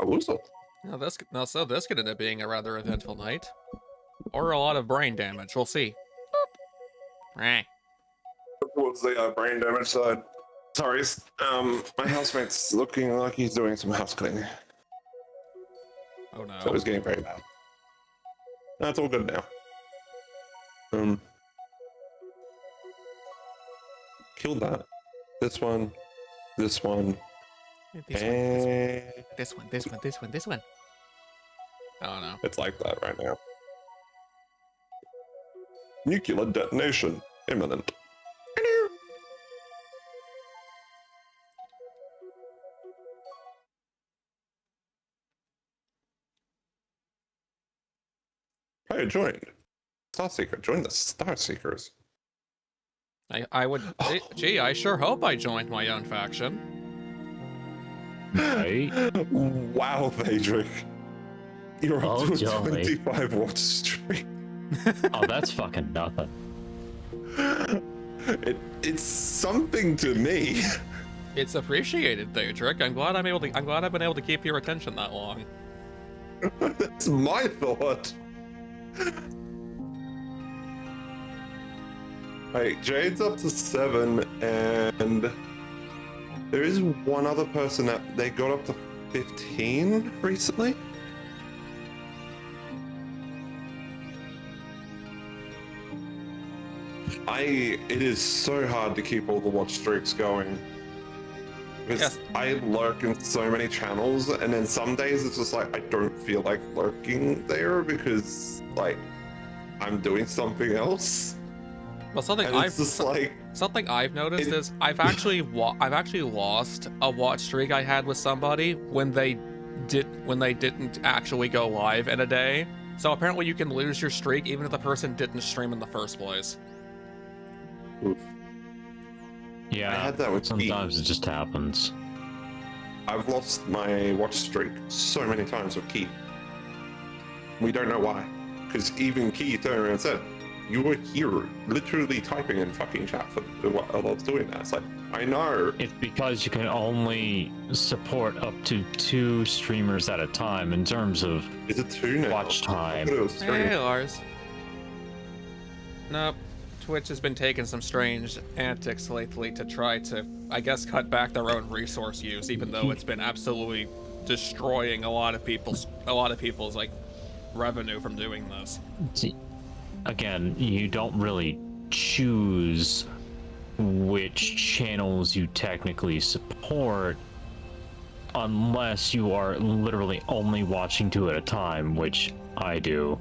I lose it. So this could end up being a rather eventful night. Or a lot of brain damage, we'll see. Boop. What's the brain damage side? Sorry, my housemate's looking like he's doing some house cleaning. Oh no. So it was getting very bad. That's all good now. Killed that. This one. This one. This one. Oh no. It's like that right now. Nuclear detonation imminent. Player joined. Starseeker. Join the Star Seekers. I would. Gee, I sure hope I joined my own faction. Right? Wow, Vadric. You're up to a Jolly. 25 watch stream. Oh, that's fucking nothing. It's something to me. It's appreciated, Daedric. I'm glad I've been able to keep your attention that long. That's my thought. Right, Jade's up to 7, and there is one other person that they got up to 15 recently. It is so hard to keep all the watch streaks going. Because I lurk in so many channels, and then some days it's just like I don't feel like lurking there because like I'm doing something else. Well, something I've noticed is I've actually lost a watch streak I had with somebody when they didn't actually go live in a day. So apparently you can lose your streak even if the person didn't stream in the first place. Oof. Yeah, I had that with sometimes Key. it just happens. I've lost my watch streak so many times with Key. We don't know why. Because even Key turned around and said, "You were here, literally typing in fucking chat while I was doing that." It's like, I know. It's because you can only support up to 2 streamers at a time in terms of Is it 2 now? watch time. I thought it was 3. Hey, Lars. Nope. Twitch has been taking some strange antics lately to try to, I guess, cut back their own resource use, even though it's been absolutely destroying a lot of people's like revenue from doing this. See, again, you don't really choose which channels you technically support unless you are literally only watching 2 at a time, which I do.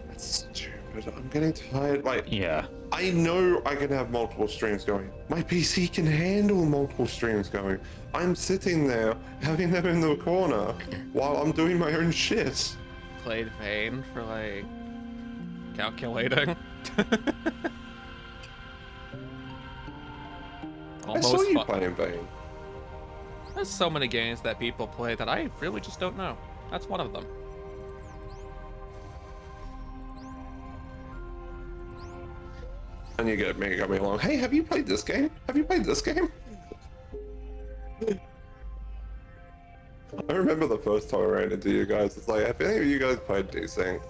That's stupid. I'm getting tired. Like, Yeah. I know I can have multiple streams going. My PC can handle multiple streams going. I'm sitting there having them in the corner while I'm doing my own shit. Played Vayne for like calculating. I saw you playing Vayne. There's so many games that people play that I really just don't know. That's one of them. And you get me coming along, "Hey, have you played this game? Have you played this game?" I remember the first time I ran into you guys, it's like, have any of you guys played Desynced?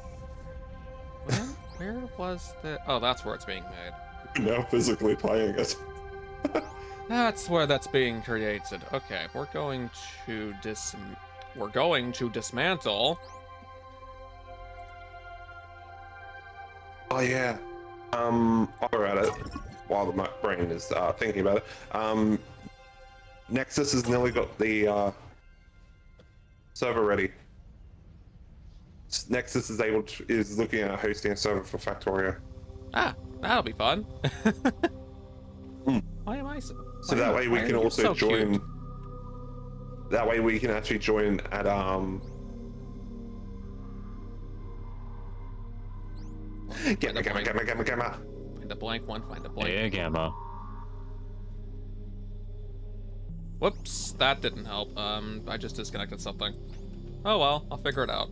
Where was the... Oh, that's where it's being made. Now physically playing it. That's where that's being created. Okay, we're going to dismantle. Oh yeah. While we're at it, while my brain is thinking about it, Nexus has nearly got the server ready. Nexus is looking at hosting a server for Factorio. Ah, that'll be fun. Why am I so... So that way we can also join. Cute. That way we can actually join at Gamma. Find a blank one. Find a blank. Yeah, Gamma. Whoops, that didn't help. I just disconnected something. Oh well, I'll figure it out.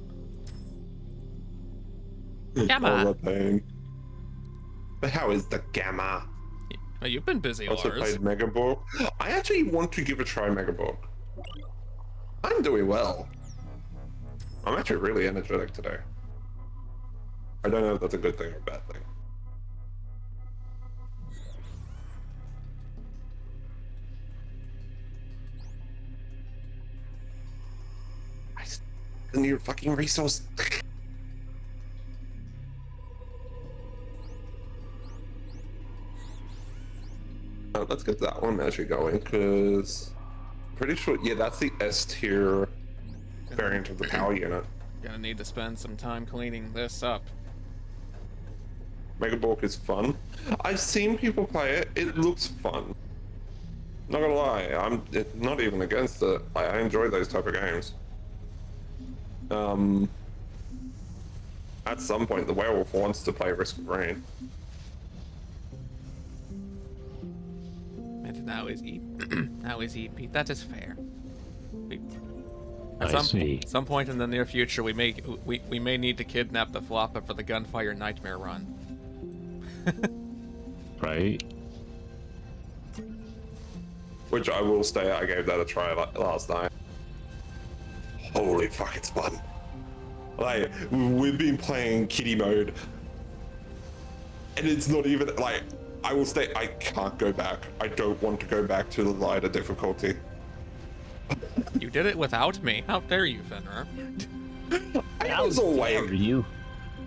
Gamma. All the pain. But how is the Gamma? Oh, you've been busy, I also Lars. played Megaborg. I actually want to give a try Megaborg. I'm doing well. I'm actually really energetic today. I don't know if that's a good thing or a bad thing. I still need a fucking resource. Let's get that one actually going, because pretty sure, yeah, that's the S tier variant of the power unit. Gonna need to spend some time cleaning this up. Mega Bulk is fun. I've seen people play it. It looks fun. Not gonna lie, I'm not even against it. I enjoy those type of games. At some point, the werewolf wants to play Risk of Rain. And now is EP. That is fair. I see. At some point in the near future, we may need to kidnap the Floppa for the Gunfire Nightmare run. Right. Which I will say, I gave that a try last night. Holy fuck, it's fun. Like, we've been playing kitty mode, and it's not even, like, I will say, I can't go back. I don't want to go back to the lighter difficulty. You did it without me. How dare you, Fenrir? I was awake.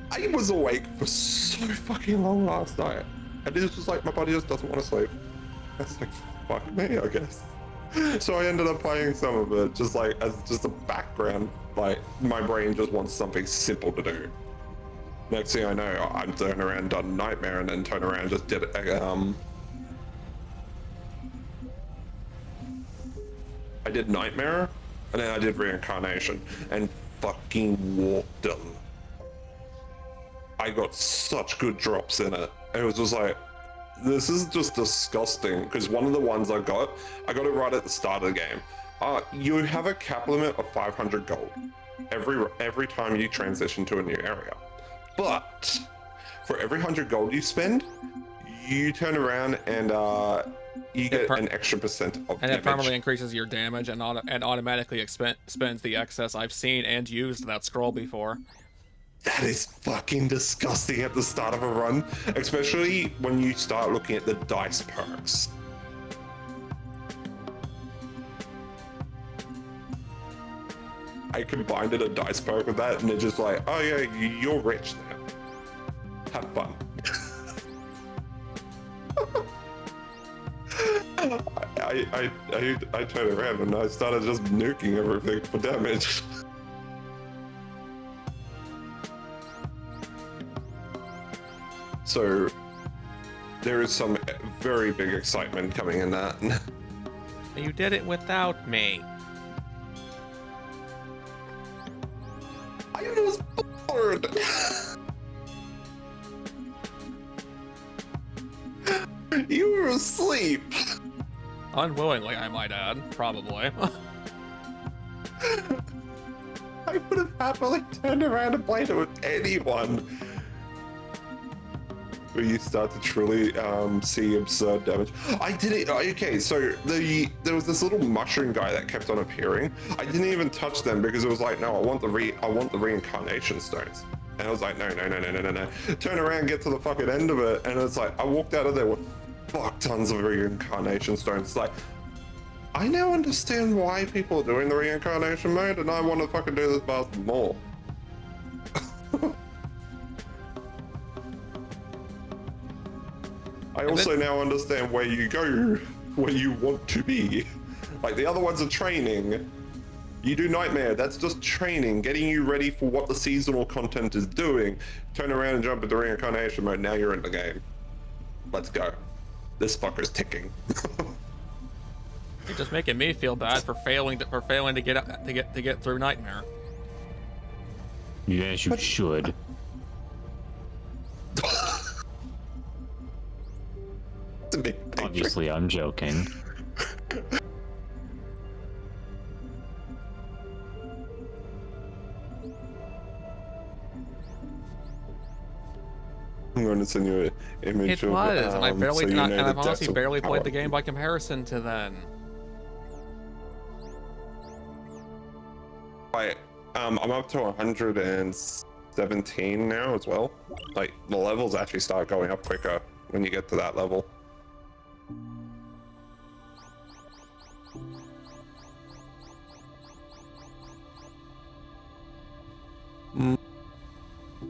I was awake for so fucking long last night. And it was just like, my body just doesn't want to sleep. That's like, fuck me, I guess. So I ended up playing some of it, just like, as just a background. Like, my brain just wants something simple to do. Next thing I know, I'm turning around, done Nightmare, and then turn around and just did I did Nightmare, and then I did Reincarnation, and fucking walked them. I got such good drops in it. It was just like, this is just disgusting, because one of the ones I got it right at the start of the game. You have a cap limit of 500 gold every time you transition to a new area. But for every 100 gold you spend, you turn around and you get an extra percent of damage. And it permanently increases your damage and automatically spends the excess. I've seen and used that scroll before. That is fucking disgusting at the start of a run, especially when you start looking at the dice perks. I combined a dice perk with that, and it's just like, oh yeah, you're rich now. Have fun. I turned around and I started just nuking everything for damage. So there is some very big excitement coming in that. You did it without me. I was bored. You were asleep. Unwillingly, I might add. Probably. I would have happily turned around and played it with anyone. Where you start to truly see absurd damage. I did it. Okay, so there was this little mushroom guy that kept on appearing. I didn't even touch them because it was like, no, I want the reincarnation stones. And I was like, no. Turn around, get to the fucking end of it, and it's like I walked out of there with fuck tons of reincarnation stones. It's like, I now understand why people are doing the reincarnation mode, and I want to fucking do this bastard more. I also now understand where you go, where you want to be. Like, the other ones are training. You do Nightmare, that's just training, getting you ready for what the seasonal content is doing. Turn around and jump into reincarnation mode, now you're in the game. Let's go. This fucker's ticking. You're just making me feel bad for failing to get through Nightmare. Yes, you should. Obviously, I'm joking. I'm going to send you an image. It was, and I've honestly barely played the game by by comparison to then. Like, I'm up to 117 now as well. Like, the levels actually start going up quicker when you get to that level.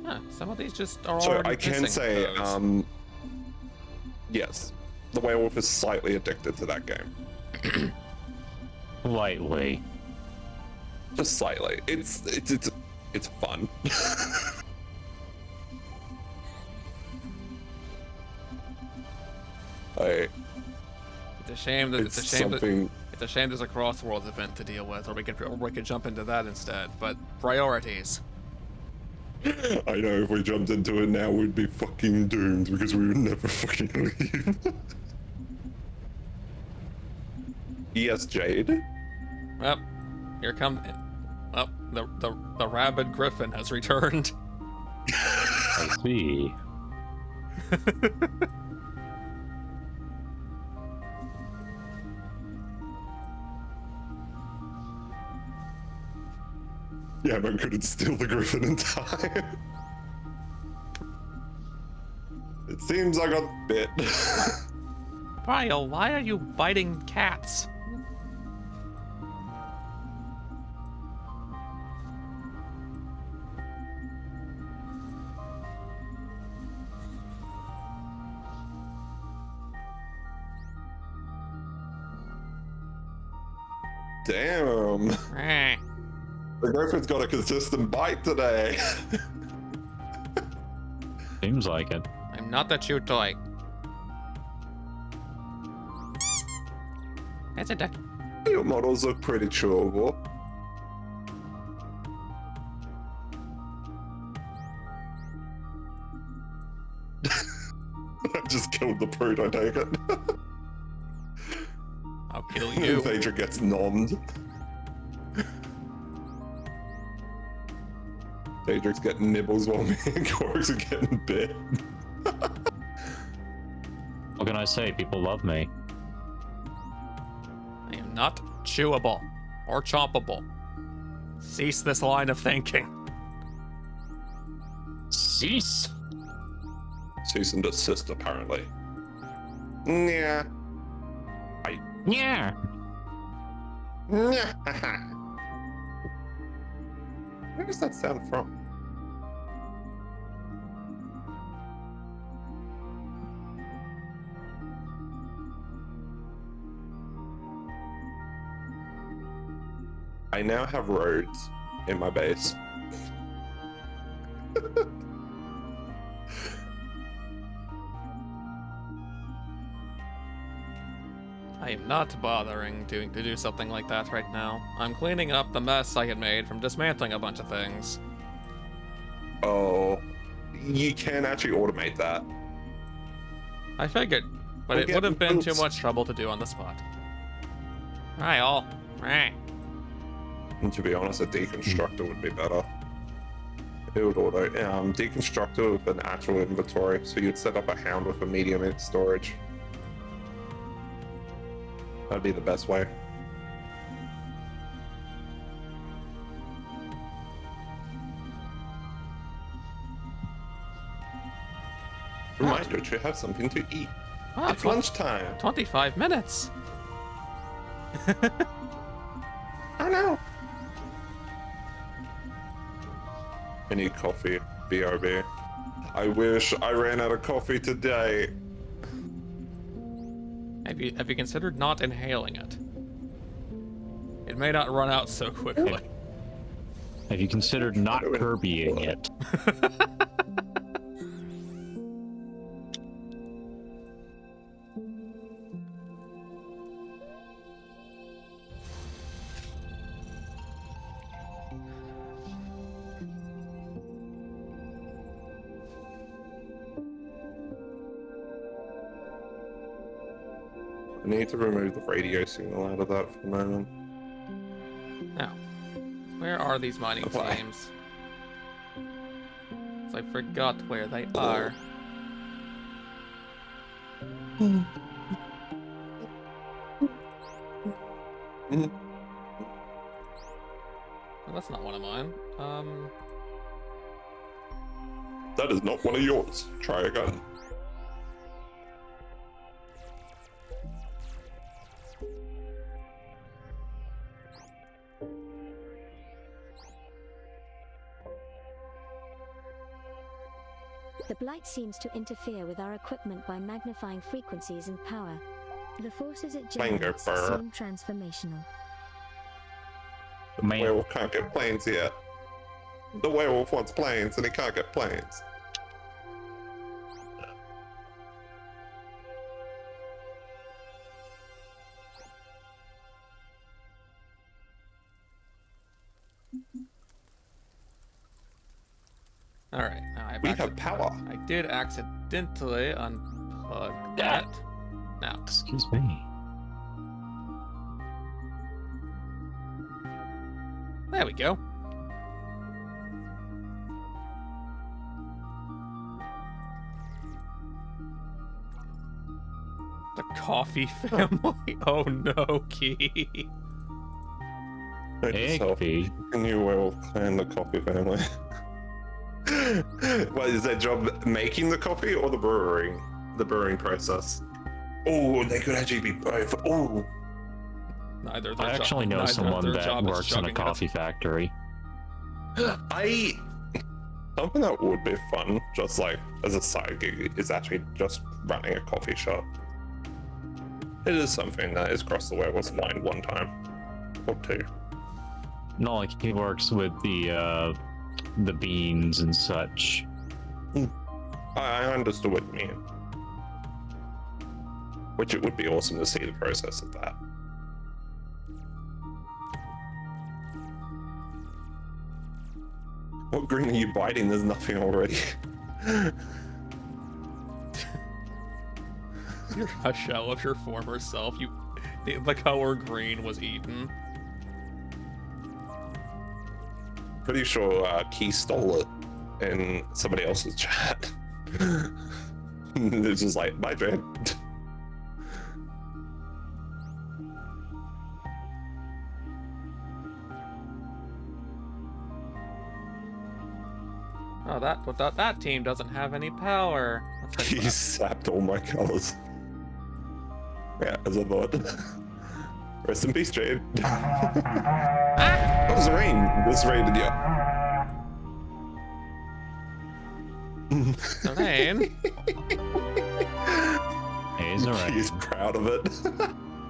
Huh, some of these just are So already I can missing say, those. yes, the werewolf is slightly addicted to that game. Lightly. Just slightly. It's fun. Like, It's a shame that it's something. it's a shame there's a Crossworlds event to deal with, or we could jump into that instead. But priorities. I know if we jumped into it now, we'd be fucking doomed because we would never fucking leave. Yes, Jade. Well, here comes. Well, the rabid griffin has returned. I see. Yeah, man couldn't steal the griffin in time. It seems I got bit. Ryle, why are you biting cats? Damn. The griffin's got a consistent bite today. Seems like it. I'm not a chew toy. It's a duck. Your models look pretty chewable. I just killed the brute, I take it. I'll kill you. Phaedra gets nommed. Phaedra's getting nibbles while me and Corks are getting bit. What can I say? People love me. I am not chewable or chompable. Cease this line of thinking. Cease. Cease and desist, apparently. Yeah. Yeah. Where does that sound from? I now have roads in my base. I am not bothering to do something like that right now. I'm cleaning up the mess I had made from dismantling a bunch of things. Oh, you can actually automate that. I figured, but it would have been too much trouble to do on the spot. Right, all. Right. And to be honest, a deconstructor would be better. It would auto deconstructor with an actual inventory, so you'd set up a hound with a medium in storage. That'd be the best way. Reminder to have something to eat. Wow, It's lunchtime. 25 minutes. Oh no. I need coffee. BRB. I wish I ran out of coffee today. Have you considered not inhaling it? It may not run out so quickly. Have you considered not Kirbying it? I need to remove the radio signal out of that for the moment. Now, where are these mining Apply. flames? 'Cause I forgot where they are. Well, that's not one of mine. That is not one of yours. Try again. The blight seems to interfere with our equipment by magnifying frequencies and power. The forces it generates seem transformational. The werewolf can't get planes yet. The werewolf wants planes and he can't get planes. Alright, now we have power. I did accidentally unplug that. Now. Excuse me. There we go. The coffee family? Oh no, Key. Egg. Can you werewolf clan the coffee family? What is their job, making the coffee or the brewing? The brewing process. Oh, they could actually be both. Oh, Neither. I actually know someone that works in a coffee factory. Something that would be fun, just like as a side gig, is actually just running a coffee shop. It is something that has crossed the werewolf's mind one time or two. Not like he works with the beans and such. I understood what you mean. Which it would be awesome to see the process of that. What green are you biting? There's nothing already. You're a shell of your former self. The color green was eaten. Pretty sure Key stole it in somebody else's chat. It's just like, my bad. Oh, that team doesn't have any power. He sapped all my colors. Yeah, as I thought. Rest in peace, Jade. That was rain. This rain, yeah. Rain. Hey, Zorain. He's proud of it.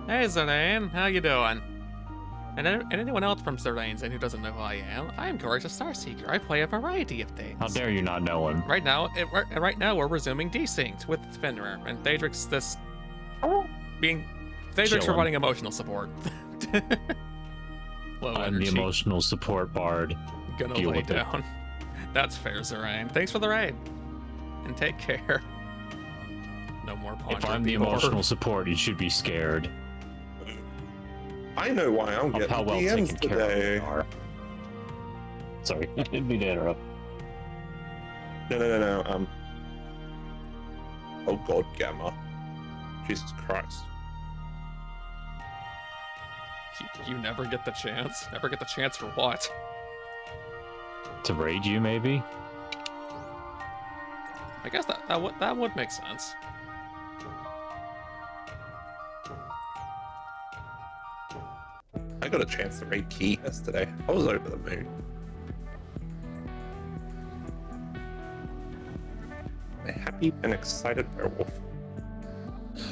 Hey, Zorain. How you doing? And anyone else from Zorain's who doesn't know who I am Gorgeous Starseeker. I play a variety of things. How dare you not know him? Right now, we're resuming Desynced with Fenrir, and Daedric's Daedric's providing emotional support. Low I'm energy. the emotional support bard. Gonna Deal lay with it. down. That's fair, Zorain. Thanks for the raid. And take care. No more pondering. If I'm the emotional support, you should be scared. I know why I'm getting how well DMs taken care of today. they are. Sorry, I didn't mean to interrupt. No. Oh God, Gamma. Jesus Christ. You never get the chance. Never get the chance for what? To raid you, maybe? I guess that would make sense. I got a chance to raid Key yesterday. I was over the moon. A happy and excited werewolf.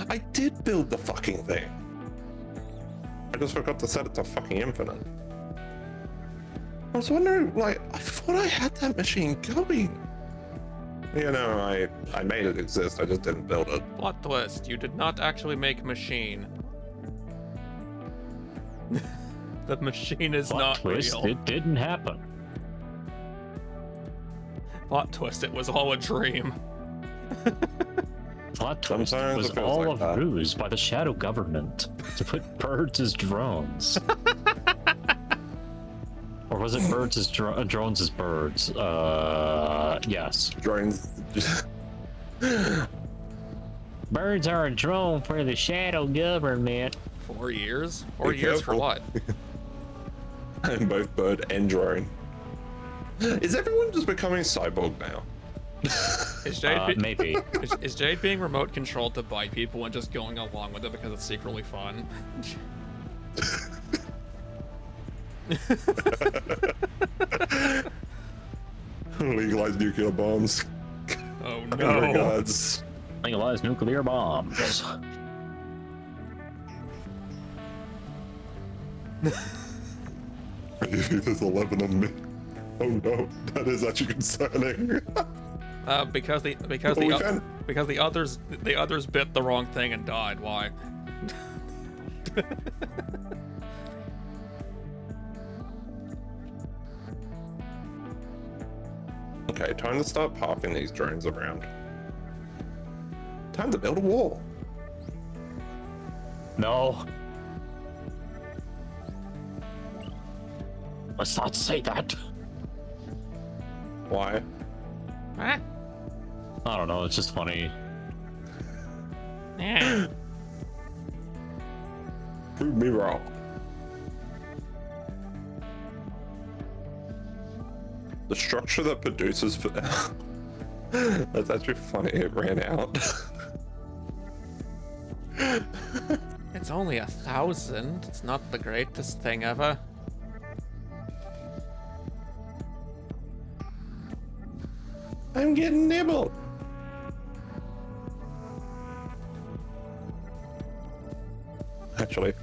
I did build the fucking thing. I just forgot to set it to fucking infinite. I was wondering, like, I thought I had that machine going. You know, I made it exist, I just didn't build it. Plot twist, you did not actually make a machine. The machine is not twist, real. it didn't happen. Plot twist, it was all a dream. Plot twist Sometimes was it feels all like that. a ruse by the shadow government to put birds as drones. Or was it birds as drones as birds? Yes. Drones. Birds are a drone for the shadow government. 4 years? 4 Be years for careful. what? And both bird and drone. Is everyone just becoming cyborg now? Is Jade maybe. Is Jade being remote controlled to bite people and just going along with it because it's secretly fun? Legalize nuclear bombs. Oh In no. regards. Legalize nuclear bombs. There's 11 on me. Oh no, that is actually concerning. Because the others bit the wrong thing and died. Why? Okay, time to start parking these drones around. Time to build a wall. No. Let's not say that. Why? Huh? I don't know, it's just funny. Yeah. Prove me wrong. The structure that produces for that's actually funny, it ran out. It's only 1,000. It's not the greatest thing ever. I'm getting nibbled. Actually.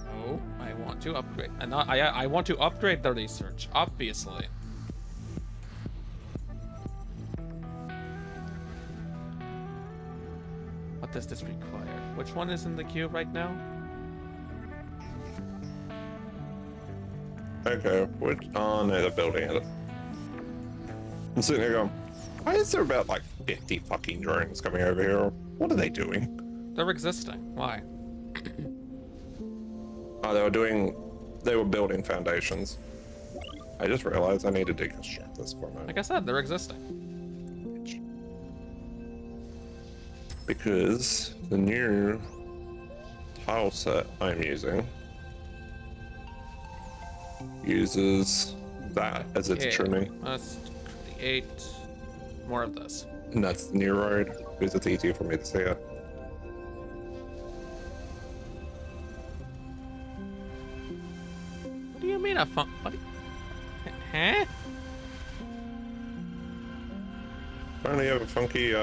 Oh, I want to upgrade. And I want to upgrade the research, obviously. What does this require? Which one is in the queue right now? Okay, which no, they're building it. I'm sitting here going, why is there about like 50 fucking drones coming over here? What are they doing? They're existing. Why? Oh, they were building foundations. I just realized I need to deconstruct this for a moment. Like I said, they're existing. Because the new tile set I'm using uses that as its trimming. Let's create more of this. And that's the new road, because it's easier for me to see it. What do you mean a fun? What? Huh? Apparently you have a funky,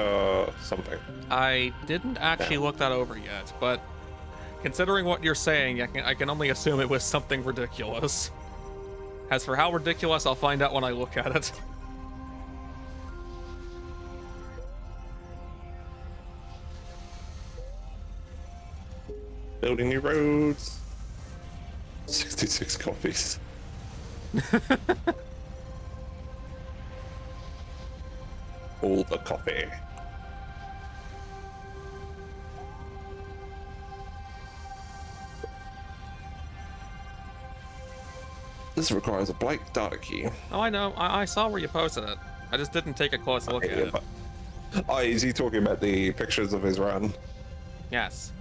something. I didn't actually look that over yet, but considering what you're saying, I can only assume it was something ridiculous. As for how ridiculous, I'll find out when I look at it. Building new roads. 66 copies. All the coffee. This requires a blank data key. Oh, I know. I saw where you posted it. I just didn't take a close look at it. Oh, is he talking about the pictures of his run? Yes.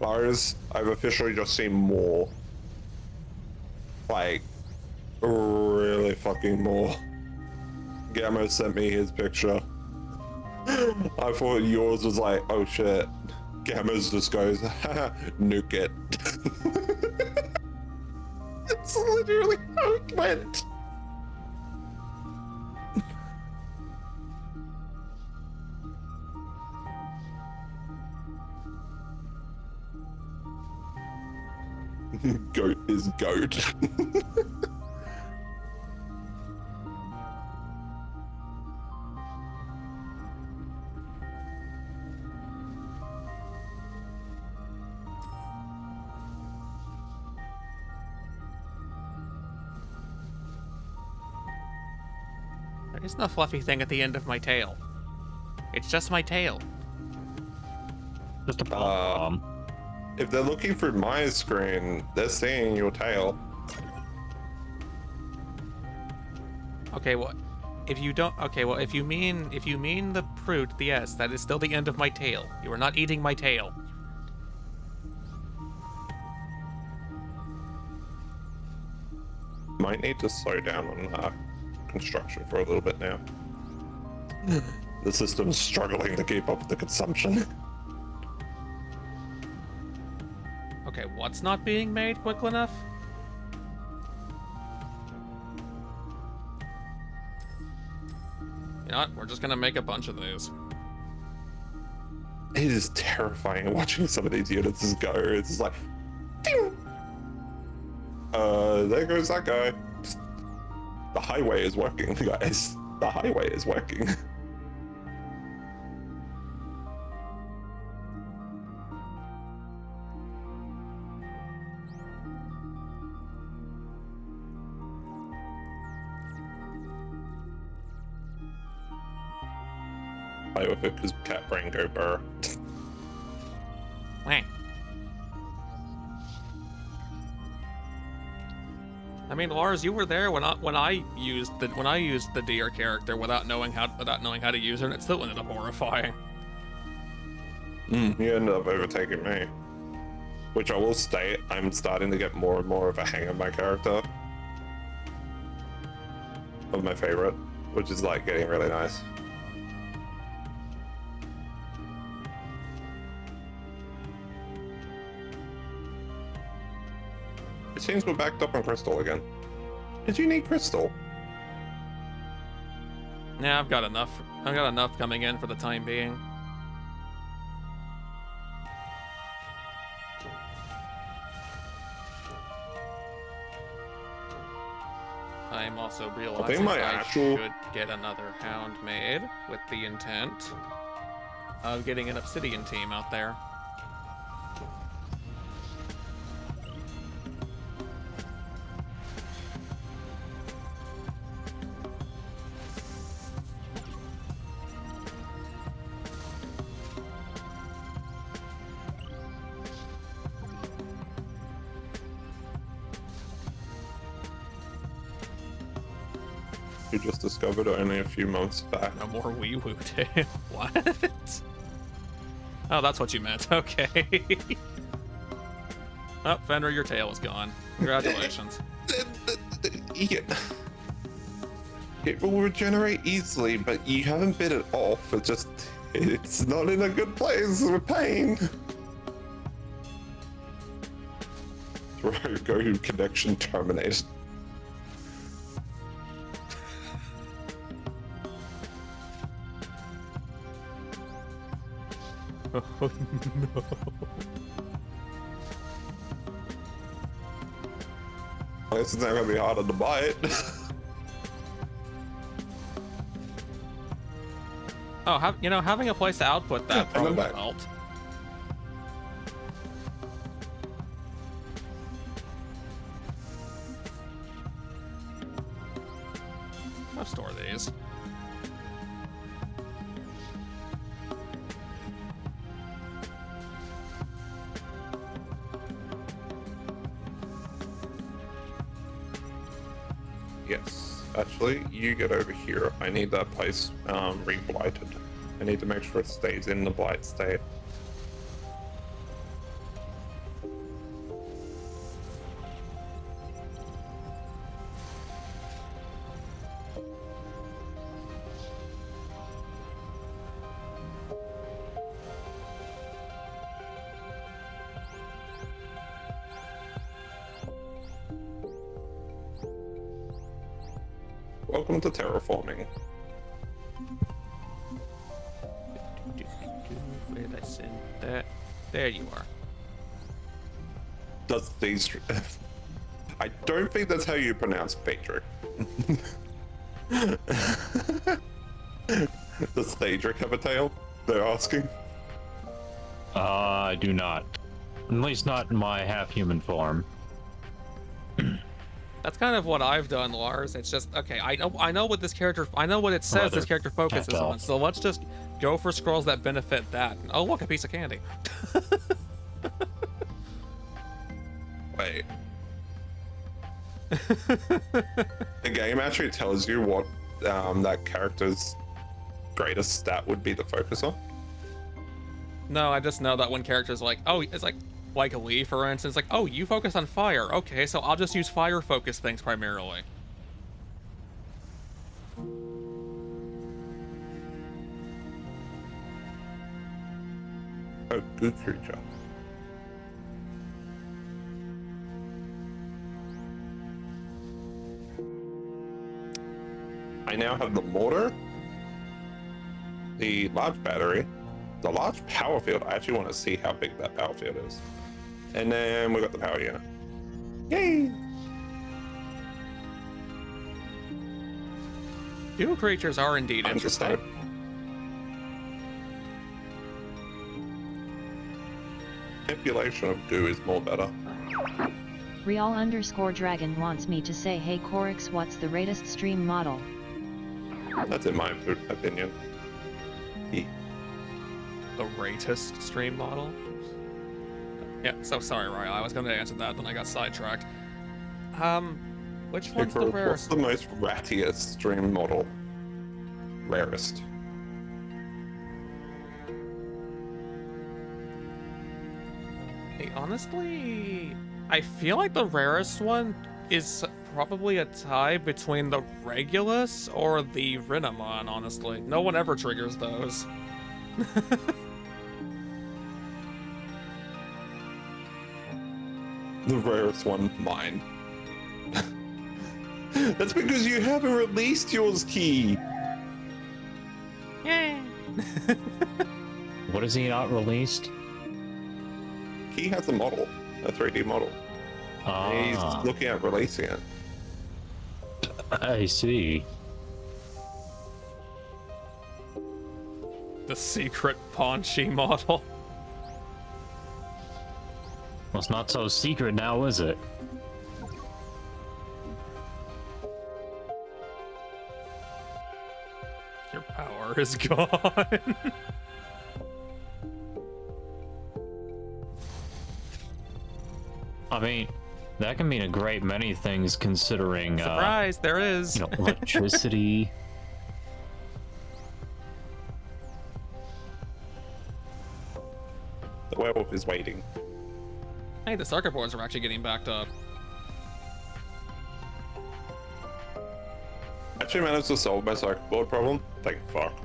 Lars, I've officially just seen more. Like, really fucking more. Gamma sent me his picture. I thought yours was like, oh shit. Gamma's just goes, nuke it. It's literally how it went. Goat is goat. There isn't a fluffy thing at the end of my tail. It's just my tail. Just a bomb. If they're looking through my screen, they're seeing your tail. Okay, what? If you don't, okay, well, if you mean the fruit, yes, that is still the end of my tail. You are not eating my tail. Might need to slow down on construction for a little bit now. The system's struggling to keep up with the consumption. Okay, what's not being made quick enough? You know what? We're just gonna make a bunch of these. It is terrifying watching some of these units just go. It's just like, ding! There goes that guy. The highway is working, guys. The highway is working. Play with it because cat brain go burr. Wah. I mean, Lars, you were there when I used the deer character without knowing how to use her, and it still ended up horrifying. You ended up overtaking me. Which I will state, I'm starting to get more and more of a hang of my character. Of my favorite, which is like getting really nice. It seems we're backed up on crystal again. Did you need crystal? Yeah, I've got enough. I've got enough coming in for the time being. I'm also realizing I should get another hound made with the intent of getting an obsidian team out there. You just discovered only a few months back. No more wee woo. What? Oh, that's what you meant. Okay. Oh, Fenrir, your tail is gone. Congratulations. It will regenerate easily, but you haven't bit it off. It's not in a good place with pain. Go connection terminated. Oh no. I guess it's not gonna be harder to buy it. Oh, having a place to output that probably helped. I'll store these. Yes, actually, you get over here. I need that place re-blighted. I need to make sure it stays in the blight state. Welcome to terraforming. Where did I send that? There you are. Does these... I don't think that's how you pronounce Phaedric. Does Phaedric have a tail? They're asking. I do not. At least not in my half-human form. That's kind of what I've done, Lars. It's just, okay, I know what this character, I know what it says this character focuses on, so let's just go for scrolls that benefit that. Oh, look, a piece of candy. Wait. The game actually tells you what that character's greatest stat would be the focus on? No, I just know that when characters like, oh, it's like Lee, for instance, like, oh, you focus on fire. Okay, so I'll just use fire focus things primarily. Oh, good creature. I now have the mortar, the large battery, the large power field. I actually want to see how big that power field is. And then we got the power unit. Yay! Goo creatures are indeed interesting. Manipulation of goo is more better. Real_Dragon wants me to say, hey Corix, what's the latest stream model? That's in my opinion. The latest stream model? Yeah, so sorry, Ryle. I was going to answer that, then I got sidetracked. Which one's the rarest? What's the most rattiest stream model? Rarest. Hey, honestly, I feel like the rarest one is probably a tie between the Regulus or the Renamon, honestly. No one ever triggers those. The rarest one, mine. That's because you haven't released yours, Key. Yay! What is he not released? Key has a model, a 3D model. He's looking at releasing it. I see. The secret Ponchi model. Well, it's not so secret now, is it? Your power is gone. I mean, that can mean a great many things considering, Surprise, there is. you know, electricity. The werewolf is waiting. Hey, the circuit boards are actually getting backed up. Actually managed to solve my circuit board problem. Thank fuck.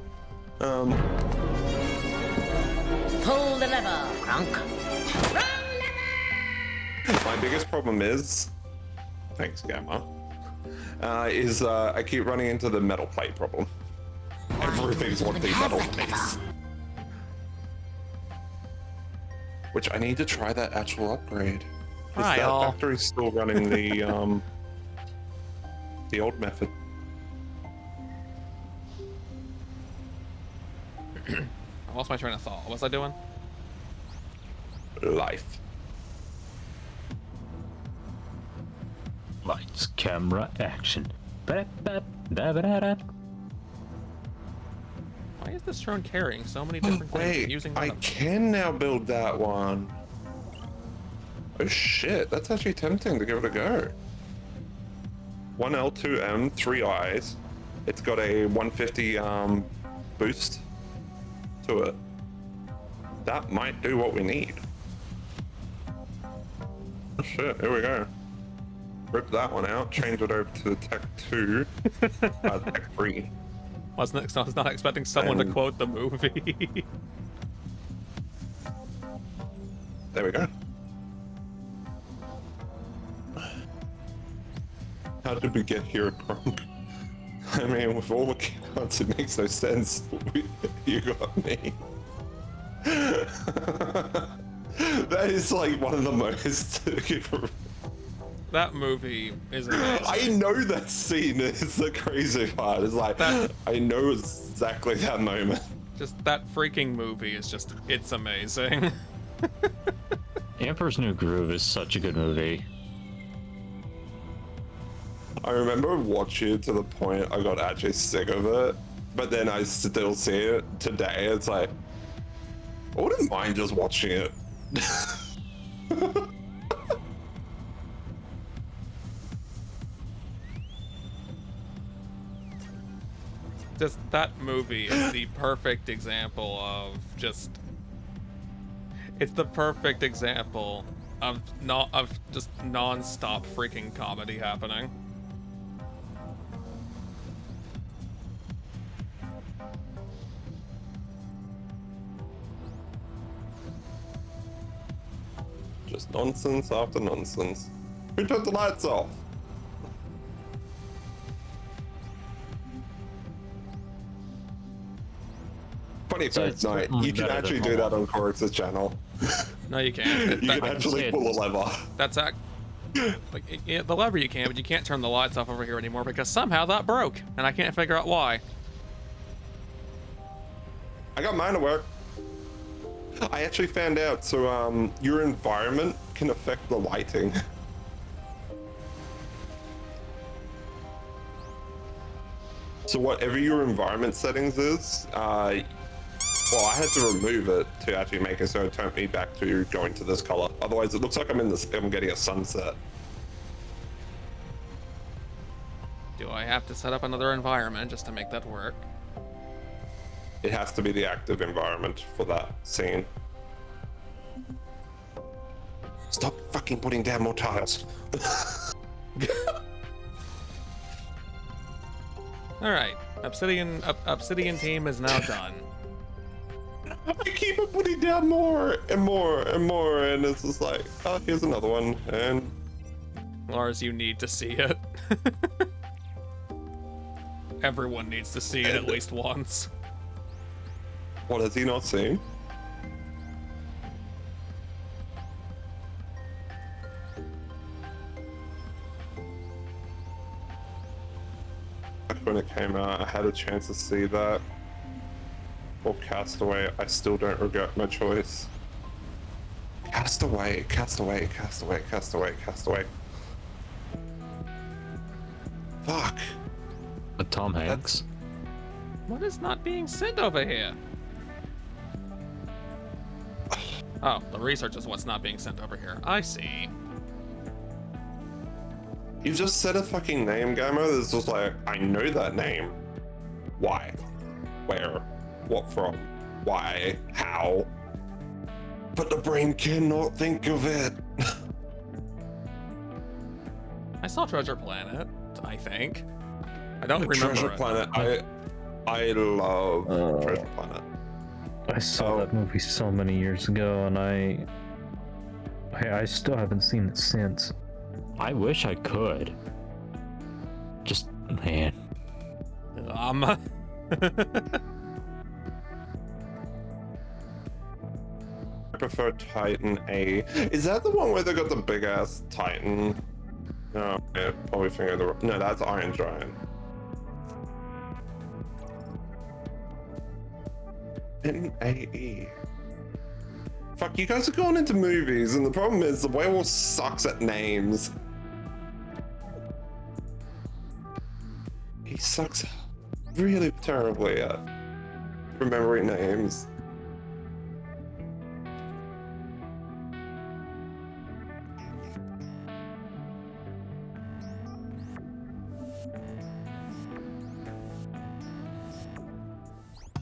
Pull the lever, Crunk. My biggest problem is, thanks Gamma, is I keep running into the metal plate problem. Everything's one thing metal plates. Which I need to try that actual upgrade. Because that factory's still running the old method. I lost my train of thought. What was I doing? Life. Lights, camera, action. Why is this drone carrying so many different things and using I them? can now build that one. Oh shit, that's actually tempting to give it a go. 1L, 2M, 3 eyes. It's got a 150 boost to it. That might do what we need. Oh shit, here we go. Rip that one out, change it over to the Tech 2, Tech 3. I was not expecting someone to quote the movie. There we go. How did we get here, Crunk? I mean, with all the counts, it makes no sense. You got me. That is like one of the most... That movie is amazing. I know that scene is the crazy part. It's like, I know exactly that moment. Just that freaking movie is just, it's amazing. Emperor's New Groove is such a good movie. I remember watching it to the point I got actually sick of it, but then I still see it today. It's like, I wouldn't mind just watching it. just that movie is the perfect example of just. It's the perfect example of just non-stop freaking comedy happening. Just nonsense after nonsense. Who turned the lights off? Funny fact, no, you can actually do that on Corex's channel. No, you can't. You can actually pull a lever. That's like the lever you can, but you can't turn the lights off over here anymore because somehow that broke, and I can't figure out why. I got mine to work. I actually found out, so your environment can affect the lighting. So whatever your environment settings is, well, I had to remove it to actually make it so it turned me back to going to this color. Otherwise, it looks like I'm getting a sunset. Do I have to set up another environment just to make that work? It has to be the active environment for that scene. Stop fucking putting down more tiles. All right, Obsidian team is now done. I keep on putting down more and more and more, and it's just like, oh, here's another one, and... Lars, you need to see it. Everyone needs to see it at least once. What, has he not seen? When it came out, I had a chance to see that. Or Castaway, I still don't regret my choice. Castaway, Castaway, Castaway, Castaway, Castaway. Fuck. With Tom Hanks. What is not being sent over here? Oh, the research is what's not being sent over here. I see. You just said a fucking name, Gamer. It's just like, I know that name. Why? Where? What from? Why? How? But the brain cannot think of it. I saw Treasure Planet, I think. I don't remember Treasure it. Planet. I love Treasure Planet. I saw that movie so many years ago, and I still haven't seen it since. I wish I could. Just, man. I prefer Titan A. Is that the one where they got the big ass Titan? No, yeah, probably thinking of the. No, that's Iron Giant. NAE. Fuck, you guys are going into movies, and the problem is the werewolf sucks at names. He sucks really terribly at remembering names.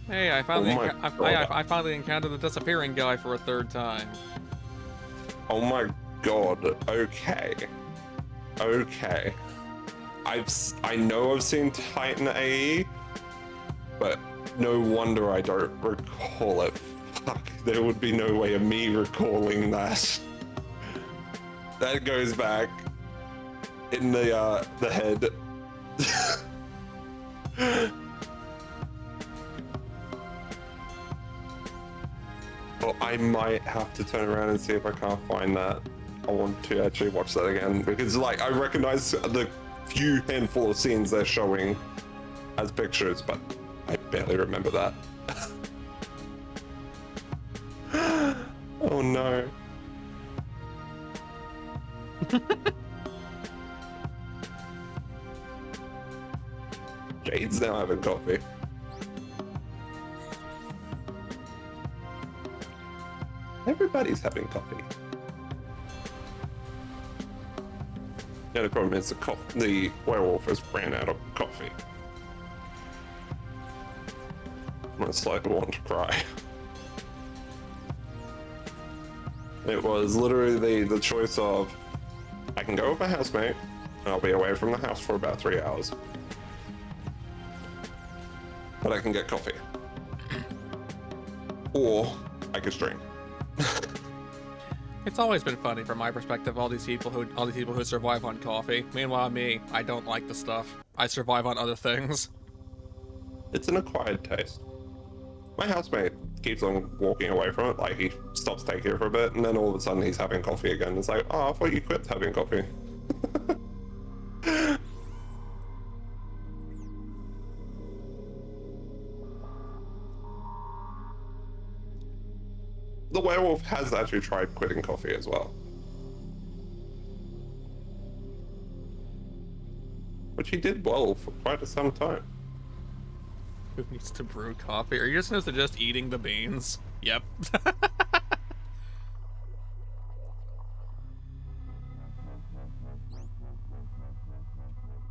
Hey, I finally encountered the disappearing guy for a third time. Oh my god. Okay. Okay. I know I've seen Titan AE, but no wonder I don't recall it. Fuck, there would be no way of me recalling that. That goes back in the head. Well, I might have to turn around and see if I can't find that. I want to actually watch that again because, like, I recognize the few handful of scenes they're showing as pictures, but I barely remember that. Oh no. Jade's now having coffee. Everybody's having coffee. The only problem is the werewolf has ran out of coffee. I slightly want to cry. It was literally the choice of, I can go with my housemate, and I'll be away from the house for about 3 hours. But I can get coffee. Or I can stream. It's always been funny from my perspective, all these people who survive on coffee. Meanwhile, me, I don't like the stuff. I survive on other things. It's an acquired taste. My housemate keeps on walking away from it, like he stops taking it for a bit, and then all of a sudden he's having coffee again. It's like, oh, I thought you quit having coffee. The werewolf has actually tried quitting coffee as well. Which he did well for quite some time. Who needs to brew coffee? Are you just supposed to just eating the beans? Yep.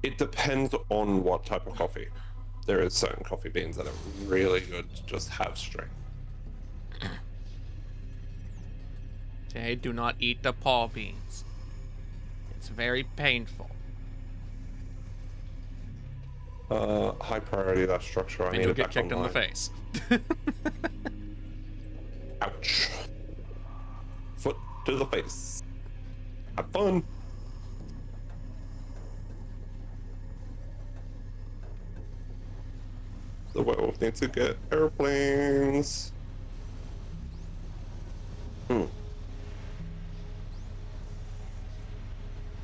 It depends on what type of coffee. There is certain coffee beans that are really good to just have straight. Jay, do not eat the paw beans. It's very painful. High priority, that structure. I And need you'll it get back kicked in online. the face. Ouch. Foot to the face. Have fun. The werewolf needs to get airplanes.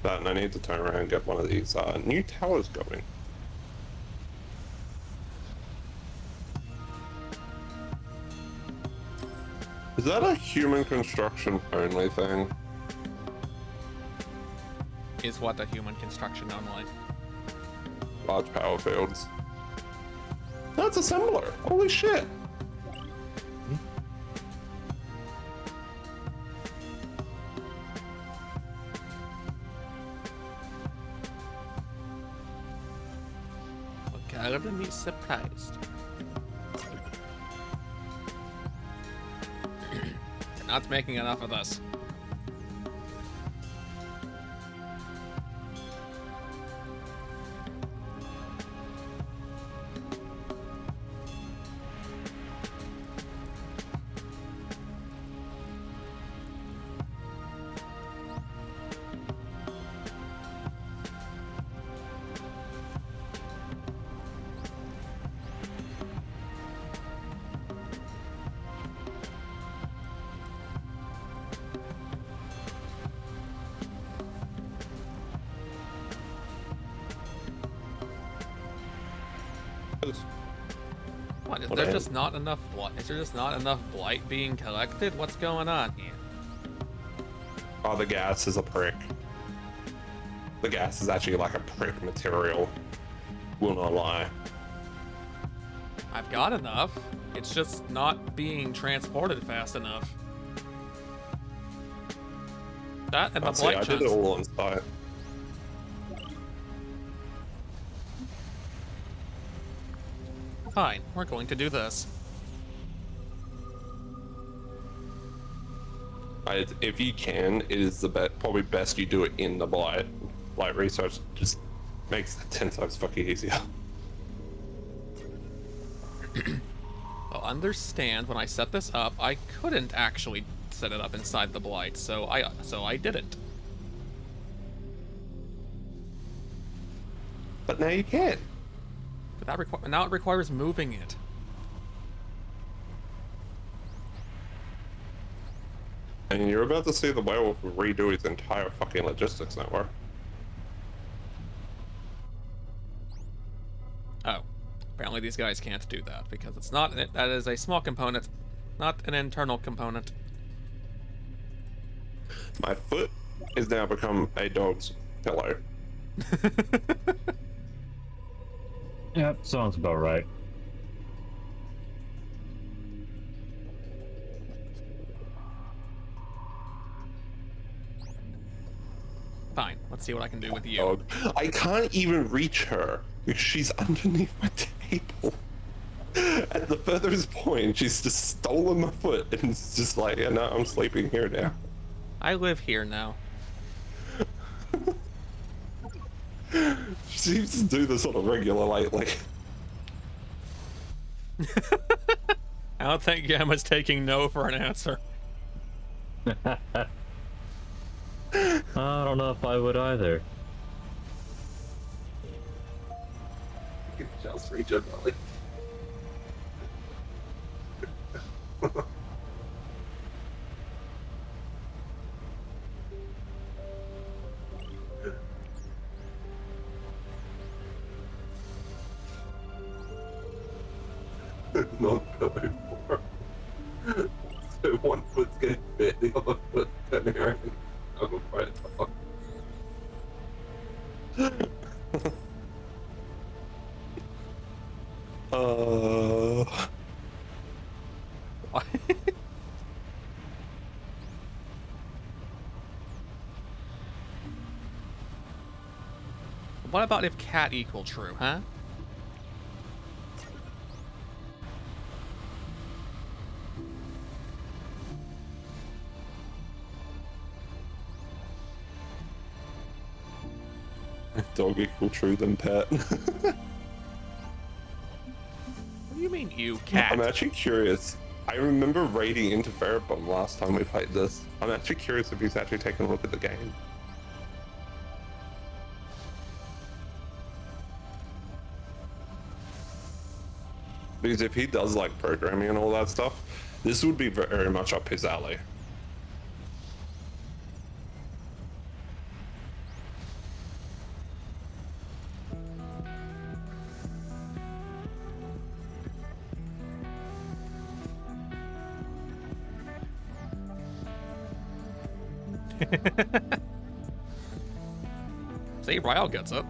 That, and I need to turn around and get one of these new towers going. Is that a human construction only thing? Is what a human construction only. Large power fields. That's a assembler. Holy shit. I would be surprised. You're not making enough of this. What, is there just not enough blight? Is there just not enough blight being collected? What's going on here? Oh, the gas is a prick. The gas is actually like a prick material. Will not lie. I've got enough. It's just not being transported fast enough. That and the blight I did it chunks. all on site. Fine, we're going to do this. If you can, it is the probably best you do it in the blight. Blight research just makes it 10 times fucking easier. Well, understand, when I set this up, I couldn't actually set it up inside the blight, so I didn't. But now you can. But now it requires moving it. And you're about to see the werewolf redo his entire fucking logistics network. Oh, apparently these guys can't do that because it's not. That is a small component, not an internal component. My foot has now become a dog's pillow. Yep, sounds about right. Fine, let's see what I can do with you. Dog. I can't even reach her because she's underneath my table. At the furthest point, she's just stolen my foot and it's just like, yeah, no, I'm sleeping here now. I live here now. She seems to do this on a regular lately. I don't think Yama's taking no for an answer. I don't know if I would either. You can just reach her belly. Not pillow more. So one foot's getting bit, the other foot's turning around. I'm afraid What about if cat equal true, huh? Dog equal true than pet. What do you mean, you cat? I'm actually curious. I remember raiding into Ferrobomb last time we played this. I'm actually curious if he's actually taken a look at the game. Because if he does like programming and all that stuff, this would be very much up his alley. See, Ryle gets it.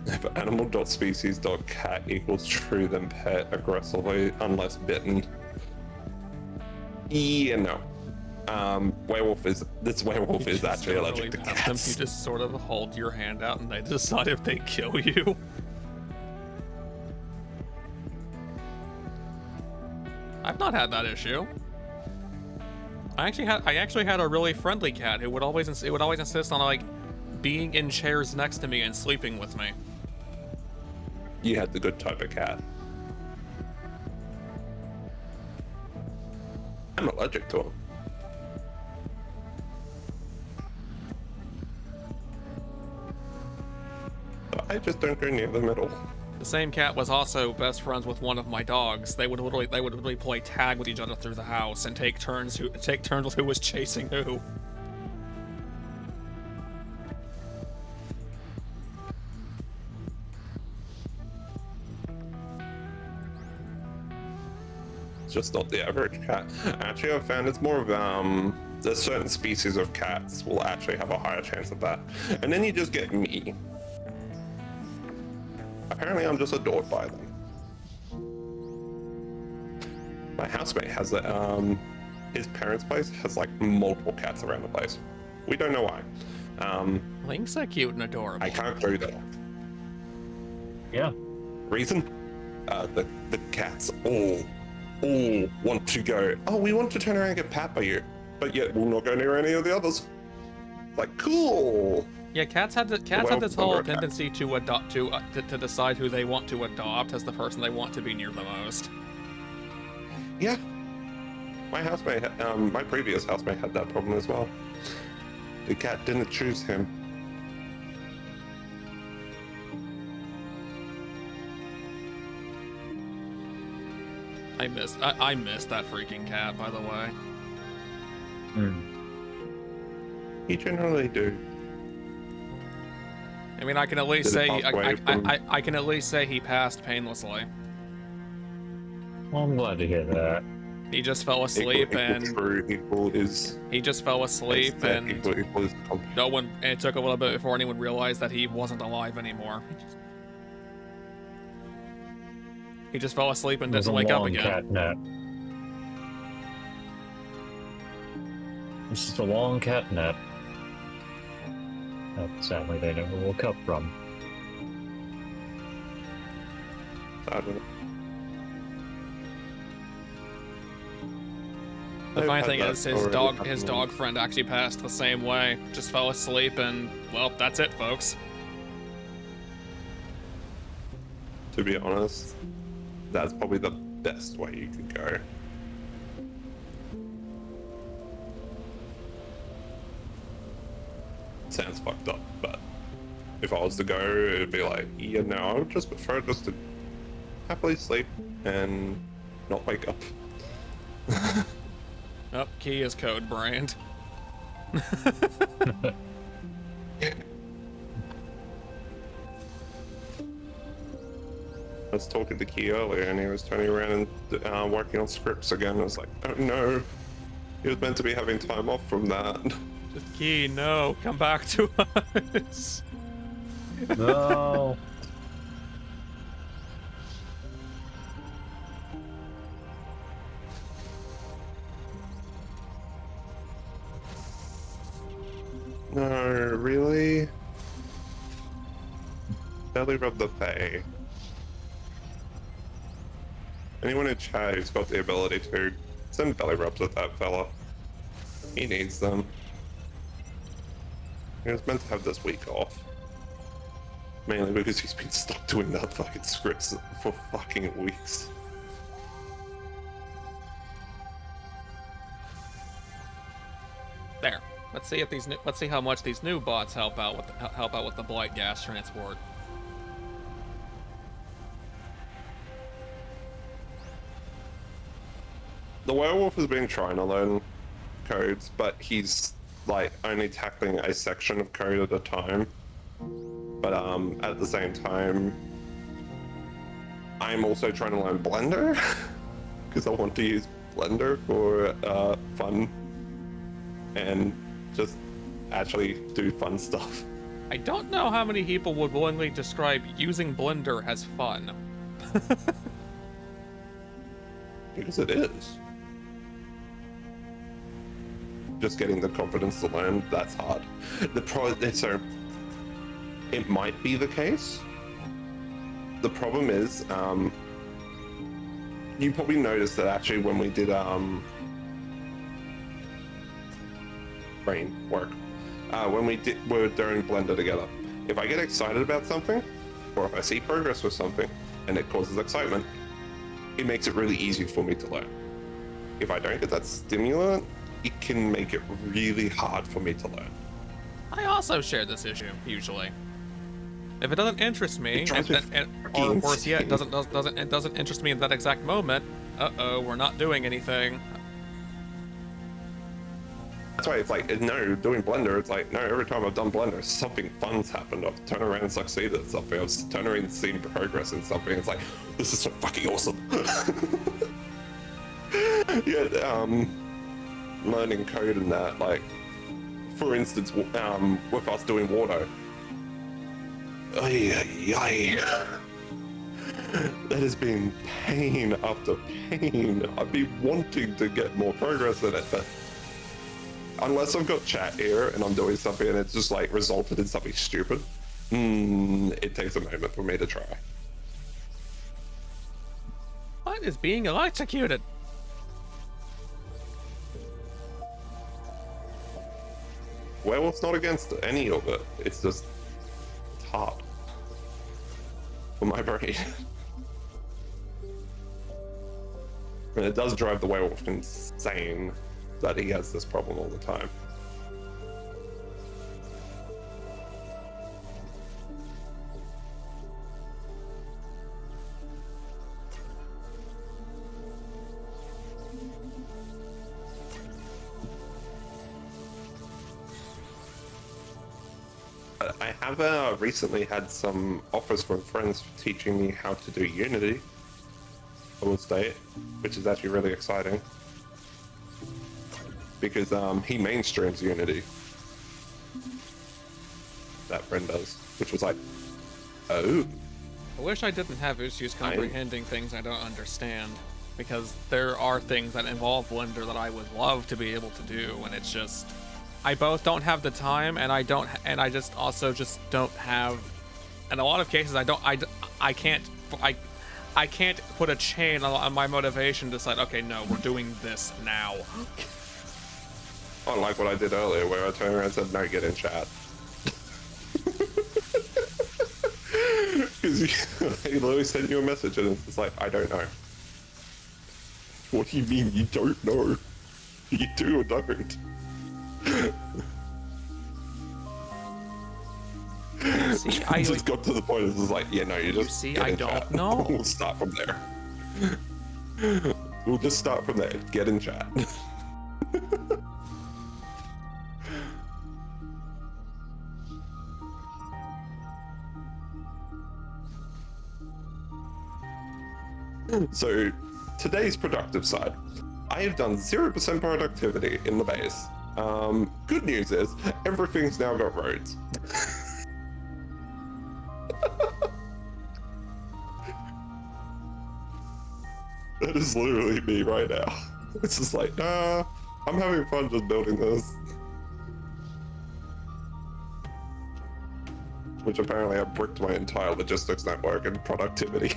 If animal.species.cat equals true, then pet aggressively unless bitten. Yeah, no. Werewolf is actually allergic to cats. You just sort of hold your hand out and they decide if they kill you. I've not had that issue. I actually had a really friendly cat who would always insist on like being in chairs next to me and sleeping with me. You had the good type of cat. I'm allergic to them. I just don't go near them at all. The same cat was also best friends with one of my dogs. They would literally play tag with each other through the house and take turns with who was chasing who. It's just not the average cat. Actually, I've found it's more of there's certain species of cats will actually have a higher chance of that. And then you just get me. Apparently, I'm just adored by them. My housemate has his parents' place has like multiple cats around the place. We don't know why. Lynx are cute and adorable. I can't go there. Yeah. Reason? The cats all want to go. Oh, we want to turn around and get pat by you, but yet we'll not go near any of the others. Like, cool. Yeah, cats have this whole tendency to adopt to decide who they want to adopt as the person they want to be near the most. Yeah, my housemate, my previous housemate had that problem as well. The cat didn't choose him. I missed that freaking cat, by the way. You generally do. I mean, I can at least say I can at least say he passed painlessly. Well, I'm glad to hear that. He just fell asleep he just fell asleep and no one. And it took a little bit before anyone realized that he wasn't alive anymore. He just fell asleep and didn't wake up again. Cat nap. This is a long cat nap that sadly they never woke up from. I don't know. The funny thing is, his dog friend actually passed the same way. Just fell asleep, and well, that's it, folks. To be honest, that's probably the best way you can go. Sounds fucked up, but if I was to go, it'd be like, yeah, no, I would just prefer just to happily sleep and not wake up. Oh, key is code brand. I was talking to Key earlier, and he was turning around and working on scripts again. I was like, oh no, he was meant to be having time off from that. Just Key, no, come back to us. No. No, really? Belly rub the Fae. Anyone in chat who's got the ability to send belly rubs at that fella. He needs them. He was meant to have this week off. Mainly because he's been stuck doing that fucking scripts for fucking weeks. There. Let's see if let's see how much these new bots help out with the blight gas transport. The werewolf has been trying to learn codes, but he's like only tackling a section of code at a time. But at the same time, I'm also trying to learn Blender because I want to use Blender for fun and just actually do fun stuff. I don't know how many people would willingly describe using Blender as fun. Because it is. Just getting the confidence to learn, that's hard. So it might be the case. The problem is, you probably noticed that actually when we did brain work, when we were doing Blender together, if I get excited about something, or if I see progress with something, and it causes excitement, it makes it really easy for me to learn. If I don't get that stimulant, it can make it really hard for me to learn. I also share this issue, usually. If it doesn't interest me, or worse yet, it doesn't interest me in that exact moment, uh-oh, we're not doing anything. That's why it's like, no, doing Blender, it's like, no, every time I've done Blender, something fun's happened. I've turned around and succeeded at something. I've turned around and seen progress in something. It's like, this is so fucking awesome. Yeah, learning code and that, like, for instance, with us doing Wardo. That has been pain after pain. I've been wanting to get more progress in it, but unless I've got chat here and I'm doing something and it's just like resulted in something stupid, it takes a moment for me to try. What is being electrocuted? Werewolf's not against any of it. It's just, it's hard for my brain. And it does drive the werewolf insane that he has this problem all the time. I have recently had some offers from friends teaching me how to do Unity, I will state, which is actually really exciting. Because he mainstreams Unity. That friend does, which was like, oh. I wish I didn't have issues comprehending things I don't understand, because there are things that involve Blender that I would love to be able to do, and it's just, I both don't have the time, and I just also just don't have, in a lot of cases, I I can't put a chain on my motivation to decide, okay, no, we're doing this now. Unlike what I did earlier, where I turned around and said, no, get in chat. Because he literally sent you a message and it's just like, I don't know. What do you mean you don't know? You do or don't? See, I just got to the point. It's just like, yeah, no, you just. See, I don't know. We'll start from there. We'll just start from there. Get in chat. So, today's productive side. I have done 0% productivity in the base. Good news is, everything's now got roads. That is literally me right now. It's just like, nah, I'm having fun just building this. Which apparently I bricked my entire logistics network and productivity.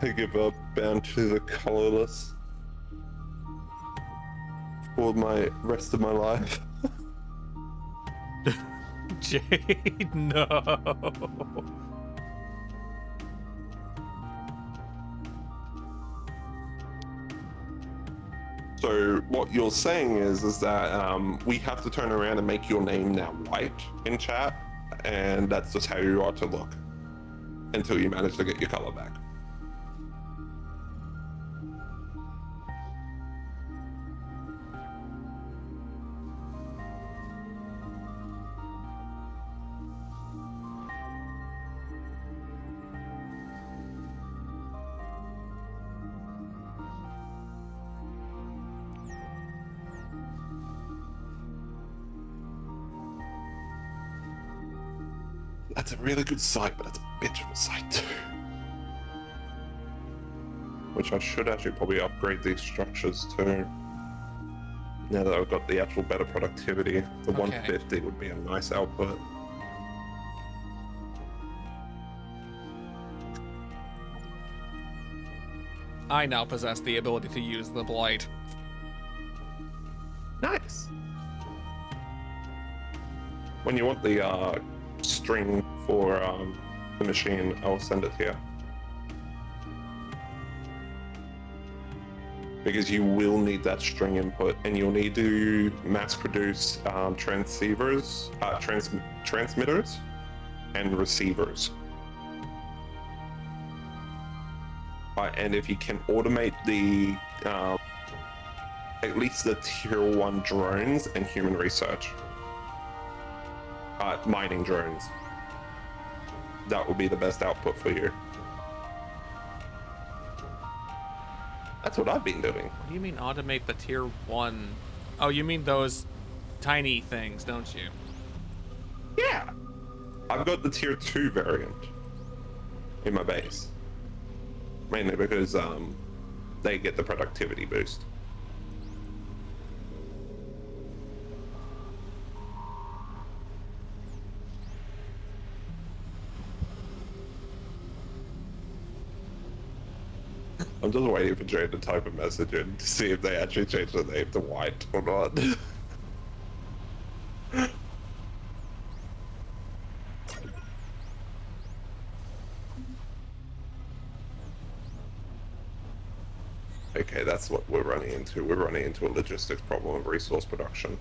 I give up bound to the colorless for my rest of my life. Jade, no. So what you're saying is that we have to turn around and make your name now white in chat, and that's just how you are to look until you manage to get your color back. That's a really good site, but that's a bitch of a site too. Which I should actually probably upgrade these structures too. Now that I've got the actual better productivity, the 150 would be a nice output. I now possess the ability to use the blight. Nice. When you want the string for the machine, I'll send it to you. Because you will need that string input, and you'll need to mass produce transmitters and receivers. And if you can automate the at least the tier 1 drones and human research, mining drones, that will be the best output for you. That's what I've been doing. What do you mean automate the tier 1? Oh, you mean those tiny things, don't you? Yeah. I've got the tier 2 variant in my base. Mainly because they get the productivity boost. I'm just waiting for Jade to type a message in to see if they actually change the name to white or not. Okay, that's what we're running into. We're running into a logistics problem of resource production.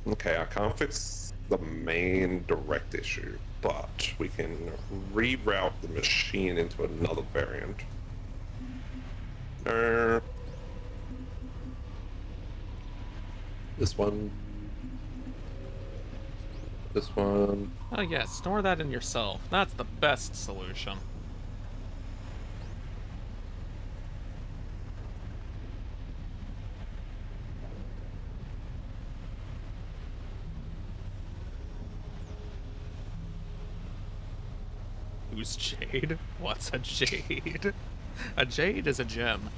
Okay, I can't fix the main direct issue, but we can reroute the machine into another variant. This one. This one. Oh yeah, store that in yourself. That's the best solution. Who's Jade? What's a Jade? A Jade is a gem.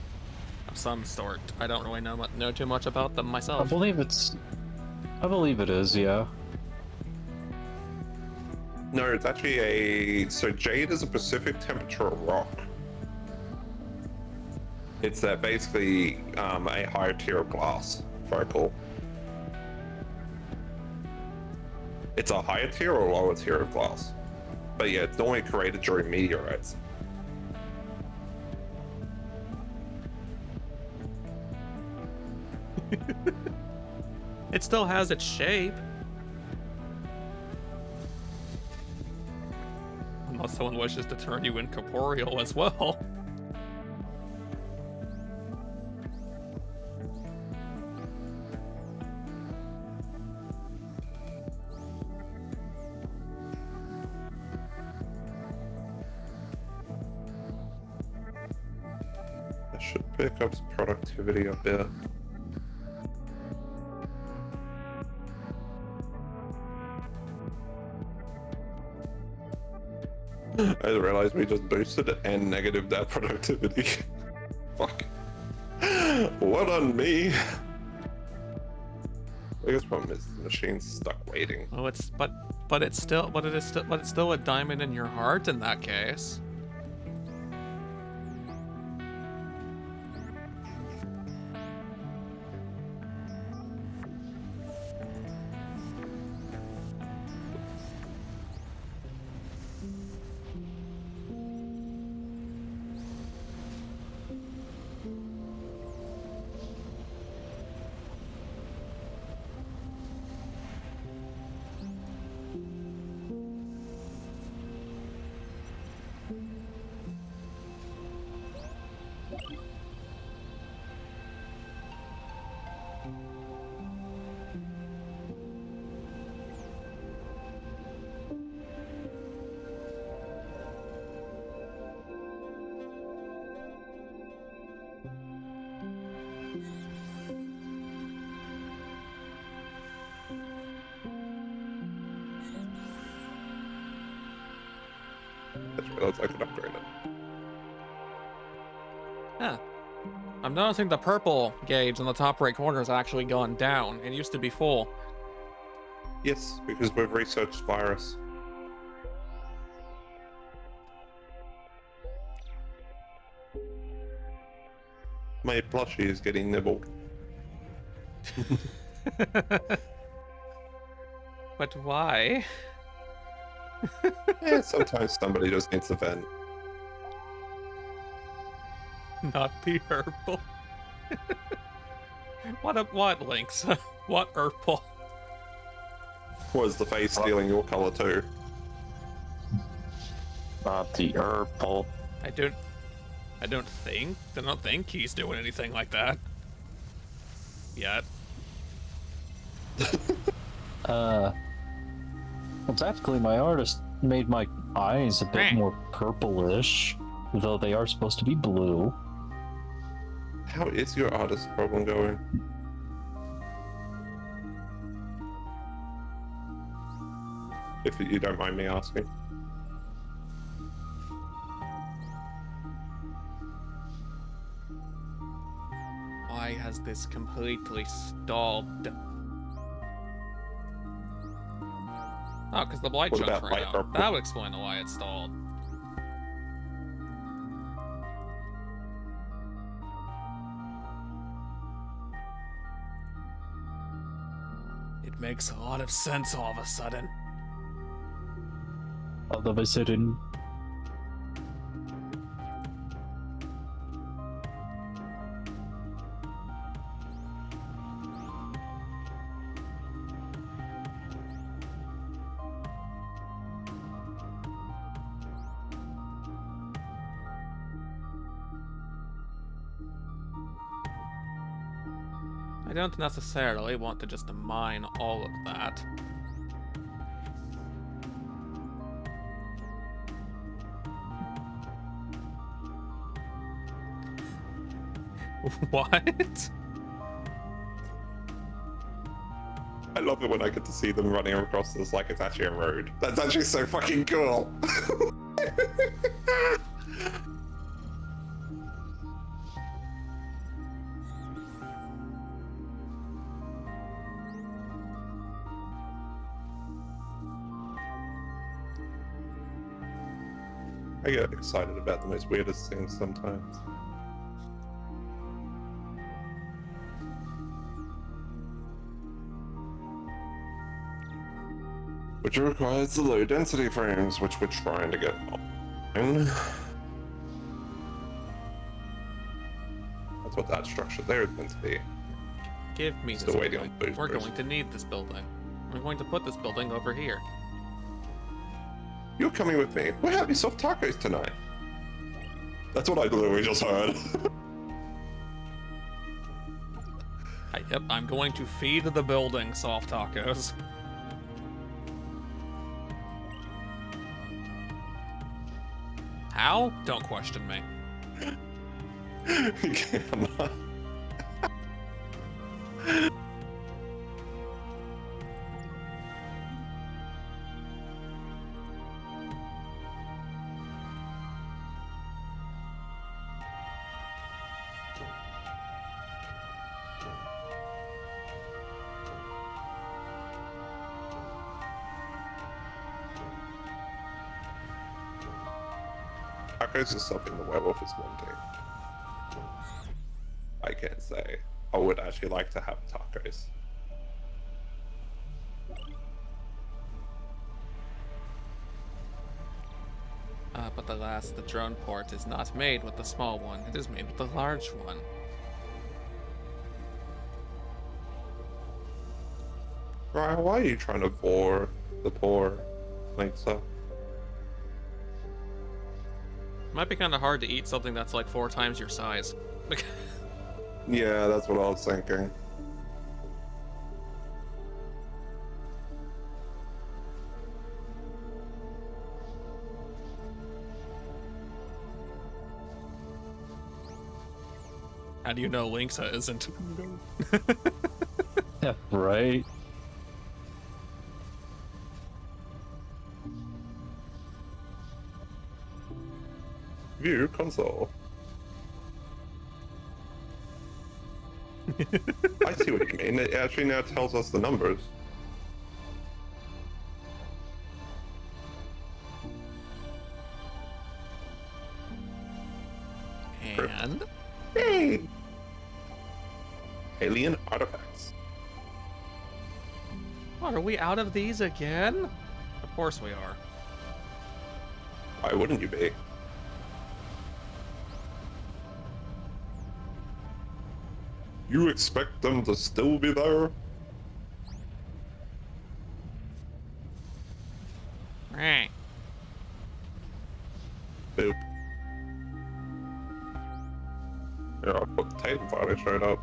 some sort. I don't really know too much about them myself. I believe it is, yeah. No, it's actually so jade is a Pacific temperature rock. It's basically a higher tier of glass. Very cool. It's a higher tier or lower tier of glass. But yeah, it's normally created during meteorites. It still has its shape. Unless someone wishes to turn you incorporeal as well. That should pick up productivity a bit. I realized we just boosted and negative that productivity. Fuck. What on me? Biggest problem is the machine's stuck waiting. Oh, it's still a diamond in your heart in that case. I just realized I could upgrade it. Yeah. I'm noticing the purple gauge in the top right corner has actually gone down. It used to be full. Yes, because we've researched virus. My plushie is getting nibbled. But why? Yeah, sometimes somebody just needs to vent. Not the purple. What Lynx? What purple? Was the face stealing your color too? Not the purple. I don't think he's doing anything like that. Yet. Well, technically, my artist made my eyes a bit more purplish, though they are supposed to be blue. How is your artist problem going? If you don't mind me asking. Why has this completely stalled? Oh, because the blight What chunks about right light out. purple? That would explain why it stalled. It makes a lot of sense all of a sudden. All of a sudden. I don't necessarily want to just mine all of that. What? I love it when I get to see them running across this like it's actually a road. That's actually so fucking cool. I get excited about the most weirdest things sometimes. Which requires the low density frames, which we're trying to get on. That's what that structure there is meant to be. Give me this Still waiting building. on We're boosters. going to need this building. We're going to put this building over here. You're coming with me. We're having soft tacos tonight. That's what I literally just heard. Yep, I'm going to feed the building soft tacos. How? Don't question me. Cannot. Tacos is something the werewolf is wanting. I can't say. I would actually like to have tacos. But alas, the drone port is not made with the small one. It is made with the large one. Ryan, why are you trying to bore the poor Linksa? Might be kind of hard to eat something that's like 4 times your size. Yeah, that's what I was thinking. How do you know Linksa isn't? Yeah, right. View console. I see what you mean. It actually now tells us the numbers. And? Hey! Alien artifacts. What, are we out of these again? Of course we are. Why wouldn't you be? You expect them to still be there? Right. Boop. Yeah, I put Titan finally showed up.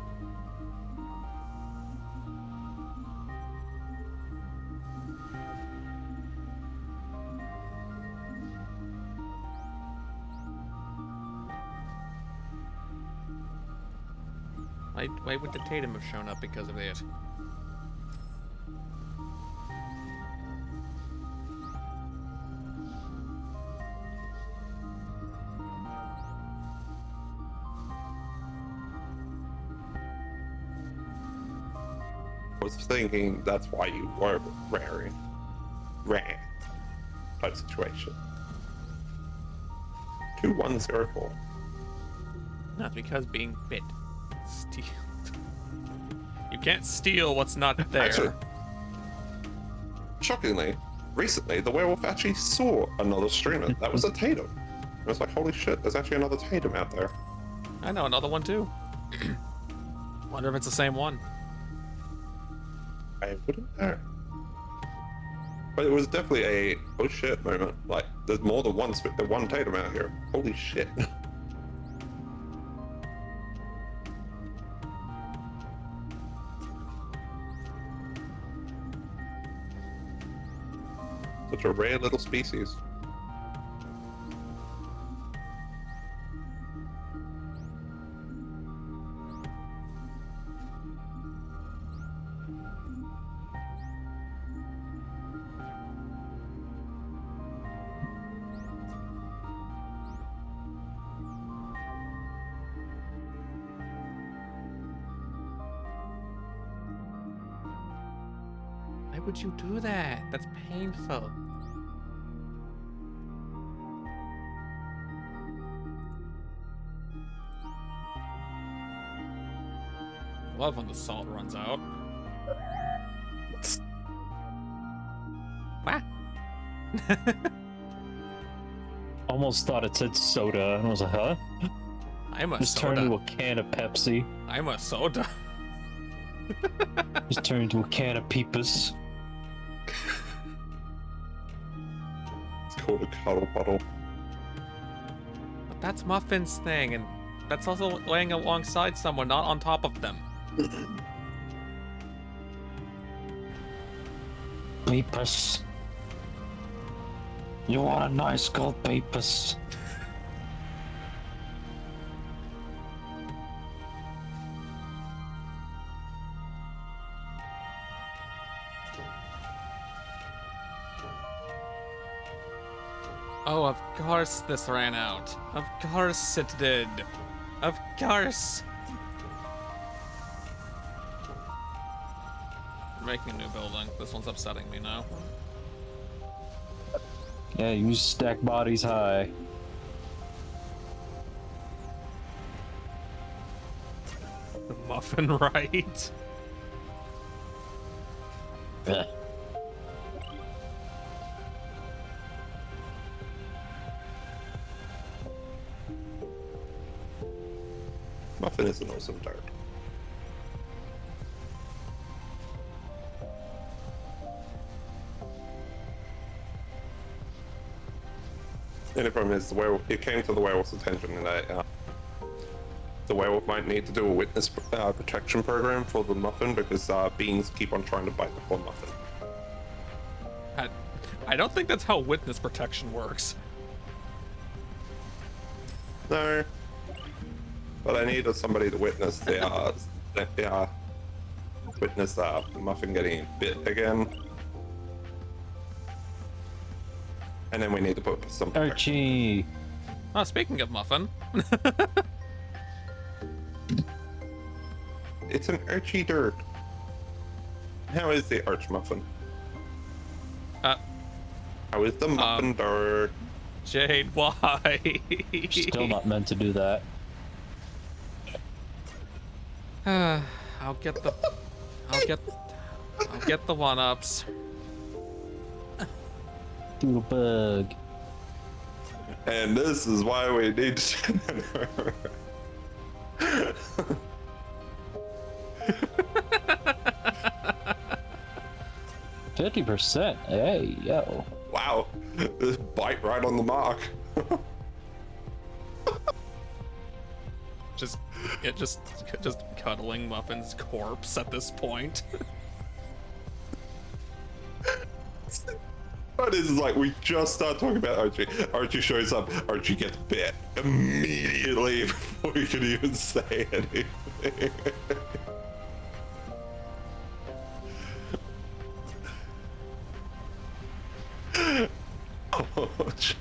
Why would the Tatum have shown up because of it? I was thinking that's why you were raring. Rare. Type situation. 2104. Not because being bit. Steal. You can't steal what's not there. Actually, shockingly, recently the werewolf actually saw another streamer. That was a Tatum. I was like, holy shit, there's actually another Tatum out there. I know another one too. Wonder if it's the same one. I wouldn't know. But it was definitely a oh shit moment. Like, there's more than one Tatum out here. Holy shit. Such a rare little species. Why would you do that? That's painful. love when the salt runs out. Wah. Almost thought it said soda, and I was like, huh? I'm a Just soda. turned into a can of Pepsi. I'm a soda. Just turned into a can of Peepas. It's called a cuddle puddle. But that's Muffin's thing, and that's also laying alongside someone, not on top of them. Peepas. You want a nice cold Peepas? Oh, of course this ran out. Of course it did. Of course. We're making a new building. This one's upsetting me now. Yeah, you stack bodies high. The muffin, right? Ugh. Muffin is an awesome dart. The only problem is the werewolf. It came to the werewolf's attention that the werewolf might need to do a witness protection program for the muffin because beans keep on trying to bite the poor muffin. I don't think that's how witness protection works. No, but I needed somebody to witness the muffin getting bit again, and then we need to put some. Archie! Oh, speaking of muffin. It's an Archie dirt. How is the arch muffin? How is the muffin dirt? Jade, why? Still not meant to do that. I'll get the one-ups. Doodle bug. And this is why we need to. 50%. Hey, yo. Wow, this bite right on the mark. just cuddling Muffin's corpse at this point. But it's like we just start talking about Archie. Archie shows up. Archie gets bit immediately before we can even say anything. Ouch.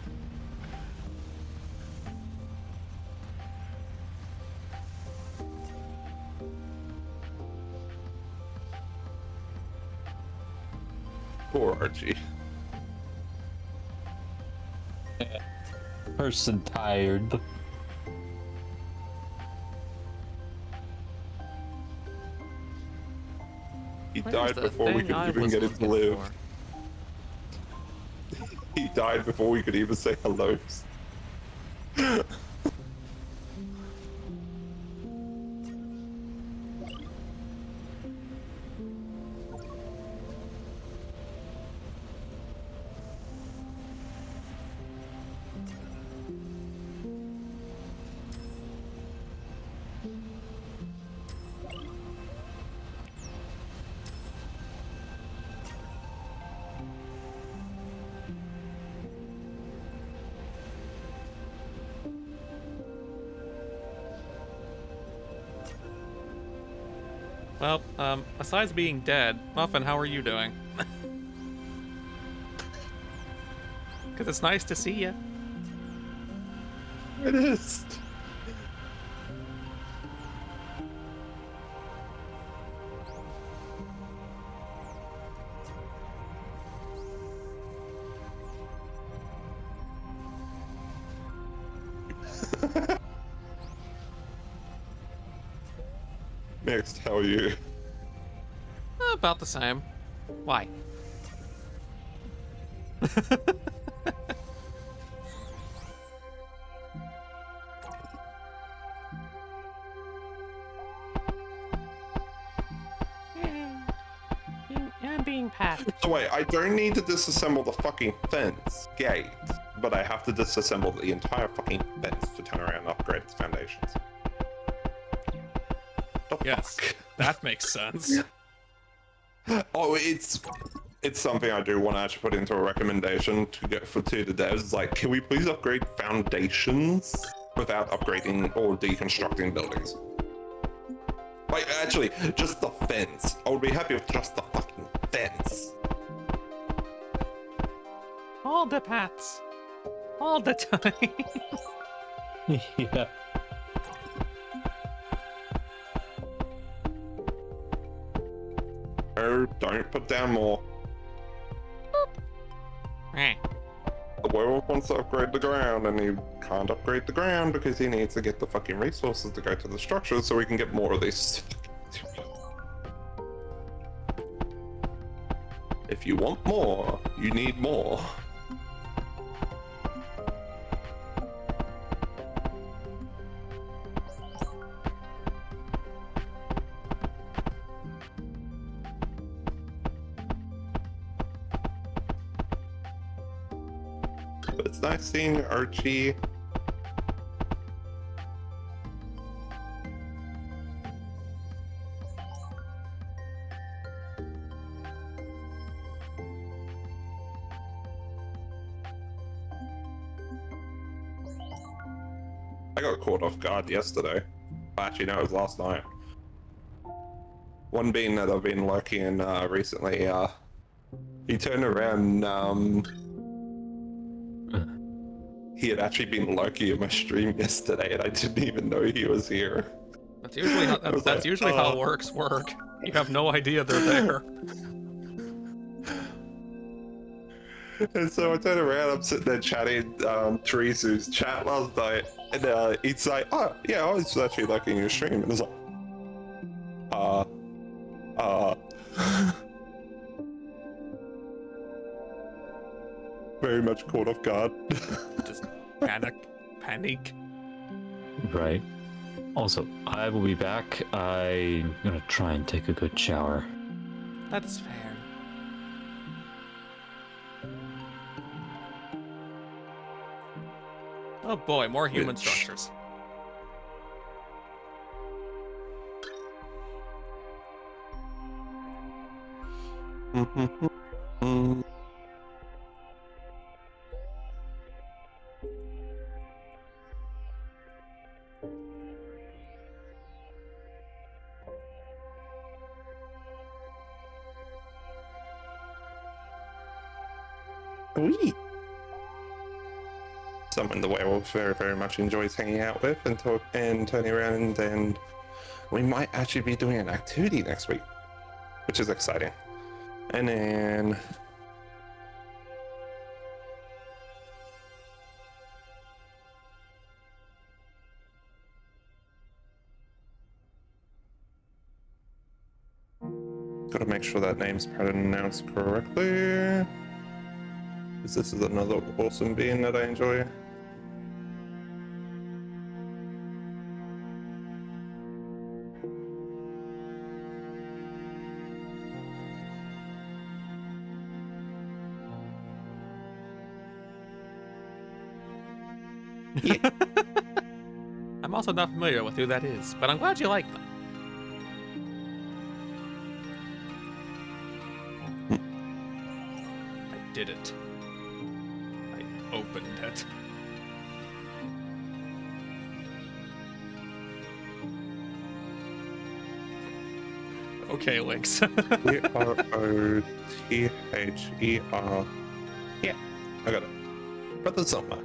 Poor Archie. Person tired. He Where's died the before we thing could I even was get him to looking live. for? He died before we could even say hello. Well, besides being dead, Muffin, how are you doing? Because it's nice to see you. It is. Next, how are you? About the same. Why? I'm being packed. So wait, I don't need to disassemble the fucking fence gate, but I have to disassemble the entire fucking fence to turn around and upgrade its foundations. The Yes, fuck? that makes sense. Oh, it's something I do want to actually put into a recommendation to get to the devs. It's like, can we please upgrade foundations without upgrading or deconstructing buildings? Like, actually, just the fence. I would be happy with just the fucking fence. All the pats. All the time. Yeah. Oh, don't put down more. Eh. The werewolf wants to upgrade the ground, and he can't upgrade the ground because he needs to get the fucking resources to go to the structure so we can get more of these. If you want more, you need more. But it's nice seeing Archie. I got caught off guard yesterday. Actually, no, it was last night. One being that I've been lurking in recently, he turned around, he had actually been lurking in my stream yesterday, and I didn't even know he was here. That's usually how, that's usually how works work. You have no idea they're there. And so I turn around, I'm sitting there chatting Teresa's chat last night, and he's like, oh, yeah, I was actually liking your stream. And I was like, very much caught off guard. Just panic. Right. Also, I will be back. I'm gonna try and take a good shower. That's fair. Oh boy, more human structures. Wee. Someone the werewolf very, very much enjoys hanging out with and turning around, and we might actually be doing an activity next week, which is exciting. And then gotta make sure that name's pronounced correctly, because this is another awesome being that I enjoy. Yeah. I'm also not familiar with who that is, but I'm glad you like them. I did it. I opened it. Okay, Lynx. Werother. Yeah, I got it. Brother Zoma.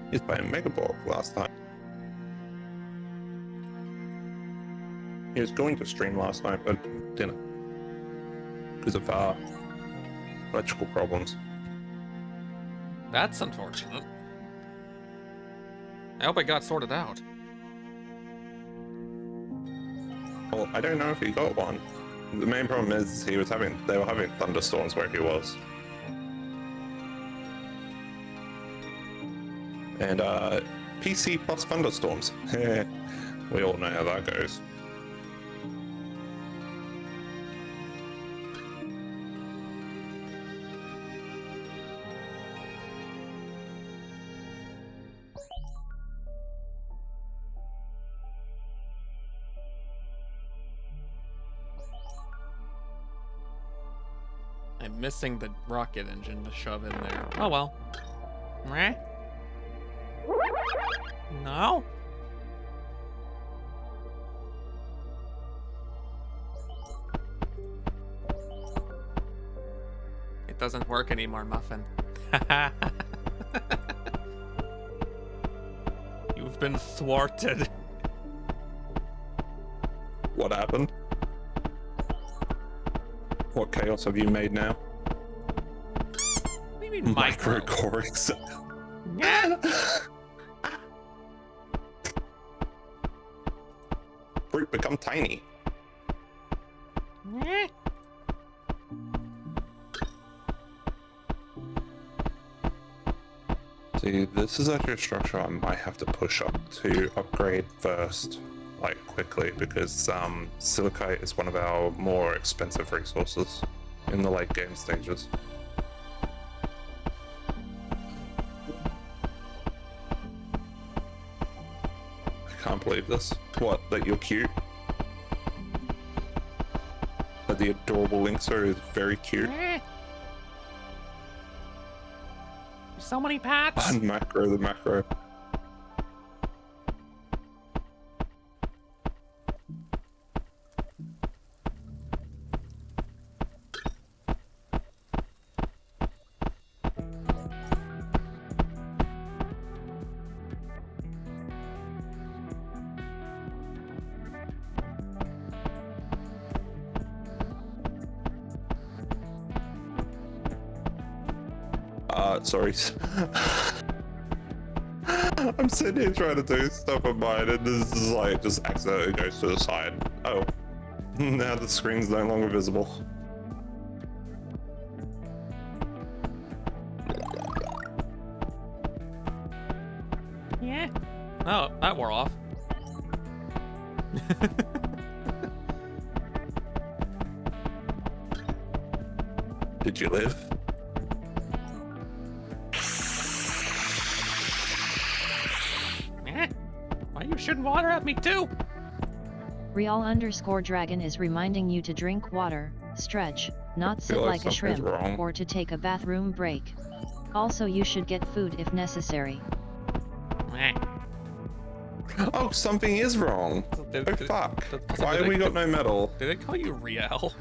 He's playing Megaborg last time. He was going to stream last night, but didn't. Because of electrical problems. That's unfortunate. I hope it got sorted out. Well, I don't know if he got one. The main problem is they were having thunderstorms where he was. And PC plus thunderstorms. We all know how that goes. I'm missing the rocket engine to shove in there. Oh well. Meh. No? It doesn't work anymore, Muffin. You've been thwarted. What happened? What chaos have you made now? What do you mean micro? Microcorix. Yeah. Fruit become tiny. Eh. See, this is actually a structure I might have to push up to upgrade first, like quickly, because silicate is one of our more expensive resources in the late game stages. I can't believe this. What, that you're cute? That the adorable Linkster is very cute? So many pats. And macro the macro. Sorry. I'm sitting here trying to do stuff on mine, and this is like just accidentally goes to the side. Oh, now the screen's no longer visible. Yeah. Oh, that wore off. Did you live? Why you shooting water at me too? Real_Dragon is reminding you to drink water, stretch, not sit like a shrimp, or to take a bathroom break. Also, you should get food if necessary. Oh, something is wrong. Oh fuck. Why have we got no metal? Did they call you Riel?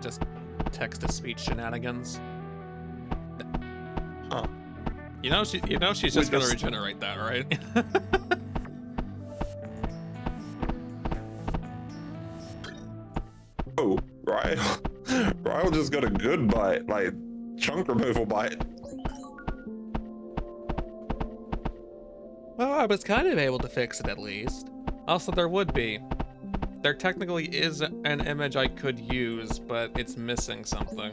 Just text-to-speech shenanigans. Huh. You know she's just gonna regenerate that, right? Oh, Ryle just got a good bite, like chunk removal bite. Well, I was kind of able to fix it at least. Also, there technically is an image I could use, but it's missing something.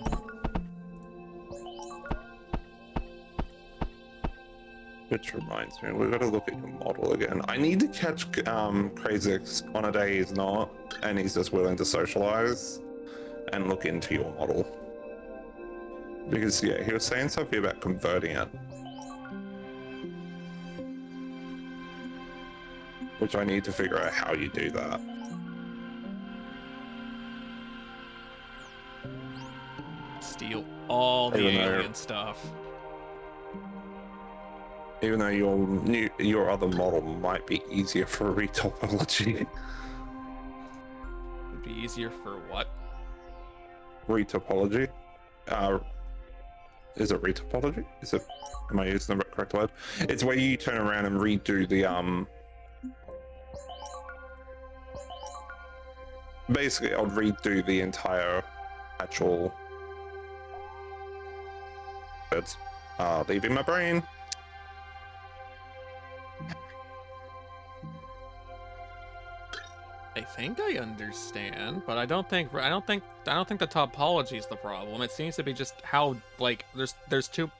Which reminds me, we've got to look at your model again. I need to catch Krazix on a day he's not, and he's just willing to socialize and look into your model. Because, yeah, he was saying something about converting it. Which I need to figure out how you do that. Steal all the alien stuff. Even though your other model might be easier for retopology. Would be easier for what? Retopology. Is it retopology? Am I using the correct word? It's where you turn around and redo the basically, I'll redo the entire actual bits. Leaving my brain. I think I understand, but I don't think the topology is the problem. It seems to be just how, like, there's too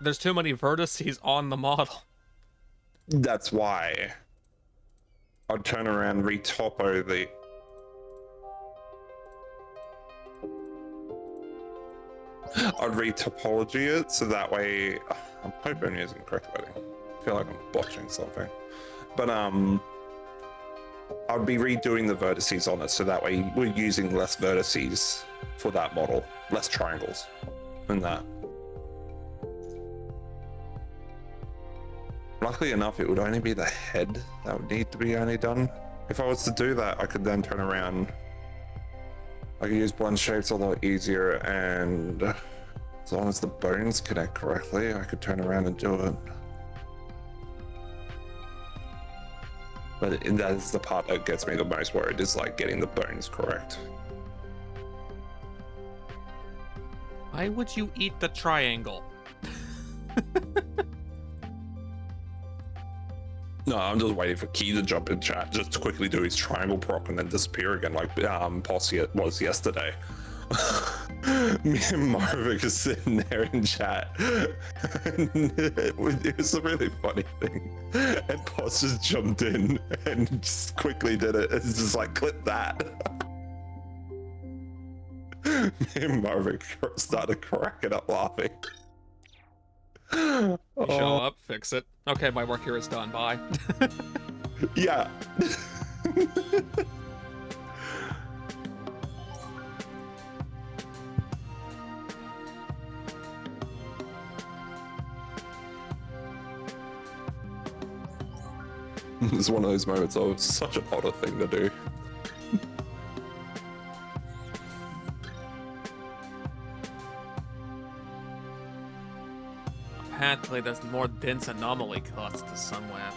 many vertices on the model. That's why I'll turn around, re-topo the. I'd re-topology it so that way. I'm hoping I'm using the correct wording. I feel like I'm botching something, but I'd be redoing the vertices on it so that way we're using less vertices for that model, less triangles, and that. Luckily enough, it would only be the head that would need to be only done. If I was to do that, I could then turn around. I could use blend shapes a lot easier, and as long as the bones connect correctly, I could turn around and do it. But that is the part that gets me the most worried, is like getting the bones correct. Why would you eat the triangle? No, I'm just waiting for Key to jump in chat just to quickly do his triangle proc and then disappear again like Posse was yesterday. Me and Marvick are sitting there in chat. It was a really funny thing. And Posse just jumped in and just quickly did it. It's just like, clip that. Me and Marvick started cracking up laughing. You show up, fix it. Okay, my work here is done. Bye. Yeah. It's one of those moments of such an odd thing to do. Apparently, there's more dense anomaly clusters somewhere.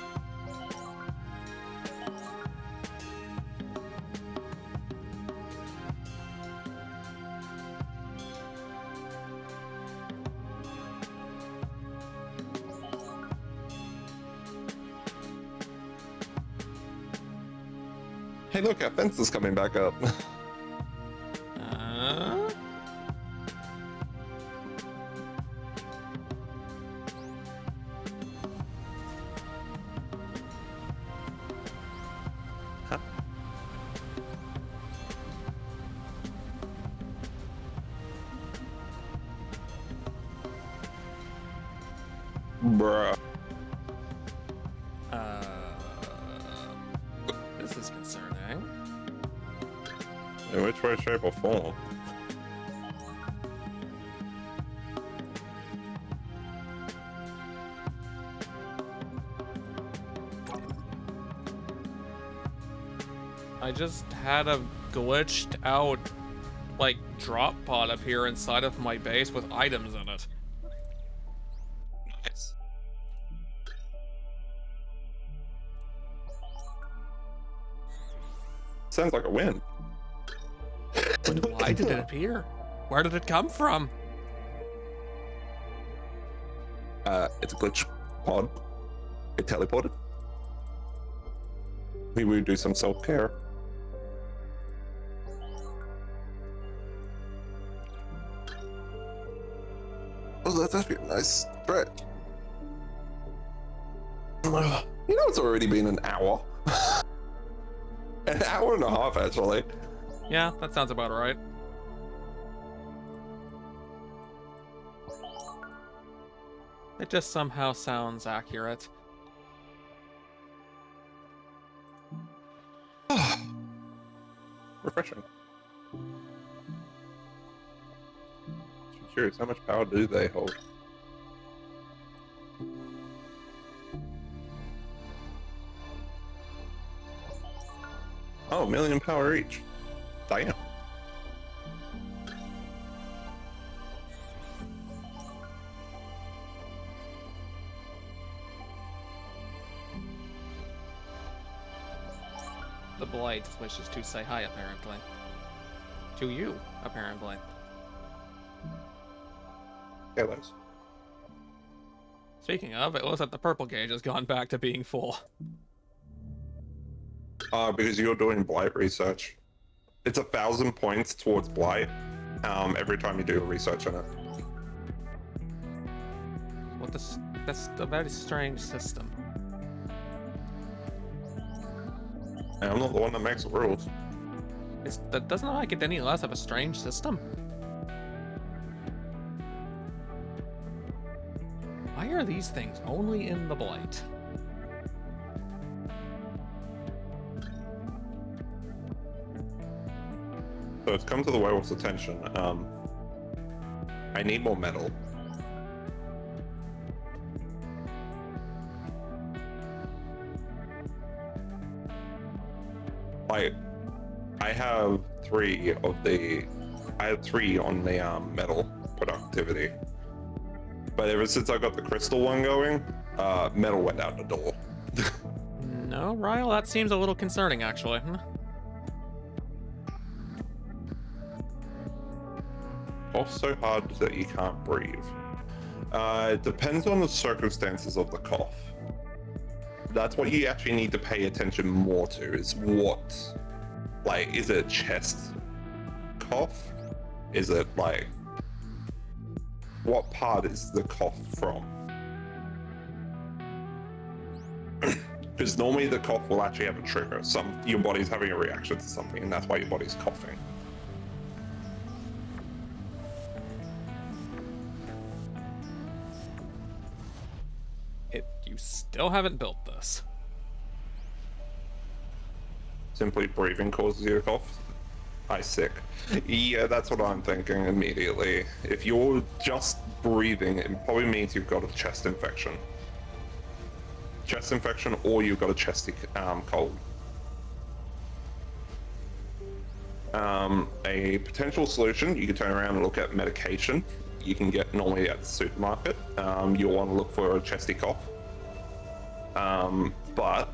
Hey, look, our fence is coming back up. Bruh. This is concerning. In which way, shape, or form? I just had a glitched out, like, drop pod appear inside of my base with items in it. Nice. Sounds like a win. But why did it appear? Where did it come from? It's a glitch pod. It teleported. We would do some self-care. Oh, that's actually a nice stretch. You know, it's already been an hour. An hour and a half, actually. Yeah, that sounds about right. It just somehow sounds accurate. Refreshing. I'm curious, how much power do they hold? Oh, 1 million power each. Damn. the blight wishes to say hi, apparently. To you, apparently. Yeah, those. Speaking of, it looks like the purple gauge has gone back to being full. Because you're doing blight research. It's 1,000 points towards blight every time you do research on it. What this? That's a very strange system. I'm not the one that makes the rules. That doesn't make it any less of a strange system. Why are these things only in the blight? So it's come to the werewolf's attention. I need more metal. Like, I have 3 of the. I had 3 on the metal productivity, but ever since I got the crystal one going, metal went out the door. No, Ryle, that seems a little concerning, actually. Cough so hard that you can't breathe. It depends on the circumstances of the cough. That's what you actually need to pay attention more to, is what, like, is it a chest cough? Is it like, what part is the cough from? Because normally the cough will actually have a trigger. Your body's having a reaction to something, and that's why your body's coughing. You still haven't built this. Simply breathing causes you to cough? I sick. Yeah, that's what I'm thinking immediately. If you're just breathing, it probably means you've got a chest infection. Chest infection, or you've got a chesty cold. A potential solution, you can turn around and look at medication. You can get normally at the supermarket. You'll want to look for a chesty cough. But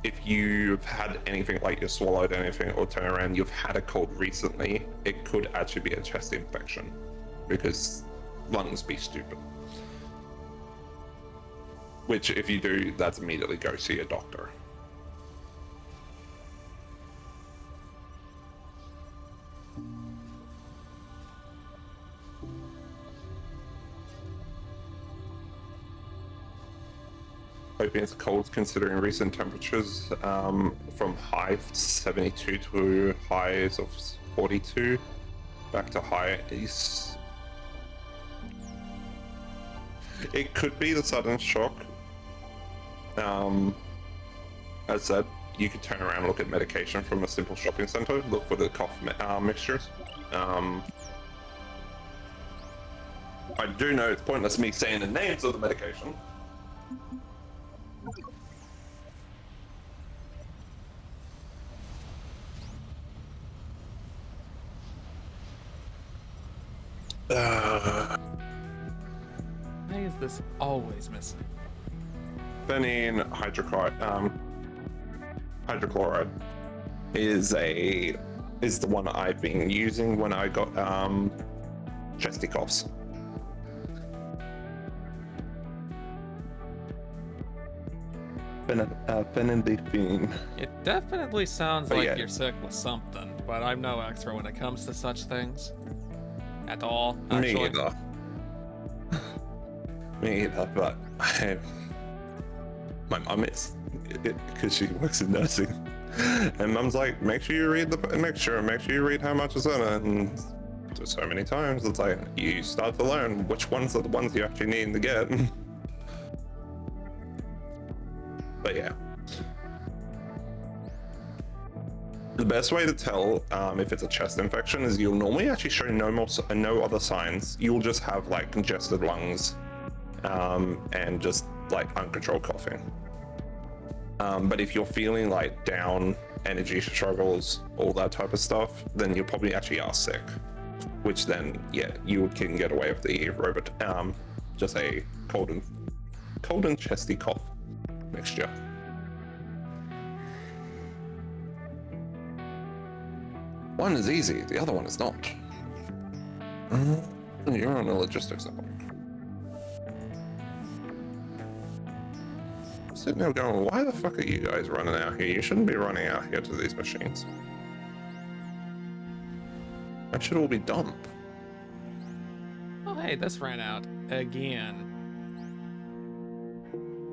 if you've had anything, like you swallowed anything or turn around, you've had a cold recently, it could actually be a chest infection, because lungs be stupid. Which, if you do, that's immediately go see a doctor. Hoping it's cold considering recent temperatures from high 72 to highs of 42 back to highs. It could be the sudden shock. As said, you could turn around and look at medication from a simple shopping center, look for the cough mixtures. I do know it's pointless me saying the names of the medication. Why is this always missing? Phenene hydrochloride is the one I've been using when I got chesty coughs. Phenidipine. It definitely sounds like yeah. you're sick with something, but I'm no expert when it comes to such things. At all, actually. Me either. Me either, but my mum is, because she works in nursing, and mum's like, make sure you read how much is in it, and so many times it's like you start to learn which ones are the ones you actually need to get. But yeah, the best way to tell if it's a chest infection is you'll normally actually show no other signs. You'll just have like congested lungs and just like uncontrolled coughing. But if you're feeling like down, energy struggles, all that type of stuff, then you probably actually are sick. Which then, yeah, you can get away with the robot, just a cold and chesty cough mixture. One is easy, the other one is not. You're on a logistics network. I'm sitting there going, why the fuck are you guys running out here? You shouldn't be running out here to these machines. That should all be dump. Oh, hey, this ran out again.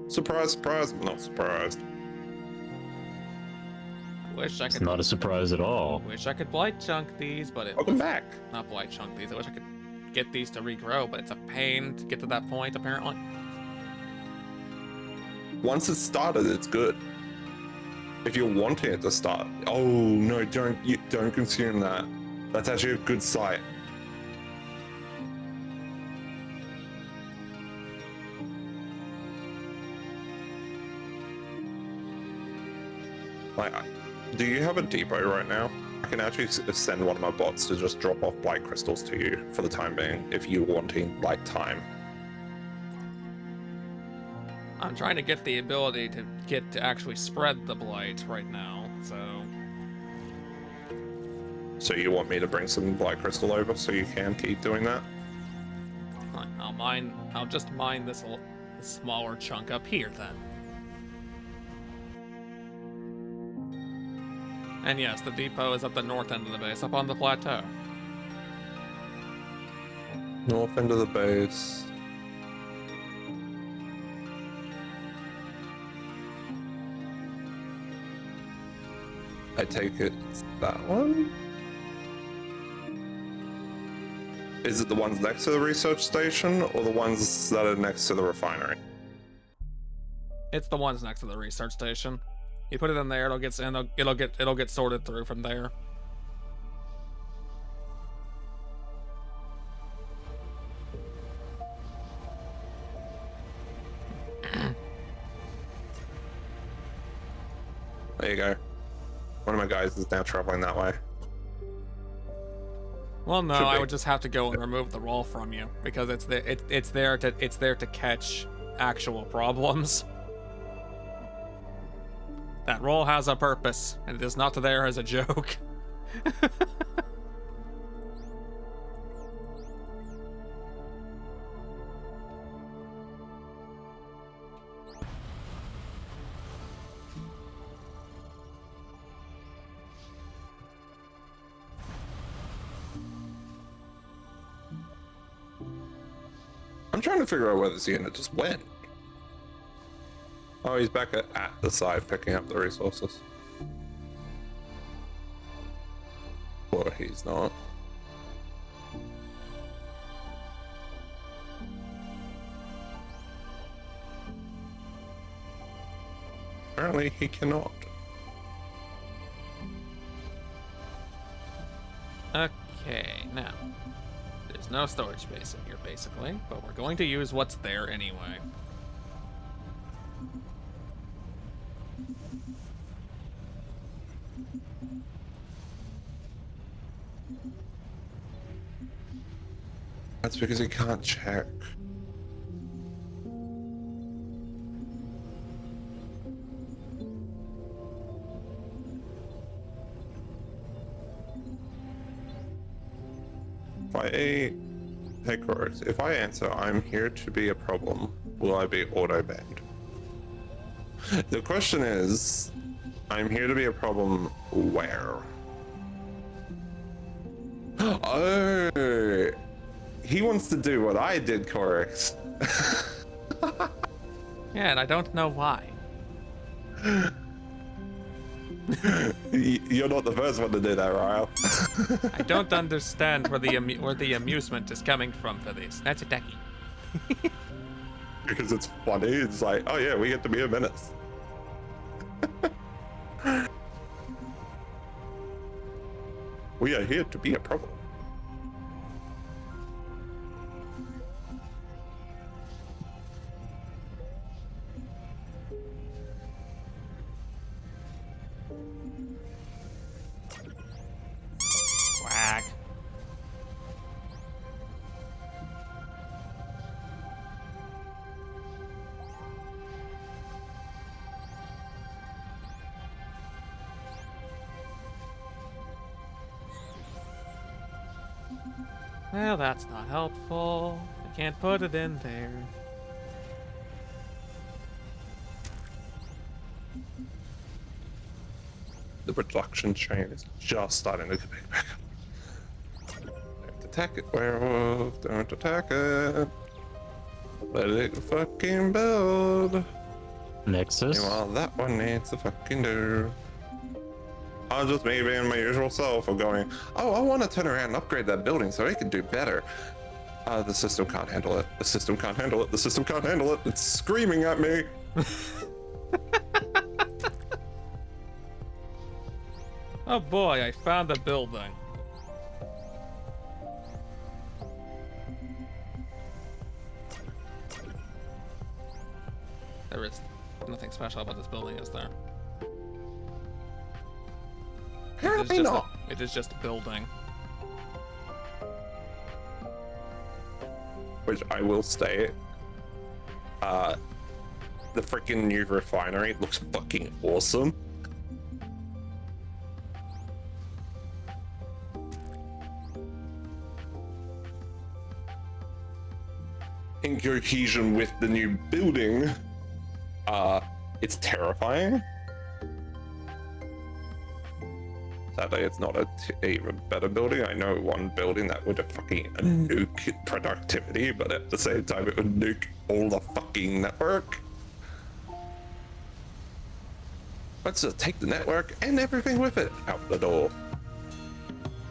Surprise, surprise. I'm not surprised. Wish I could. It's not a surprise at all. Wish I could blight chunk these, but it. Welcome back. Not blight chunk these. I wish I could get these to regrow, but it's a pain to get to that point, apparently. Once it's started, it's good. If you're wanting it to start, oh no, don't consume that. That's actually a good sight. Like, do you have a depot right now? I can actually send one of my bots to just drop off blight crystals to you for the time being, if you're wanting like time. I'm trying to get the ability to actually spread the blight right now, so. So you want me to bring some blight crystal over so you can keep doing that? I'll just mine this smaller chunk up here then. And yes, the depot is at the north end of the base, up on the plateau. North end of the base. I take it it's that one? Is it the ones next to the research station or the ones that are next to the refinery? It's the ones next to the research station. You put it in there, it'll get sorted through from there. There you go. One of my guys is now traveling that way. Well, no, I would just have to go and remove the roll from you because it's there to catch actual problems. That roll has a purpose, and it is not there as a joke. I'm trying to figure out where this unit just went. Oh, he's back at the side picking up the resources. Or he's not. Apparently he cannot. Okay, now. There's no storage space in here, basically, but we're going to use what's there anyway. That's because he can't check. Hey Chorus, if I answer, I'm here to be a problem, will I be auto-banned? The question is, I'm here to be a problem where? Oh, he wants to do what I did, Chorus. Yeah, and I don't know why. You're not the first one to do that, Ryle. I don't understand where the amusement is coming from for this. That's a tacky. Because it's funny. It's like, oh yeah, we get to be a menace. We are here to be a problem. Quack. Well, that's not helpful. I can't put it in there. The production chain is just starting to pick back up. Don't attack it, werewolf. Don't attack it. Let it fucking build. Nexus. Meanwhile, that one needs to fucking do. I'll just me being my usual self of going, oh, I want to turn around and upgrade that building so it can do better. The system can't handle it. The system can't handle it. The system can't handle it. It's screaming at me. Oh boy, I found a building. There is nothing special about this building, is there? Apparently not. It is just a building. Which I will state, the freaking new refinery looks fucking awesome. In cohesion with the new building, it's terrifying. Sadly, it's not a even better building. I know one building that would have fucking nuke productivity, but at the same time, it would nuke all the fucking network. Let's just take the network and everything with it out the door.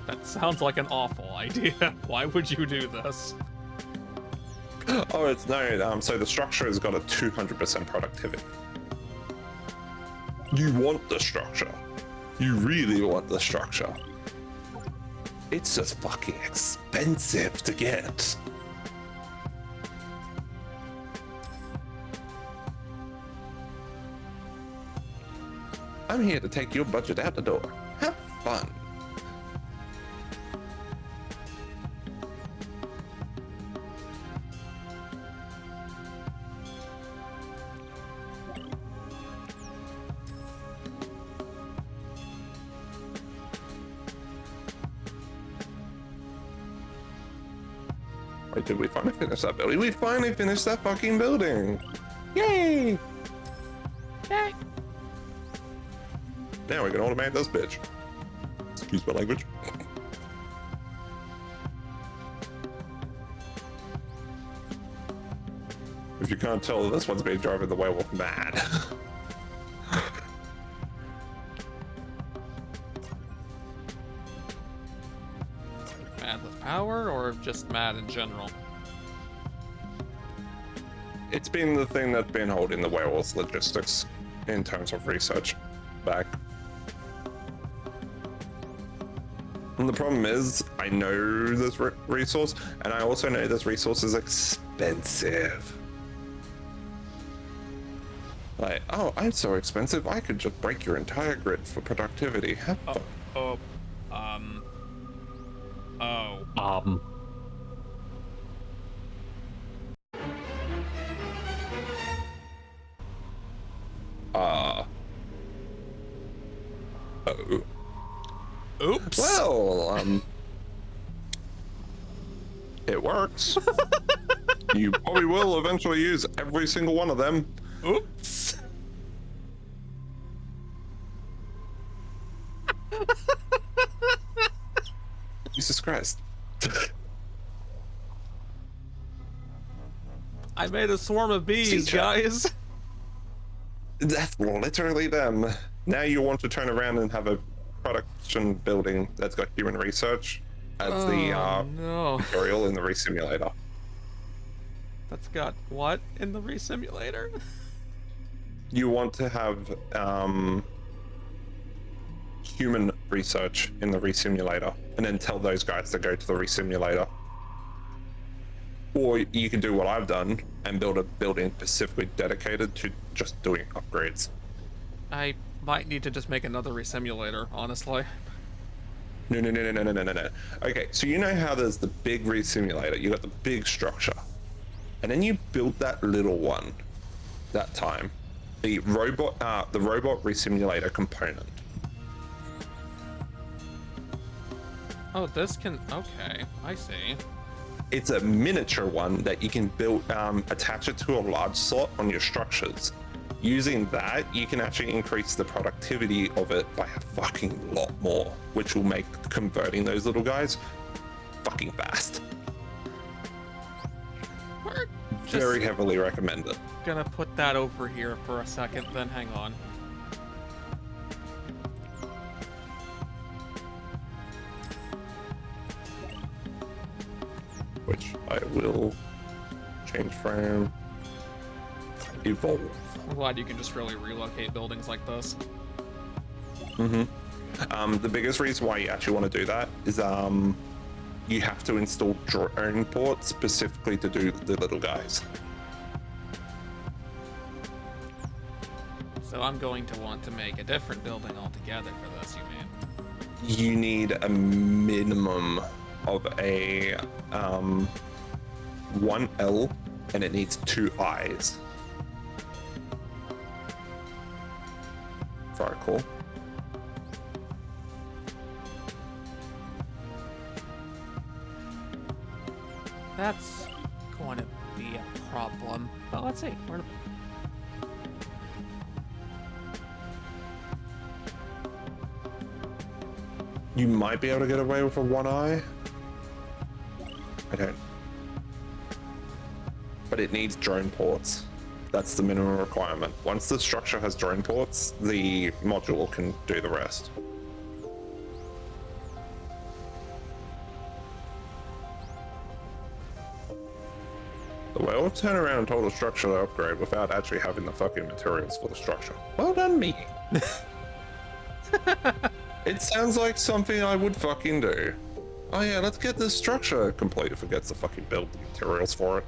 That sounds like an awful idea. Why would you do this? Oh, it's no. So the structure has got a 200% productivity. You want the structure. You really want the structure. It's just fucking expensive to get. I'm here to take your budget out the door. Have fun. Wait, did we finally finish that building? We finally finished that fucking building! Yay! Yay! Now we can automate this bitch. Excuse my language. If you can't tell, this one's been driving the werewolf mad. Mad with power, or just mad in general? It's been the thing that's been holding the werewolf's logistics in terms of research back. And the problem is, I know this resource, and I also know this resource is expensive. Like, oh, I'm so expensive, I could just break your entire grid for productivity. Have fun. Oh. Oops. Well, it works. You probably will eventually use every single one of them. Oops. Jesus Christ. I made a swarm of bees, Teacher. guys. That's literally them. Now you want to turn around and have a production building that's got human research as no. tutorial in the resimulator. That's got what in the resimulator? You want to have human research in the resimulator and then tell those guys to go to the resimulator. Or you can do what I've done and build a building specifically dedicated to just doing upgrades. I might need to just make another resimulator, honestly. No. Okay, so you know how there's the big resimulator, you got the big structure, and then you build that little one that time, the robot resimulator component. Oh, this can... Okay, I see. It's a miniature one that you can build, attach it to a large slot on your structures. Using that, you can actually increase the productivity of it by a fucking lot more, which will make converting those little guys fucking fast. Very heavily recommended. Gonna put that over here for a second, then hang on. Which I will change frame, evolve. I'm glad you can just really relocate buildings like this. The biggest reason why you actually want to do that is you have to install drone ports specifically to do the little guys. So I'm going to want to make a different building altogether for this, you mean? You need a minimum of a 1L, and it needs 2 eyes. Very cool. That's going to be a problem. But let's see. You might be able to get away with a 1 eye. I don't. But it needs drone ports. That's the minimum requirement. Once the structure has drone ports, the module can do the rest. The way we've turned around and told a structure to upgrade without actually having the fucking materials for the structure. Well done, me. It sounds like something I would fucking do. Oh yeah, let's get this structure. Completely forgets to fucking build the materials for it.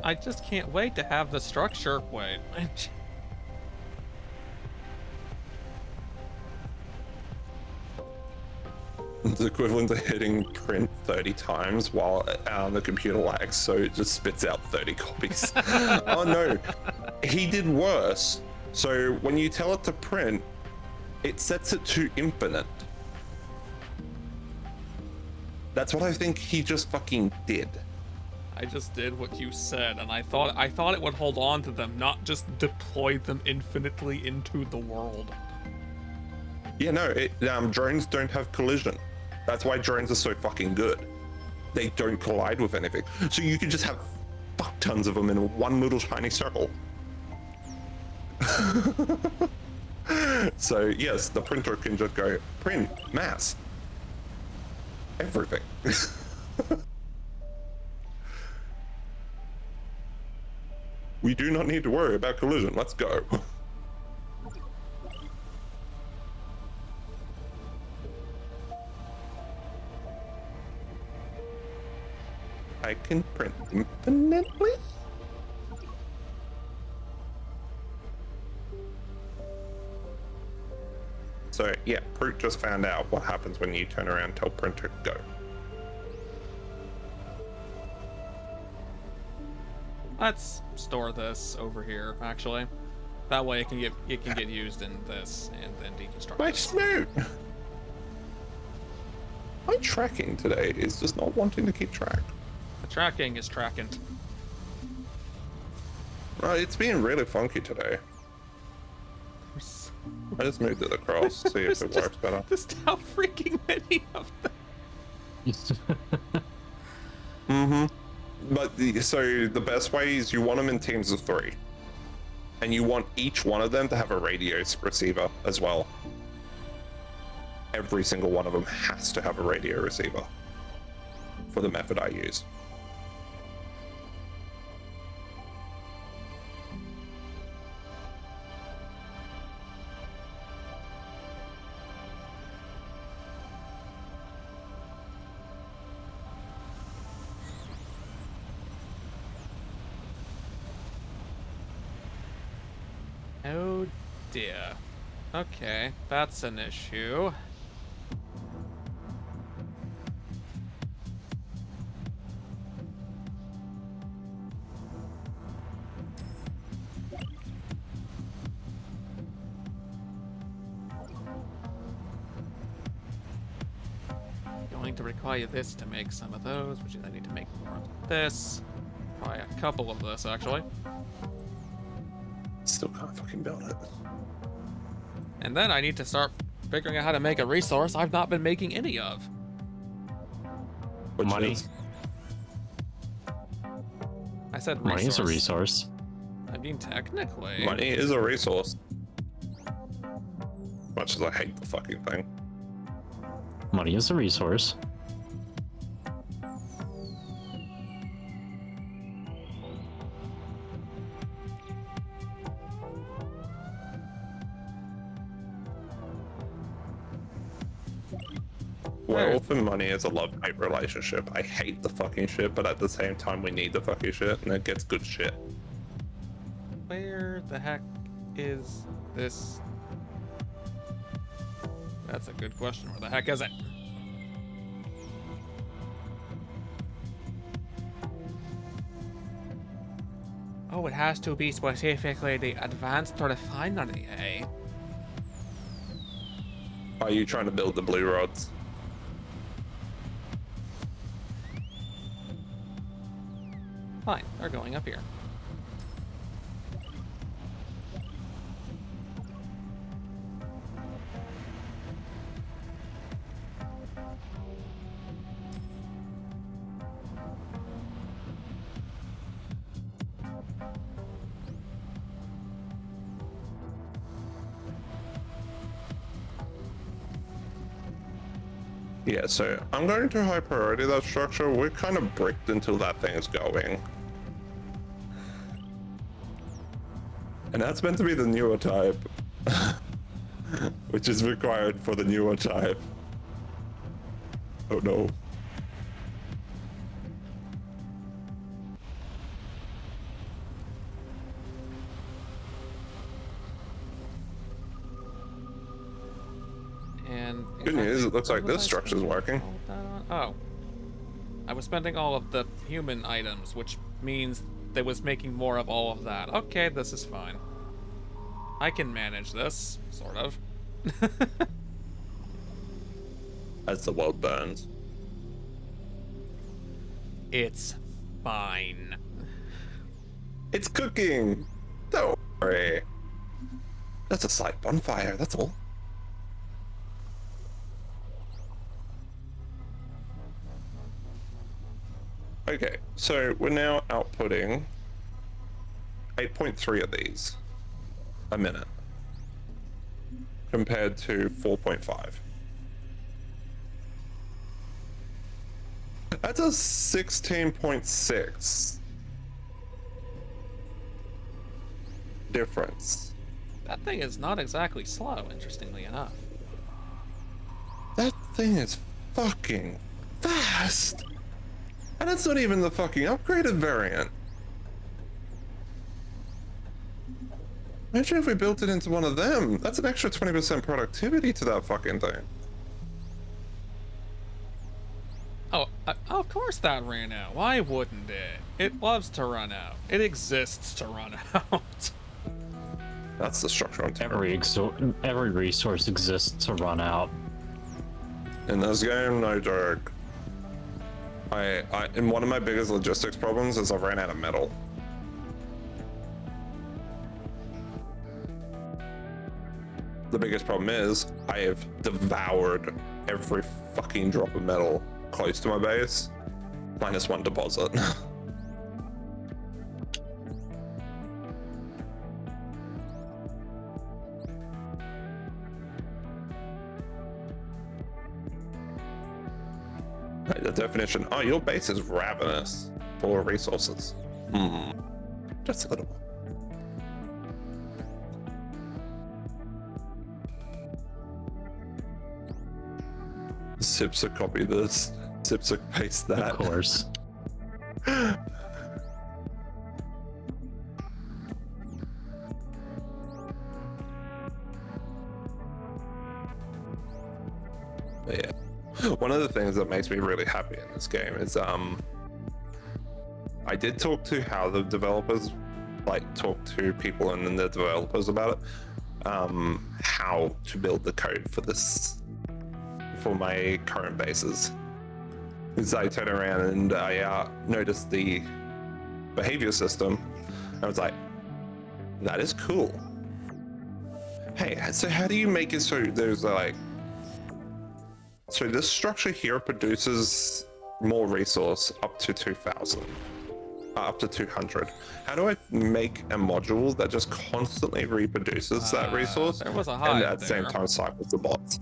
I just can't wait to have the structure. Wait. It's equivalent to hitting print 30 times while the computer lags, so it just spits out 30 copies. Oh no, he did worse. So when you tell it to print, it sets it to infinite. That's what I think he just fucking did. I just did what you said, and I thought it would hold on to them, not just deploy them infinitely into the world. Yeah, no, drones don't have collision. That's why drones are so fucking good. They don't collide with anything. So you can just have fuck tons of them in one little tiny circle. So yes, the printer can just go print mass. Everything. We do not need to worry about collision. Let's go. I can print infinitely? So yeah, Prute just found out what happens when you turn around and tell printer go. Let's store this over here, actually. That way it can get used in this and then deconstruct. My this. snoot! My tracking today is just not wanting to keep track. The tracking is tracking. Well, it's being really funky today. I just moved it across, see if it works better. Just how freaking many of them. Mm-hmm. But so the best way is you want them in teams of 3. And you want each one of them to have a radio receiver as well. Every single one of them has to have a radio receiver for the method I use. Oh dear. Okay, that's an issue. going to require this to make some of those, which I need to make more of this. Probably a couple of this, actually. Still can't fucking build it. And then I need to start figuring out how to make a resource I've not been making any of. Which Money. is... I said resource. Money is a resource. I mean, technically. Money is a resource. Much as I hate the fucking thing. Money is a resource. Wealth and money is a love-hate relationship. I hate the fucking shit, but at the same time, we need the fucking shit, and it gets good shit. Where the heck is this? That's a good question. Where the heck is it? Oh, it has to be specifically the advanced refinery, eh? Are you trying to build the blue rods? Fine, they're going up here. Yeah, so I'm going to high priority that structure. We're kind of bricked until that thing is going. And that's meant to be the newer type. Which is required for the newer type. Oh no. And Good news, it looks like this structure's working. Oh. I was spending all of the human items, which means they was making more of all of that. Okay, this is fine. I can manage this, sort of. As the world burns. It's fine. It's cooking! Don't worry. That's a slight bonfire, that's all. Okay, so we're now outputting 8.3 of these a minute compared to 4.5. That's a 16.6 difference. That thing is not exactly slow, interestingly enough. That thing is fucking fast! And it's not even the fucking upgraded variant. Imagine if we built it into one of them. That's an extra 20% productivity to that fucking thing. Oh, of course that ran out. Why wouldn't it? It loves to run out. It exists to run out. That's the structure I'm talking about. Every resource exists to run out. In this game, no joke. And one of my biggest logistics problems is I ran out of metal. The biggest problem is I have devoured every fucking drop of metal close to my base, minus one deposit. The definition, oh, your base is ravenous for resources. Just a little. Sipsa copy this. Sipsa paste that. Of course. Yeah. One of the things that makes me really happy in this game is I did talk to how the developers talk to people and then the developers about it, how to build the code for this for my current bases, is I turn around and I notice the behavior system. I was like, that is cool. Hey, so how do you make it so there's like, so this structure here produces more resource up to 2,000, up to 200. How do I make a module that just constantly reproduces that resource there was a and hive at the same time cycles the bots?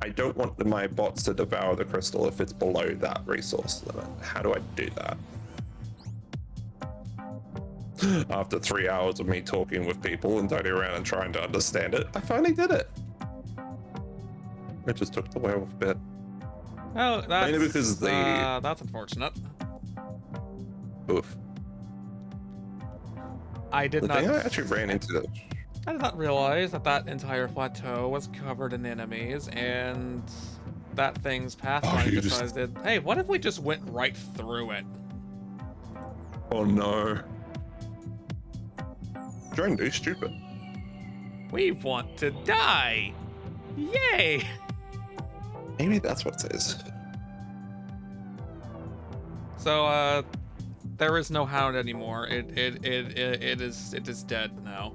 I don't want my bots to devour the crystal if it's below that resource limit. How do I do that? After 3 hours of me talking with people and turning around and trying to understand it, I finally did it. It just took the werewolf bit. Oh, that's mainly because that's unfortunate. Oof. I did not. I actually ran into. I did not realize that that entire plateau was covered in enemies, and that thing's pathfinder decided, hey, what if we just went right through it? Oh no. Trying to do stupid. We want to die. Yay! Maybe that's what it is. So, there is no hound anymore. It is dead now.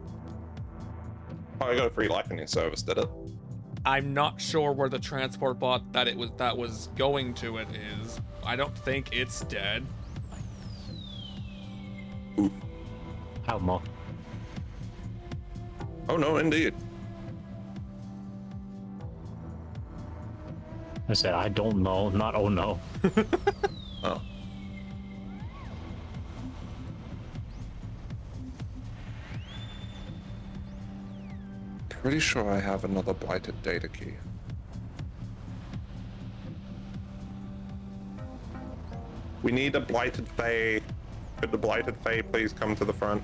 Oh, I got a free lightning service, did it? I'm not sure where the transport bot that was going to it is. I don't think it's dead. Oof. How much? Oh no, indeed. I said, I don't know, not oh no. Oh. Pretty sure I have another blighted data key. We need a blighted fae. Could the blighted fae please come to the front?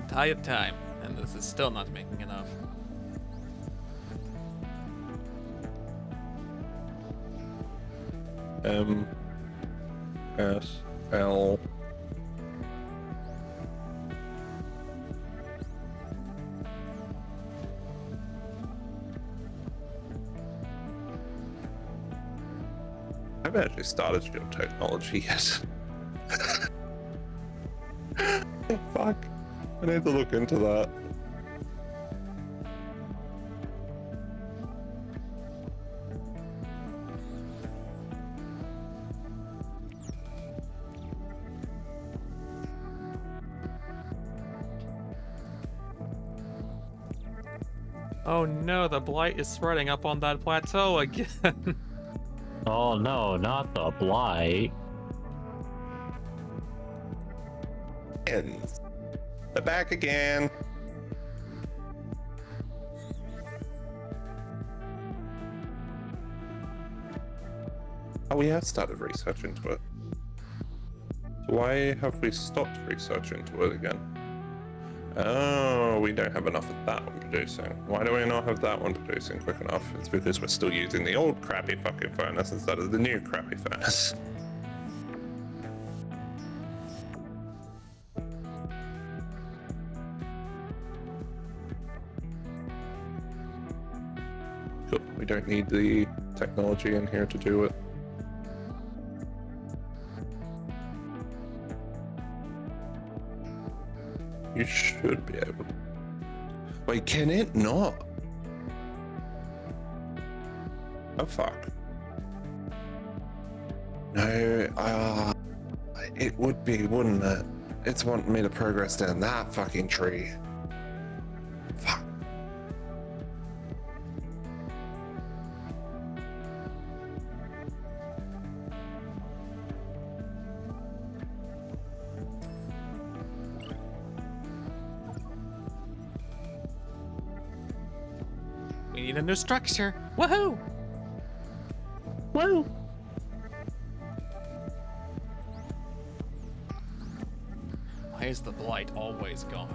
Entire time, and this is still not making enough. M S L. I haven't actually started geotechnology yet. Fuck. I need to look into that. Oh no, the blight is spreading up on that plateau again. Oh no, not the blight. And they're back again. Oh, we have started research into it. So why have we stopped research into it again? Oh, we don't have enough of that one producing. Why do we not have that one producing quick enough? It's because we're still using the old crappy fucking furnace instead of the new crappy furnace. Cool. We don't need the technology in here to do it. You should be able to. Wait, can it not? Oh fuck. No, it would be, wouldn't it? It's wanting me to progress down that fucking tree. Fuck. need a new structure. Woohoo! Woo! Why is the blight always gone?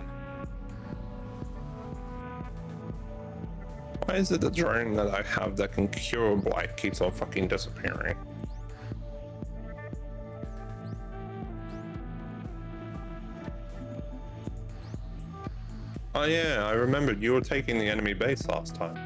Why is it the drone that I have that can cure blight keeps on fucking disappearing? Oh yeah, I remembered you were taking the enemy base last time.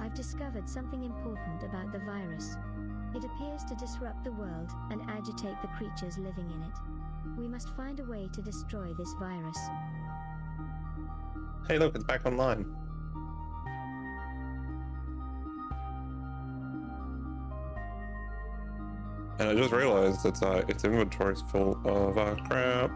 I've discovered something important about the virus. It appears to disrupt the world and agitate the creatures living in it. We must find a way to destroy this virus. Hey look, it's back online. And I just realized that its inventory's full of crap.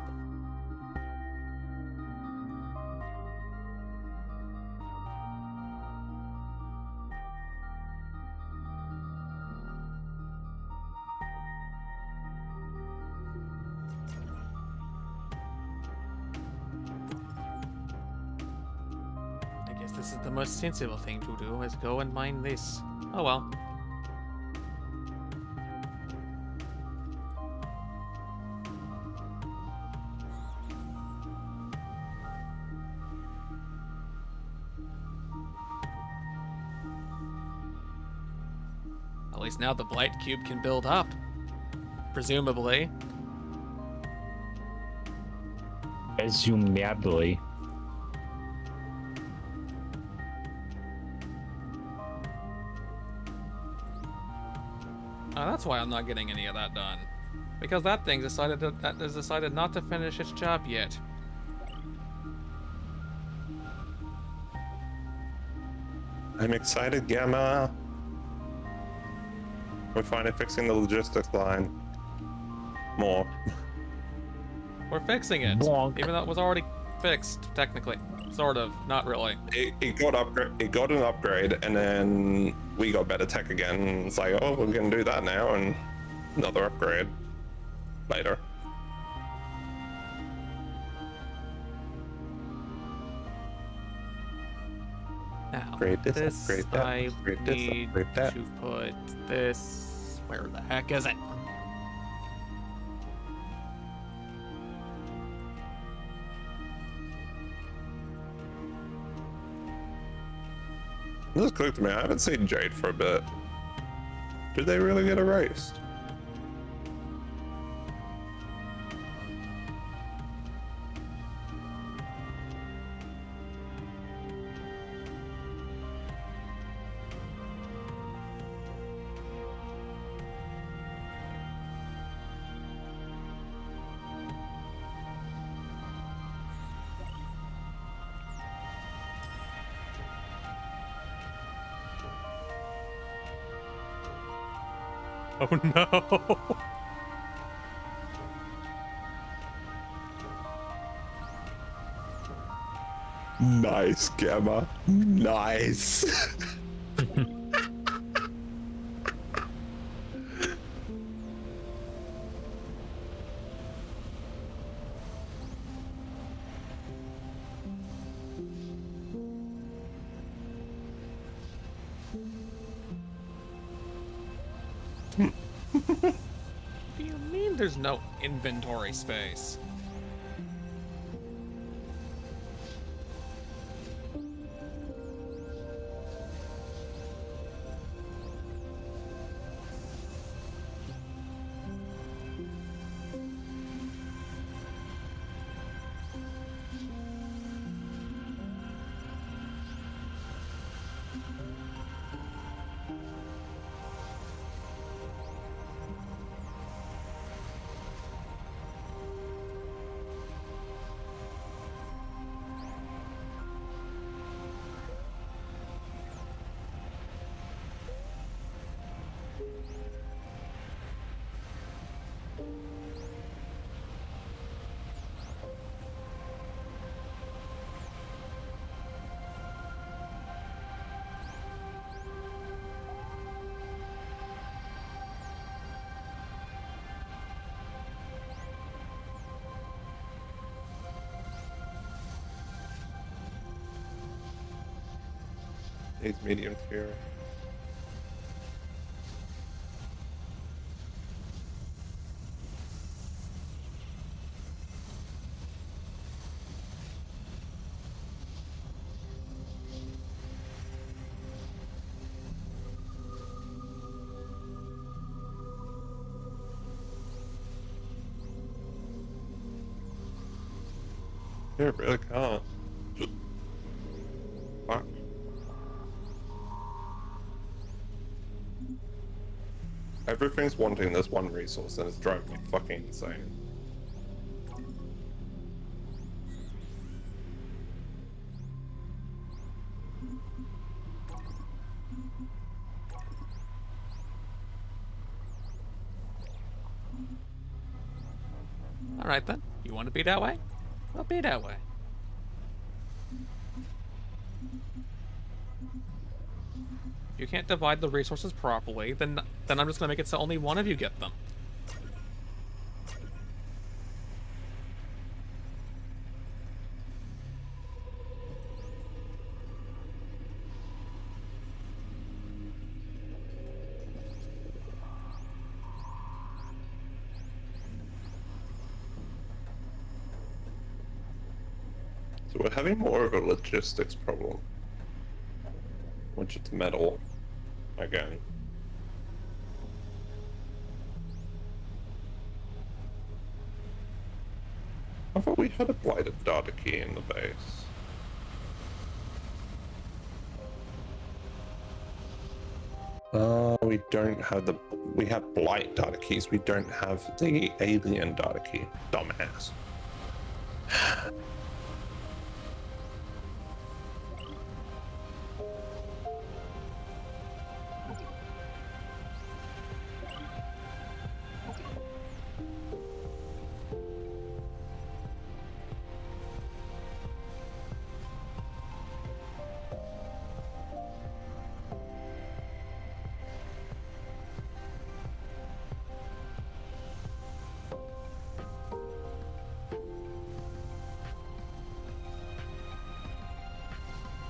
I guess this is the most sensible thing to do, is go and mine this. Oh well. At least now the blight cube can build up. Presumably. Presumably. That's why I'm not getting any of that done. Because that thing has decided not to finish its job yet. I'm excited, Gamma. We're finally fixing the logistics line. More. We're fixing it. Bonk. Even though it was already fixed, technically. Sort of, not really. It got an upgrade, and then we got better tech again. And it's like, oh, we're gonna do that now, and another upgrade later. Now, Upgrade this, this upgrade that, I upgrade this, need upgrade that. to put this... Where the heck is it? This clicked me. I haven't seen Jade for a bit. Did they really get erased? Oh no! Nice, Gamma. Nice. What do you mean there's no inventory space? He's medium tier. Yeah, it really can't. Fuck. Everything's wanting this one resource and it's driving me fucking insane. Alright then. You want to be that way? Well, be that way. You can't divide the resources properly, then I'm just gonna make it so only one of you get them. So we're having more of a logistics problem. Which is metal. Again. I thought we had a blighted data key in the base. We don't have the... We have blight data keys, we don't have the alien data key. Dumbass.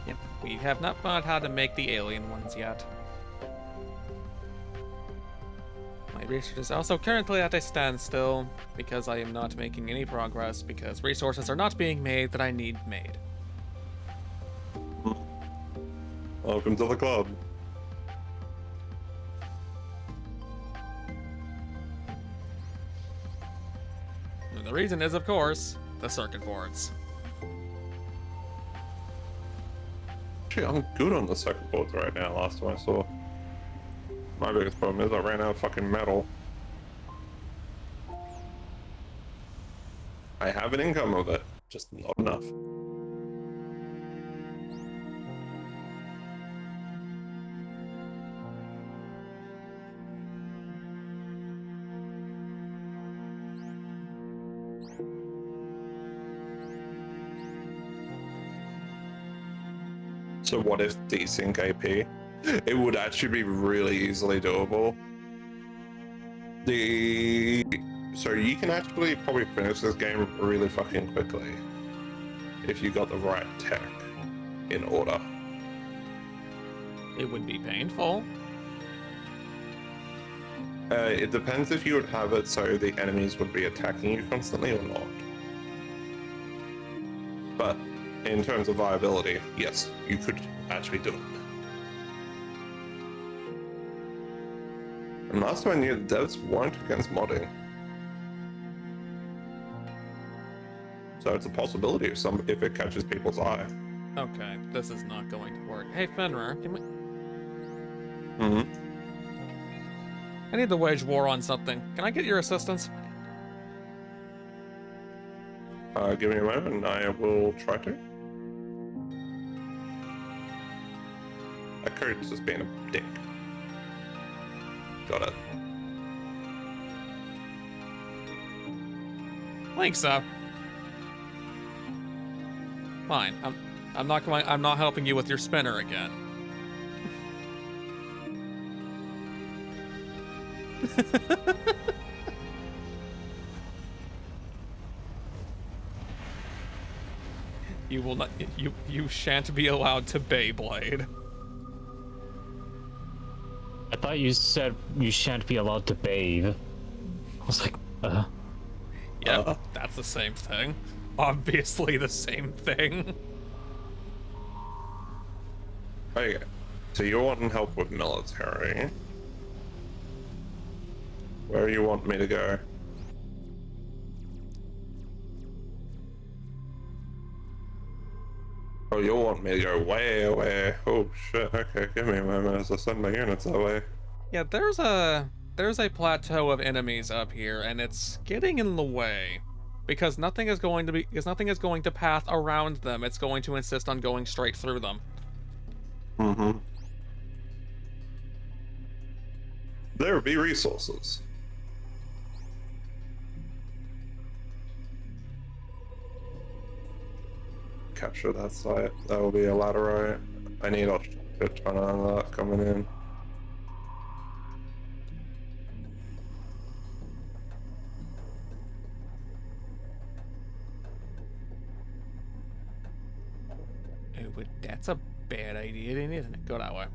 Yep, we have not found how to make the alien ones yet. My research is also currently at a standstill because I am not making any progress because resources are not being made that I need made. Welcome to the club. And the reason is, of course, the circuit boards. Actually, I'm good on the circuit boards right now, last time I saw. My biggest problem is I ran out of fucking metal. I have an income of it, just not enough. So what if desync AP? It would actually be really easily doable. So you can actually probably finish this game really fucking quickly if you got the right tech in order. It would be painful. It depends if you would have it so the enemies would be attacking you constantly or not. But in terms of viability, yes, you could actually do it. And last time I knew the devs weren't against modding. So it's a possibility if it catches people's eye. Okay, this is not going to work. Hey, Fenrir, can we... Mm-hmm. I need to wage war on something. Can I get your assistance? Give me a moment and I will try to. That code's just being a dick. Got it. Thanks, fine. I'm not helping you with your spinner again. You will not. You shan't be allowed to Beyblade. I thought you said you shan't be allowed to bathe. I was like, Yep, that's the same thing. Obviously the same thing. Okay, so you're wanting help with military. Where do you want me to go? Oh, you'll want me to go way away. Oh shit, okay, give me a moment as I send my units that way. Yeah, there's a plateau of enemies up here, and it's getting in the way. Because nothing is going to path around them, it's going to insist on going straight through them. Mm-hmm. There be resources. Capture that site. That will be a laterite. I need a shit ton of that coming in. Ooh, but that's a bad idea, isn't it? Go that way.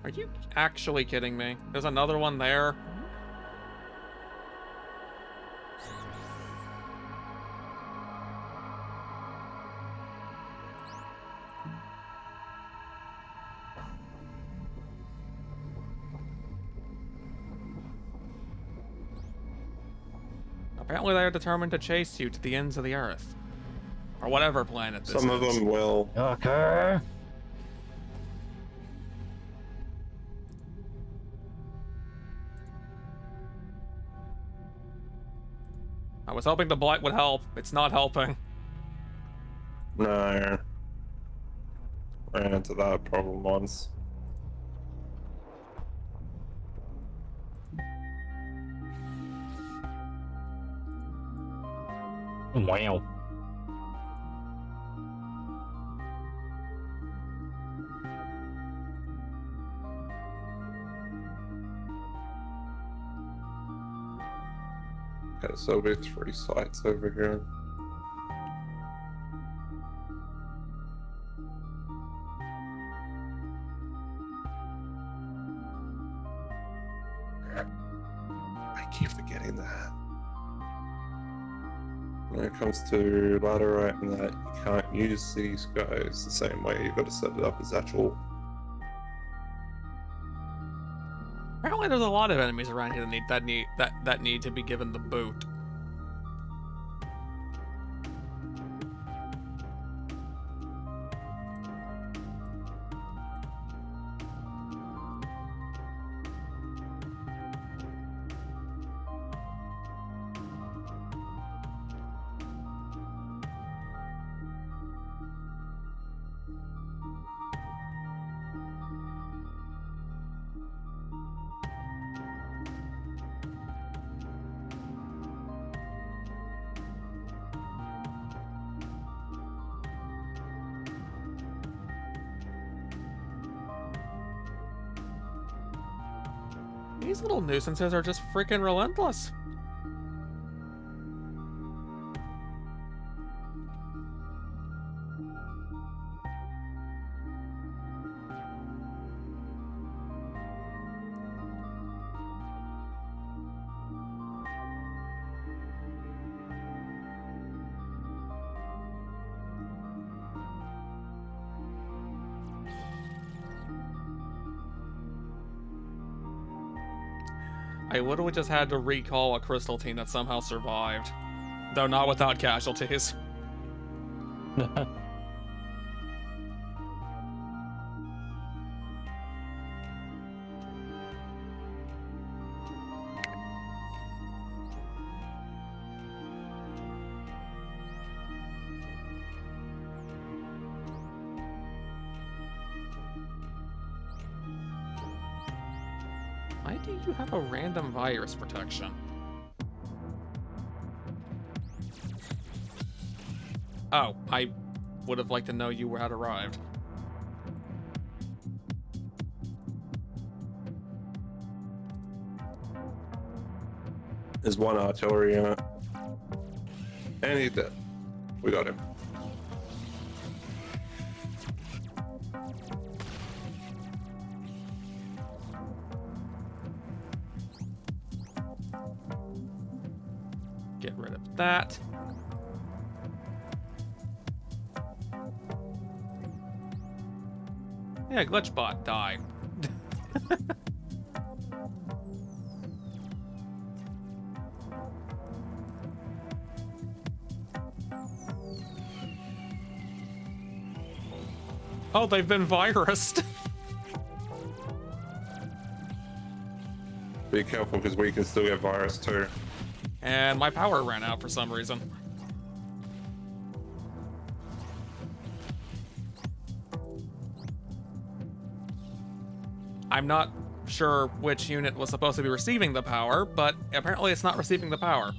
Are you actually kidding me? There's another one there? Apparently they're determined to chase you to the ends of the earth. Or whatever planet this is. Some of them will. okay. I was hoping the blight would help. It's not helping. No. Ran into that problem once. Wow. Okay, so there'll be 3 sites over here. I keep forgetting that. When it comes to laterite and that, you can't use these guys the same way. You've got to set it up as actual. Apparently there's a lot of enemies around here that need to be given the boot. These little nuisances are just freaking relentless. I literally just had to recall a crystal team that somehow survived. Though not without casualties. Why do you have a random virus protection? Oh, I would have liked to know you had arrived. There's one artillery unit. And he's dead. We got him. Get rid of that. Yeah, Glitchbot died. Oh, they've been virused. Be careful because we can still get virus too. And my power ran out for some reason. I'm not sure which unit was supposed to be receiving the power, but apparently it's not receiving the power.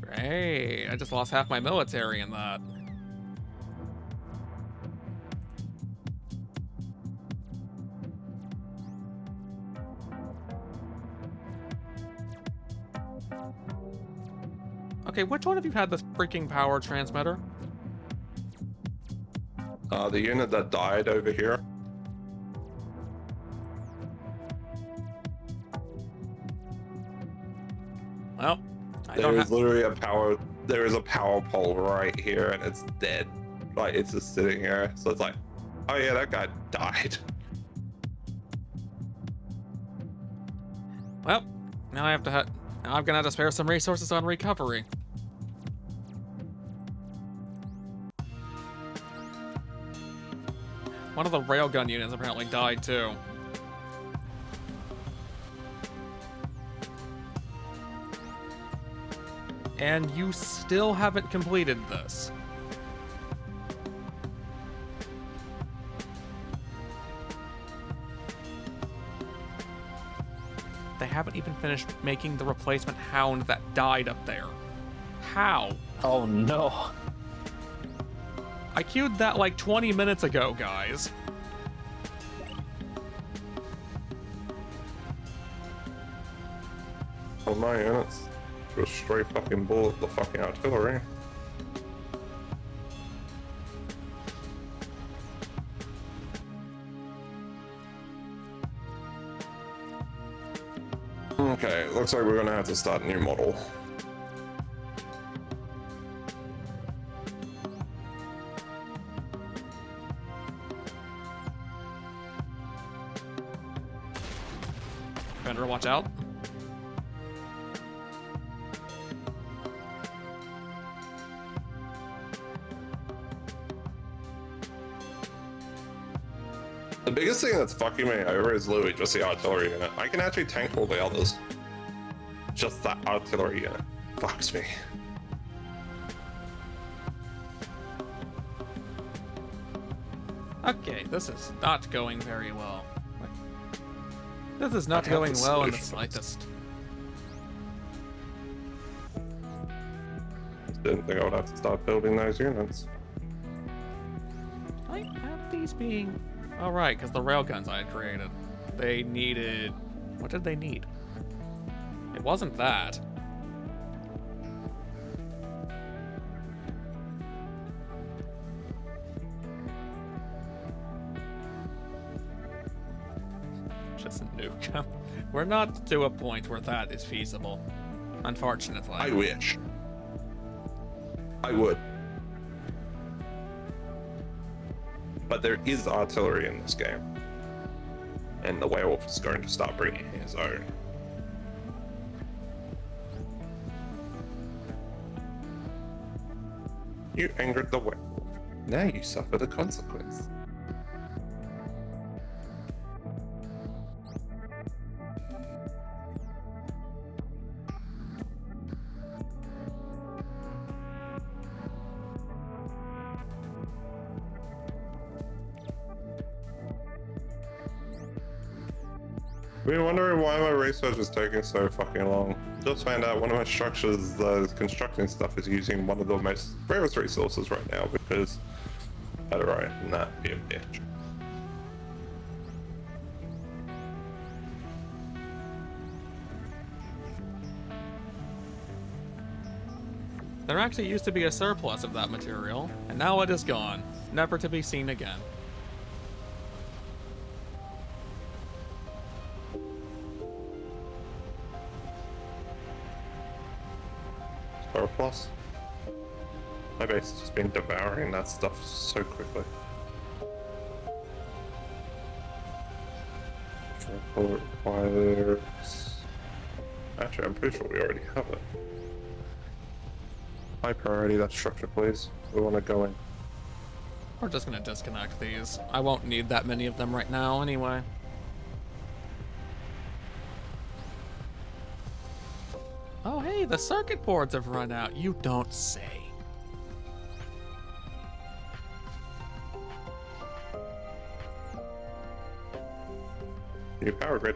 Great, I just lost half my military in that. Okay, which one of you had this freaking power transmitter? The unit that died over here. Well, There is literally a power. There is a power pole right here, and it's dead. Like it's just sitting here. So it's like, oh yeah, that guy died. Well, now I have to. Now I'm gonna have to spare some resources on recovery. One of the railgun units apparently died too. And you still haven't completed this. They haven't even finished making the replacement hound that died up there. How? Oh no. I queued that like 20 minutes ago, guys. Well, my units just straight fucking bullet the fucking artillery. Okay, looks like we're gonna have to start a new model. Better watch out. The biggest thing that's fucking me over is literally just the artillery unit. I can actually tank all the others. Just that artillery unit fucks me. Okay, this is not going very well. This is not going well in the slightest. Didn't think I would have to start building those units. I have these being... Oh, right, because the railguns I had created. They needed... What did they need? It wasn't that. Just a nuke. We're not to a point where that is feasible. Unfortunately. I wish. I would. But there is artillery in this game. And the werewolf is going to start bringing his own. You angered the werewolf. Now you suffer the consequence. been wondering why my research is taking so fucking long. Just found out one of my structures, constructing stuff, is using one of the most rarest resources right now because, alright, not be a bitch. There actually used to be a surplus of that material, and now it is gone, never to be seen again. Surplus? My base has just been devouring that stuff so quickly. Requires... Actually, I'm pretty sure we already have it. High priority, that structure, please. We want to go in. We're just gonna disconnect these. I won't need that many of them right now anyway. Oh hey, the circuit boards have run out. You don't say. New power grid.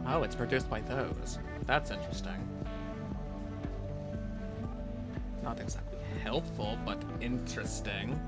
Oh, it's produced by those. That's interesting. Not exactly helpful, but interesting.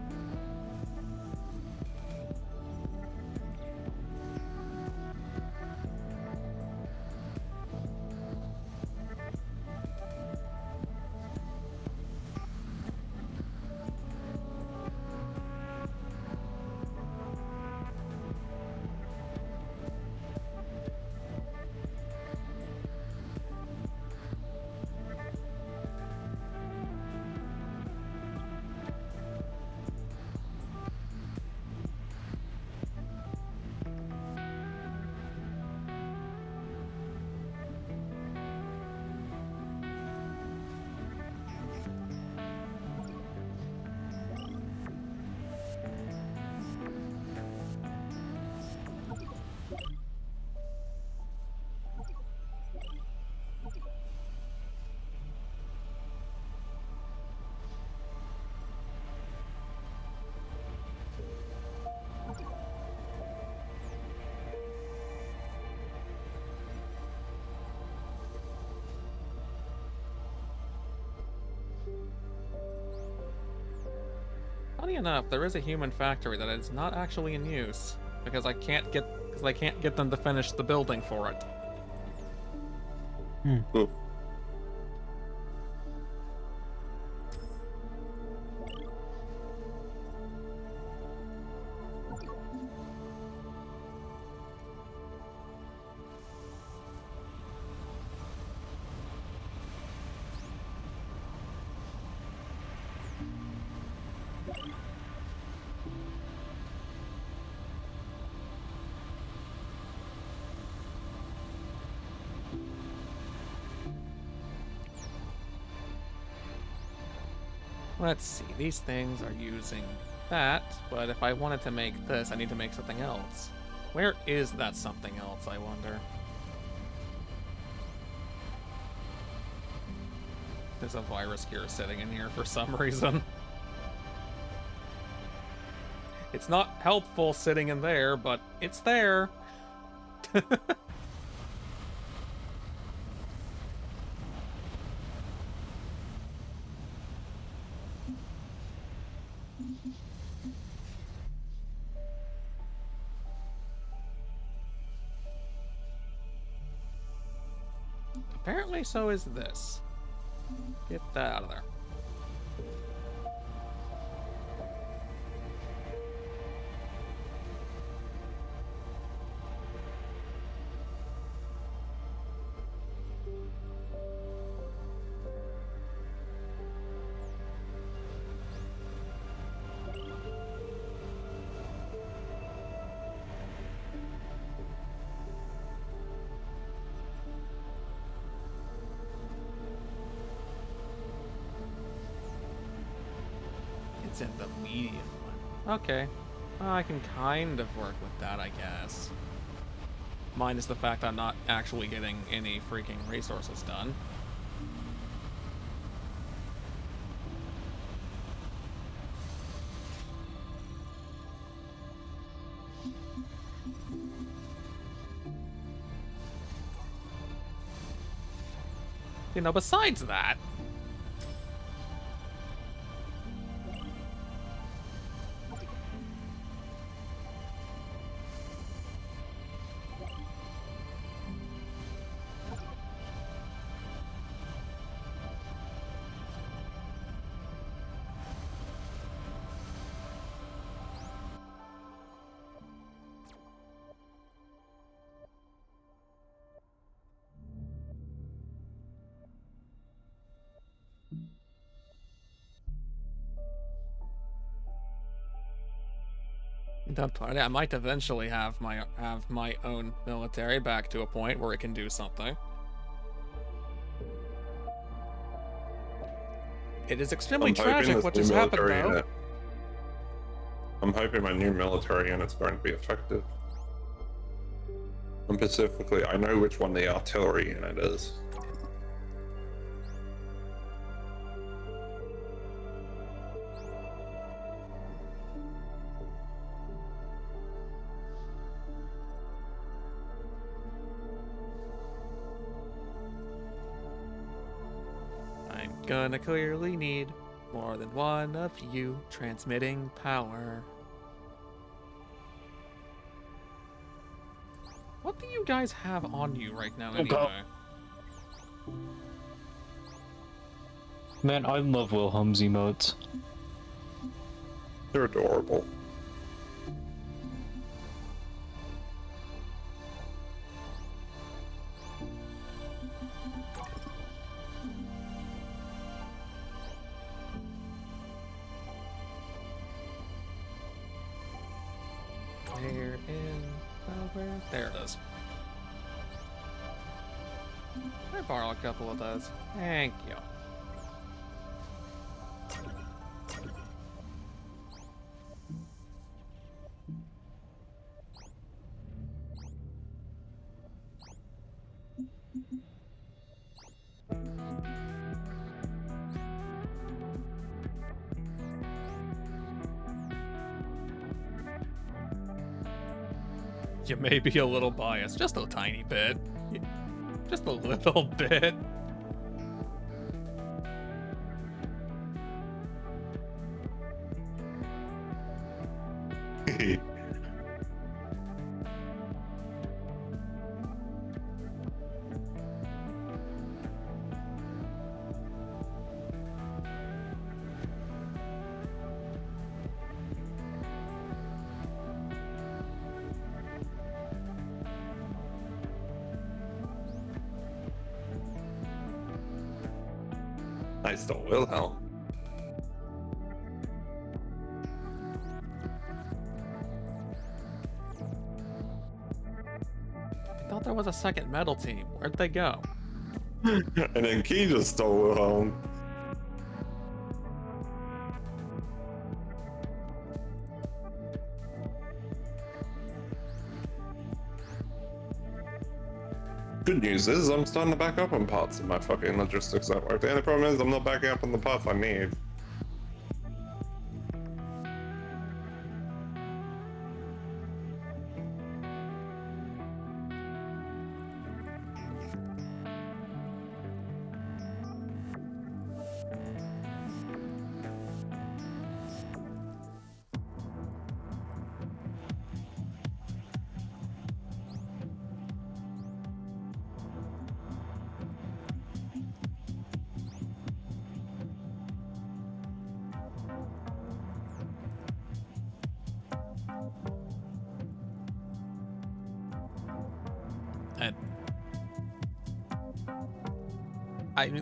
Funny enough, there is a human factory that is not actually in use because I can't get them to finish the building for it. Oof. Let's see, these things are using that, but if I wanted to make this, I need to make something else. Where is that something else, I wonder? There's a virus cure sitting in here for some reason. It's not helpful sitting in there, but it's there. Apparently so is this. Get that out of there. It's in the medium one. Okay. I can kind of work with that, I guess. Minus the fact I'm not actually getting any freaking resources done. You know, besides that, I might eventually have my own military back to a point where it can do something. It is extremely tragic what just happened, though. I'm hoping my new military unit's going to be effective. And specifically, I know which one the artillery unit is. I'm gonna clearly need more than one of you transmitting power. What do you guys have on you right now, anyway? Man, I love Wilhelm's emotes. They're adorable. There it is. Can I borrow a couple of those? Thank you. You may be a little biased, just a tiny bit. Just a little bit. I stole Wilhelm. I thought there was a second metal team. Where'd they go? And then Key just stole Wilhelm. Good news is I'm starting to back up on parts of my fucking logistics network. The only problem is I'm not backing up on the parts I need.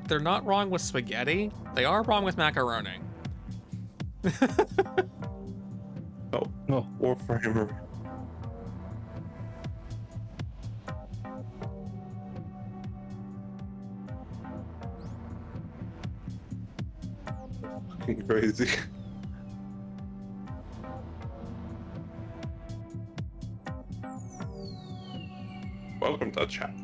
they're not wrong with spaghetti. They are wrong with macaroni. Oh, no, Warframe. Fucking crazy. Welcome to chat.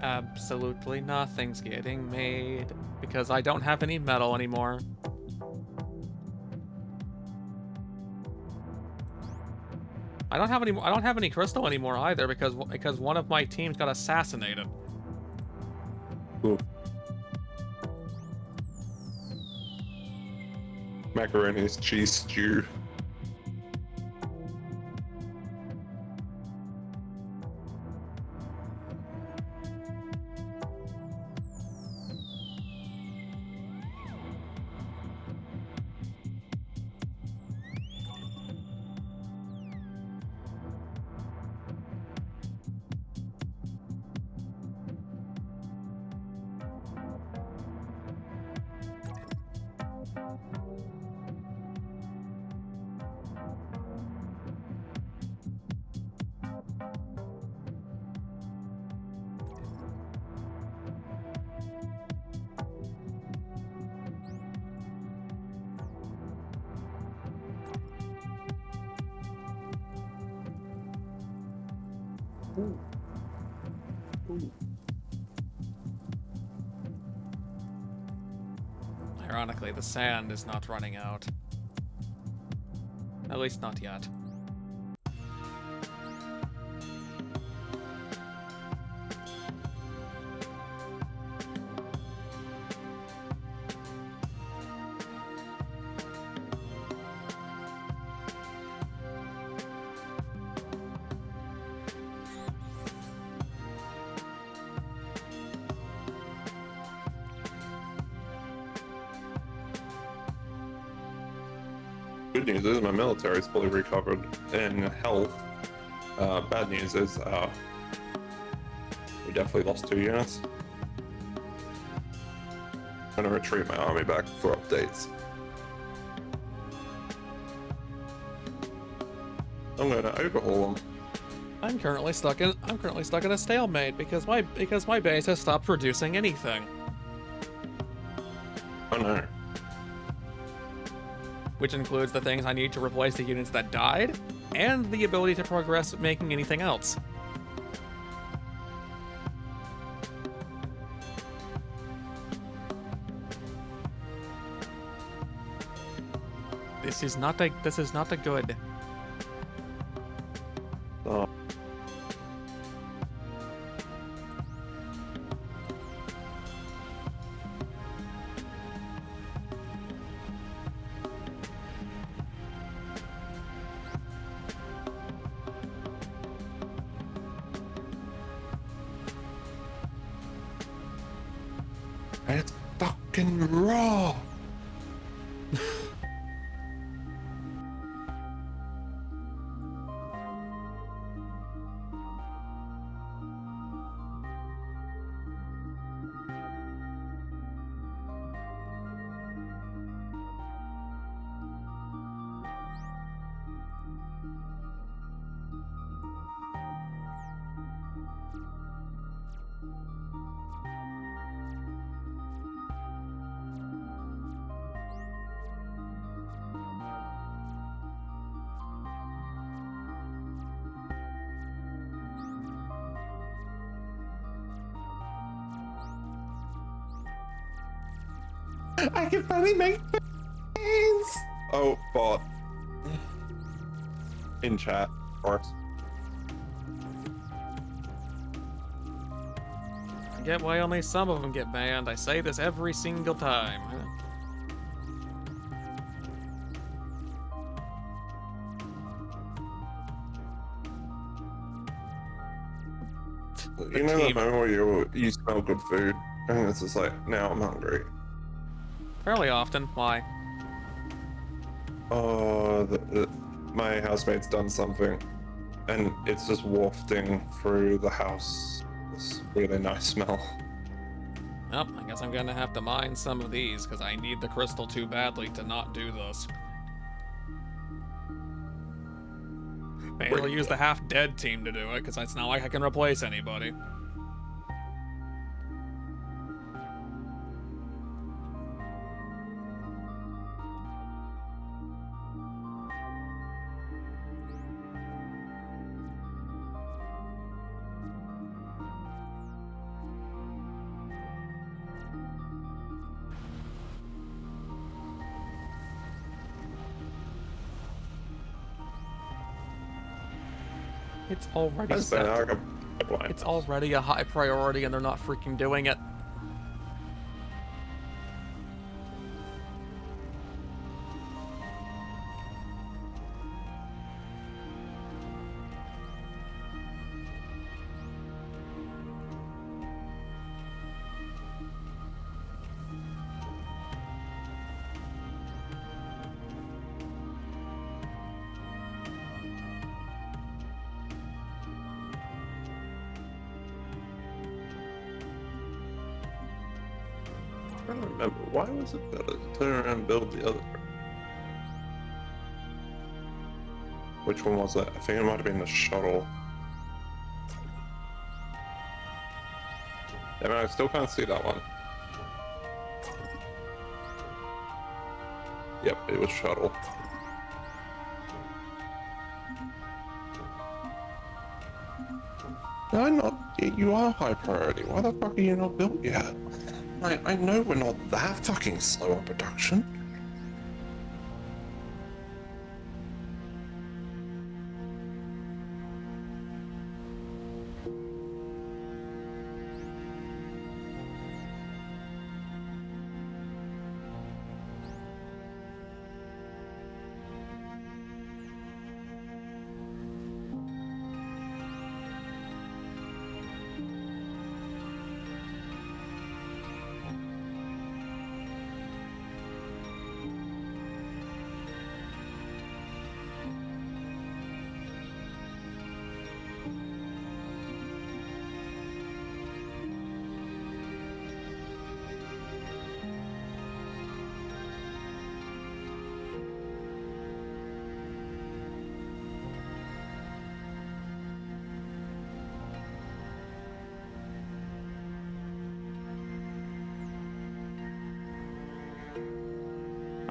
Absolutely nothing's getting made because I don't have any metal anymore. I don't have any crystal anymore either because one of my teams got assassinated. Ooh. Macaroni's cheese stew. Ooh. Ooh. Ironically, the sand is not running out. At least not yet. Good news is my military is fully recovered in health. Bad news is we definitely lost 2 units. I'm gonna retreat my army back for updates. I'm gonna overhaul them. I'm currently stuck in a stalemate because my base has stopped producing anything. Oh no. Which includes the things I need to replace the units that died, and the ability to progress making anything else. This is not a good. Oh. It's fucking raw. I can finally make things. Oh, bot. In chat, of course. I get why only some of them get banned. I say this every single time. You know that moment where you smell good food, and it's just like, now I'm hungry. Fairly often. Why? Oh, my housemate's done something, and it's just wafting through the house. This really nice smell. Well, I guess I'm gonna have to mine some of these, because I need the crystal too badly to not do this. Maybe I'll use the half-dead team to do it, because it's not like I can replace anybody. It's already set. It's already a high priority and they're not freaking doing it. I don't remember. Why was it better to turn around and build the other? Which one was that? I think it might have been the shuttle. Yeah, man, I still can't see that one. Yep, it was shuttle. No, I'm not. You are high priority. Why the fuck are you not built yet? I know we're not that fucking slow on production.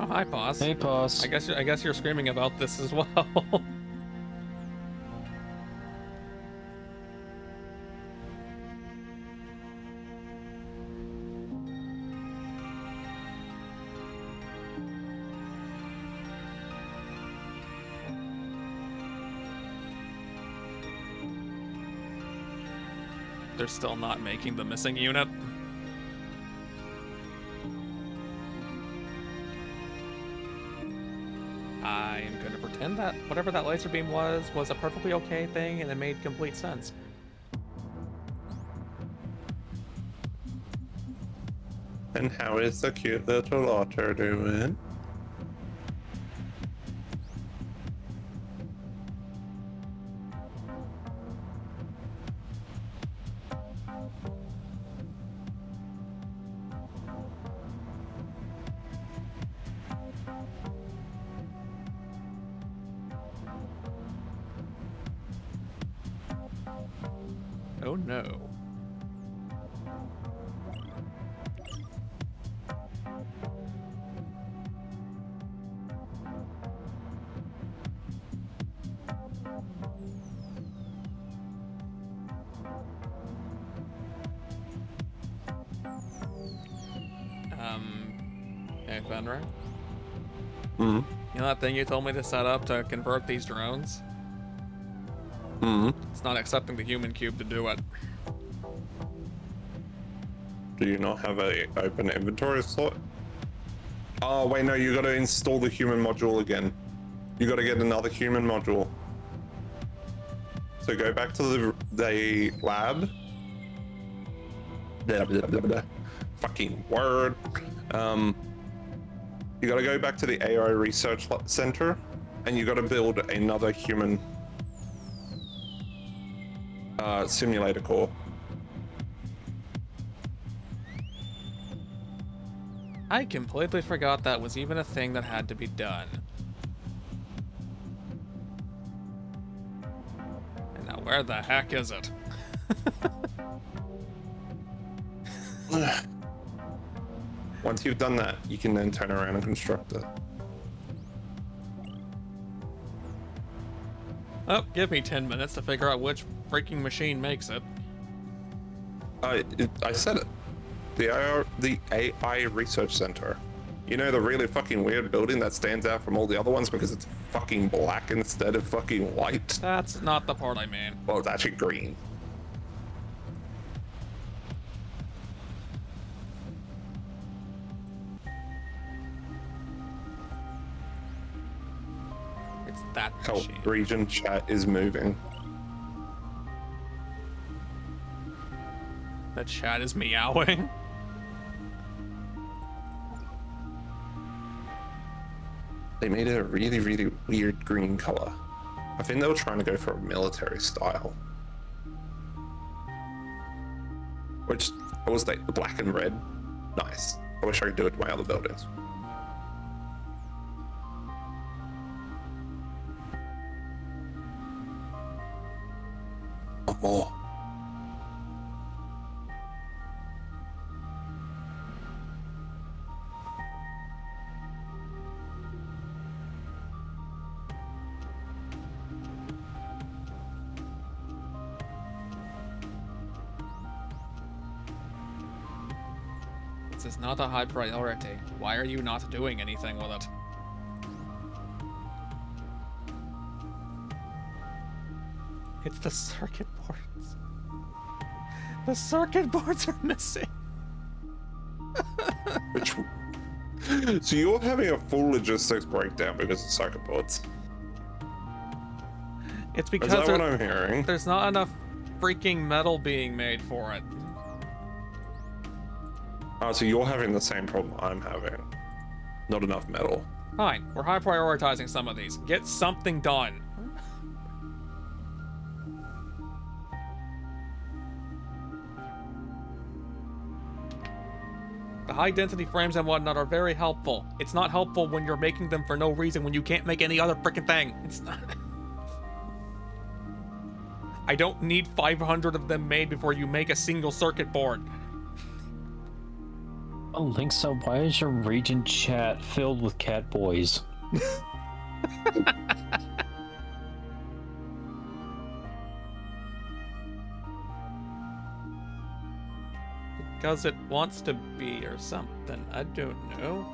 Oh, hi, Pause. Hey, Pause. I guess you're screaming about this as well. They're still not making the missing unit. I'm going to pretend that whatever that laser beam was a perfectly okay thing and it made complete sense. And how is the cute little otter doing? Oh no. Hey, Fenrir? Mm-hmm. You know that thing you told me to set up to convert these drones? Mm-hmm. It's not accepting the human cube to do it. Do you not have a open inventory slot? Oh, wait, no, you gotta install the human module again. You gotta get another human module. So go back to the lab. Blah, blah, blah, blah. Fucking word. You gotta go back to the AI research center and you gotta build another human simulator core. I completely forgot that was even a thing that had to be done. And now where the heck is it? Once you've done that, you can then turn around and construct it. Oh, give me 10 minutes to figure out which freaking machine makes it. I said it. The AI Research Center. You know, the really fucking weird building that stands out from all the other ones because it's fucking black instead of fucking white? That's not the part I mean. Well, it's actually green. It's that Help machine. region chat is moving. The chat is meowing. They made it a really, really weird green color. I think they were trying to go for a military style. Which, I was like, the black and red. Nice. I wish I could do it to my other buildings. Oh, more. This is not a high priority. Why are you not doing anything with it? It's the circuit boards. The circuit boards are missing. Which... So you're having a full logistics breakdown because of circuit boards. It's because Is that what I'm hearing? there's not enough freaking metal being made for it. Oh, so you're having the same problem I'm having. Not enough metal. Fine, we're high prioritizing some of these. Get something done. The high density frames and whatnot are very helpful. It's not helpful when you're making them for no reason when you can't make any other freaking thing. It's not. I don't need 500 of them made before you make a single circuit board. Oh, Linkso, why is your region chat filled with cat boys? Because it wants to be or something. I don't know.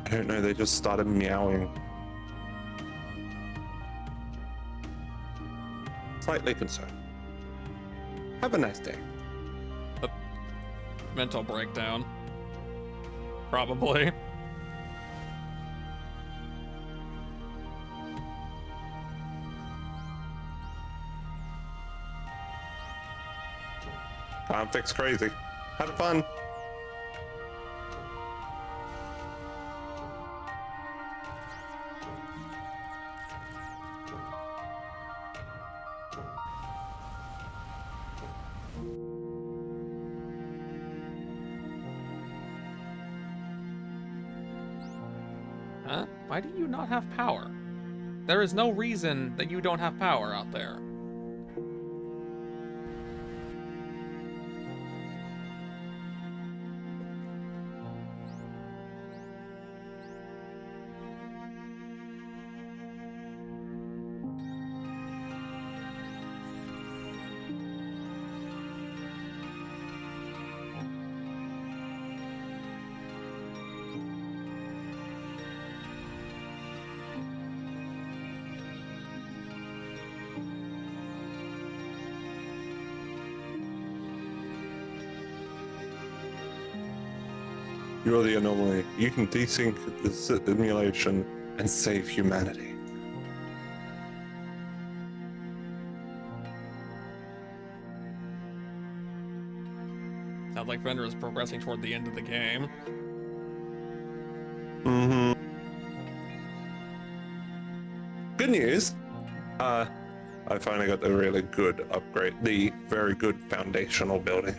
I don't know, they just started meowing. Slightly concerned. Have a nice day. Mental breakdown. Probably. Can't fix crazy. Have fun. Huh? Why do you not have power? There is no reason that you don't have power out there. You're the anomaly. You can desync the simulation and save humanity. Sounds like Fender is progressing toward the end of the game. Mm-hmm. Good news. I finally got the really good upgrade, the very good foundational building.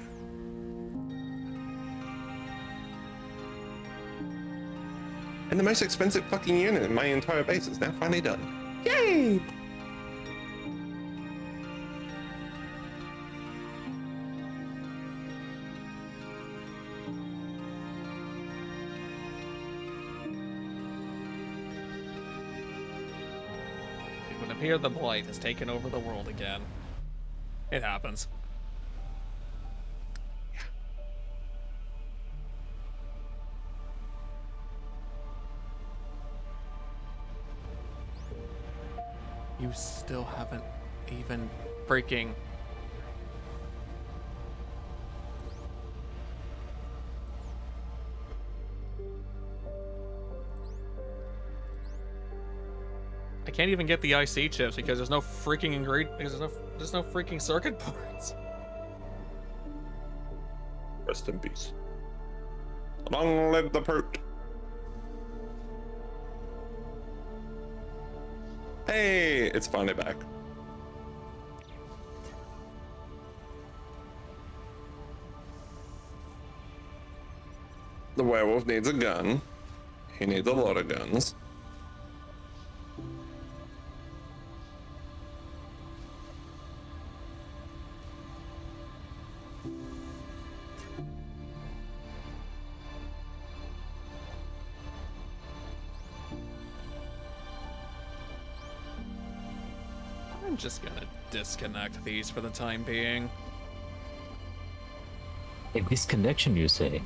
And the most expensive fucking unit in my entire base is now finally done. Yay! It would appear the Blight has taken over the world again. It happens. You still haven't even freaking... I can't even get the IC chips because there's no freaking ingredient. There's no freaking circuit boards. Rest in peace. Long live the Pert. Hey, it's finally back. The werewolf needs a gun. He needs a lot of guns. I'm just gonna disconnect these for the time being. A disconnection, you say?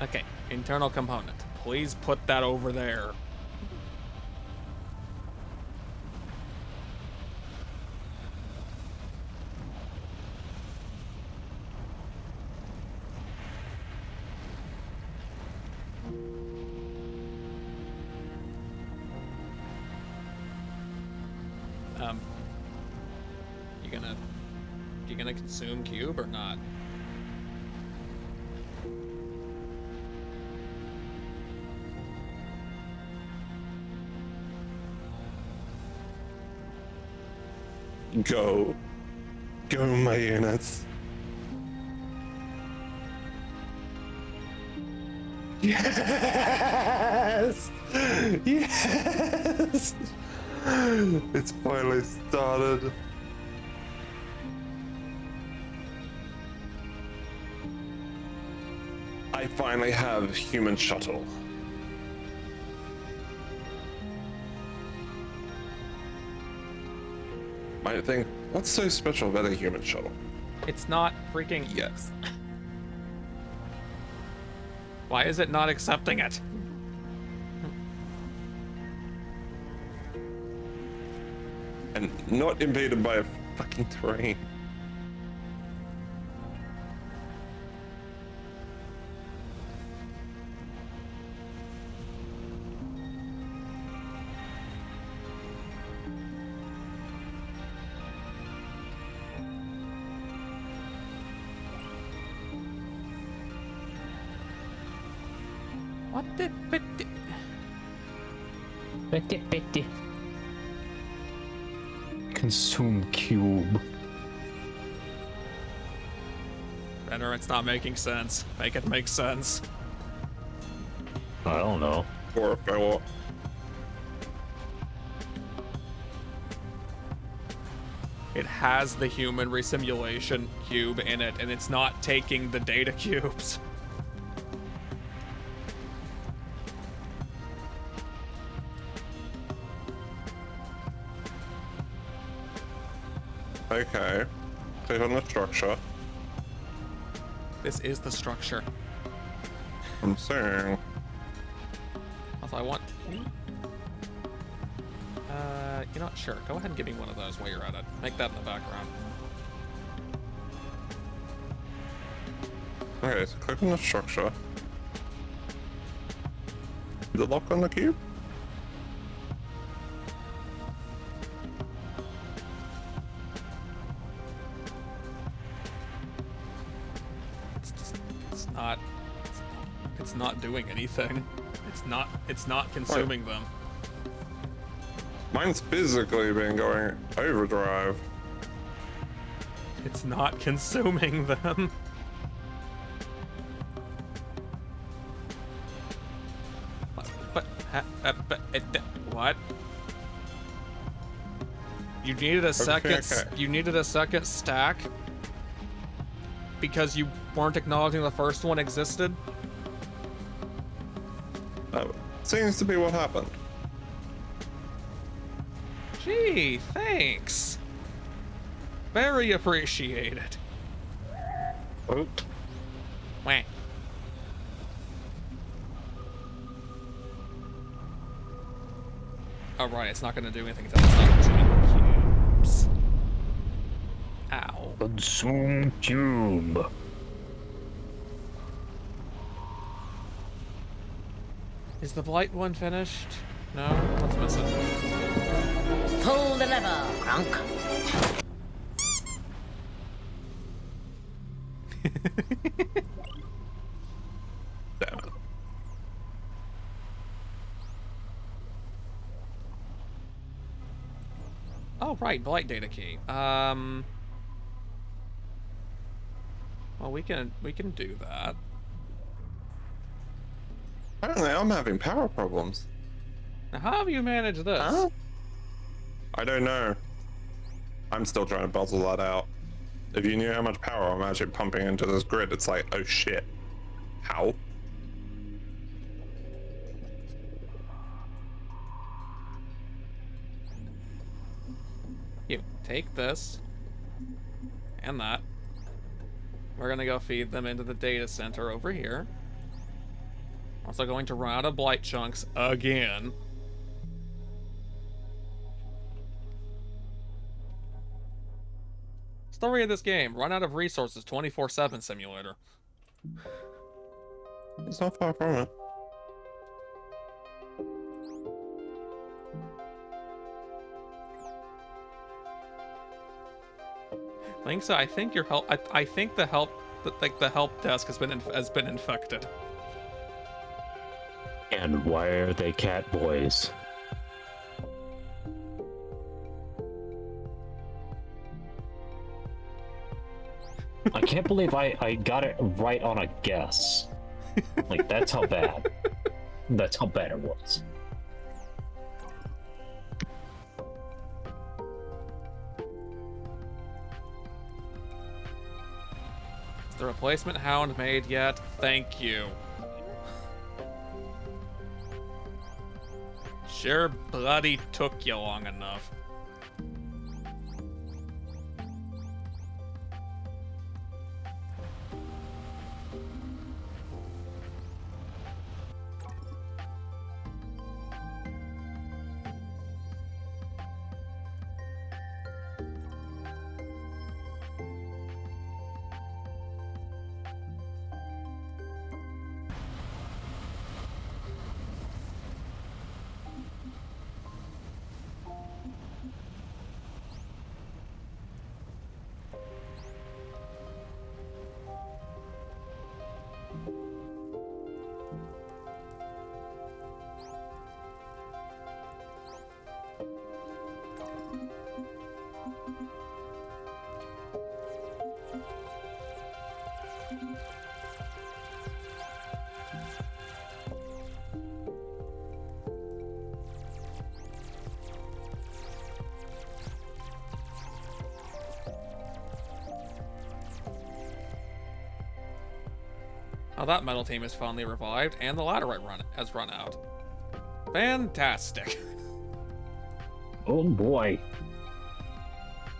Okay, internal component. Please put that over there. You gonna consume cube or not? Go. Go, my units. Yes! Yes! It's finally started. I finally have human shuttle. Might think, what's so special about a human shuttle? It's not freaking... Yes. Why is it not accepting it? And not invaded by a fucking terrain. What the... Consume cube. Better, it's not making sense. Make it make sense. I don't know. Or if I will. It has the human resimulation cube in it, and it's not taking the data cubes. Okay. Click on the structure. This is the structure. I'm saying. Also, I want... you know what? Sure. Go ahead and give me one of those while you're at it. Make that in the background. Okay, so click on the structure. Is it lock on the cube? not. It's not doing anything. It's not consuming them. Mine's physically been going overdrive. It's not consuming them. What? You needed a second. Okay. You needed a second stack because you weren't acknowledging the first one existed. That seems to be what happened. Gee, thanks. Very appreciated. Oh. Wah. Oh right, it's not gonna do anything until it's not consuming cubes. Ow. Consume cube. Is the blight one finished? No? What's missing? Pull the lever, Crunk. Damn it. Oh right, blight data key. Well, we can do that. Apparently I'm having power problems. Now, how have you managed this? Huh? I don't know. I'm still trying to puzzle that out. If you knew how much power I'm actually pumping into this grid, it's like, oh shit. How? You take this and that. We're gonna go feed them into the data center over here. Also going to run out of blight chunks again. Story of this game: run out of resources 24/7 simulator. It's not far from it. Linksa, I think your help. I think the help, the help desk has been infected. And why are they cat boys? I can't believe I got it right on a guess. Like, that's how bad. That's how bad it was. Is the replacement hound made yet? Thank you. Sure bloody took you long enough. Oh, that metal team is finally revived, and the laterite has run out. Fantastic. Oh boy.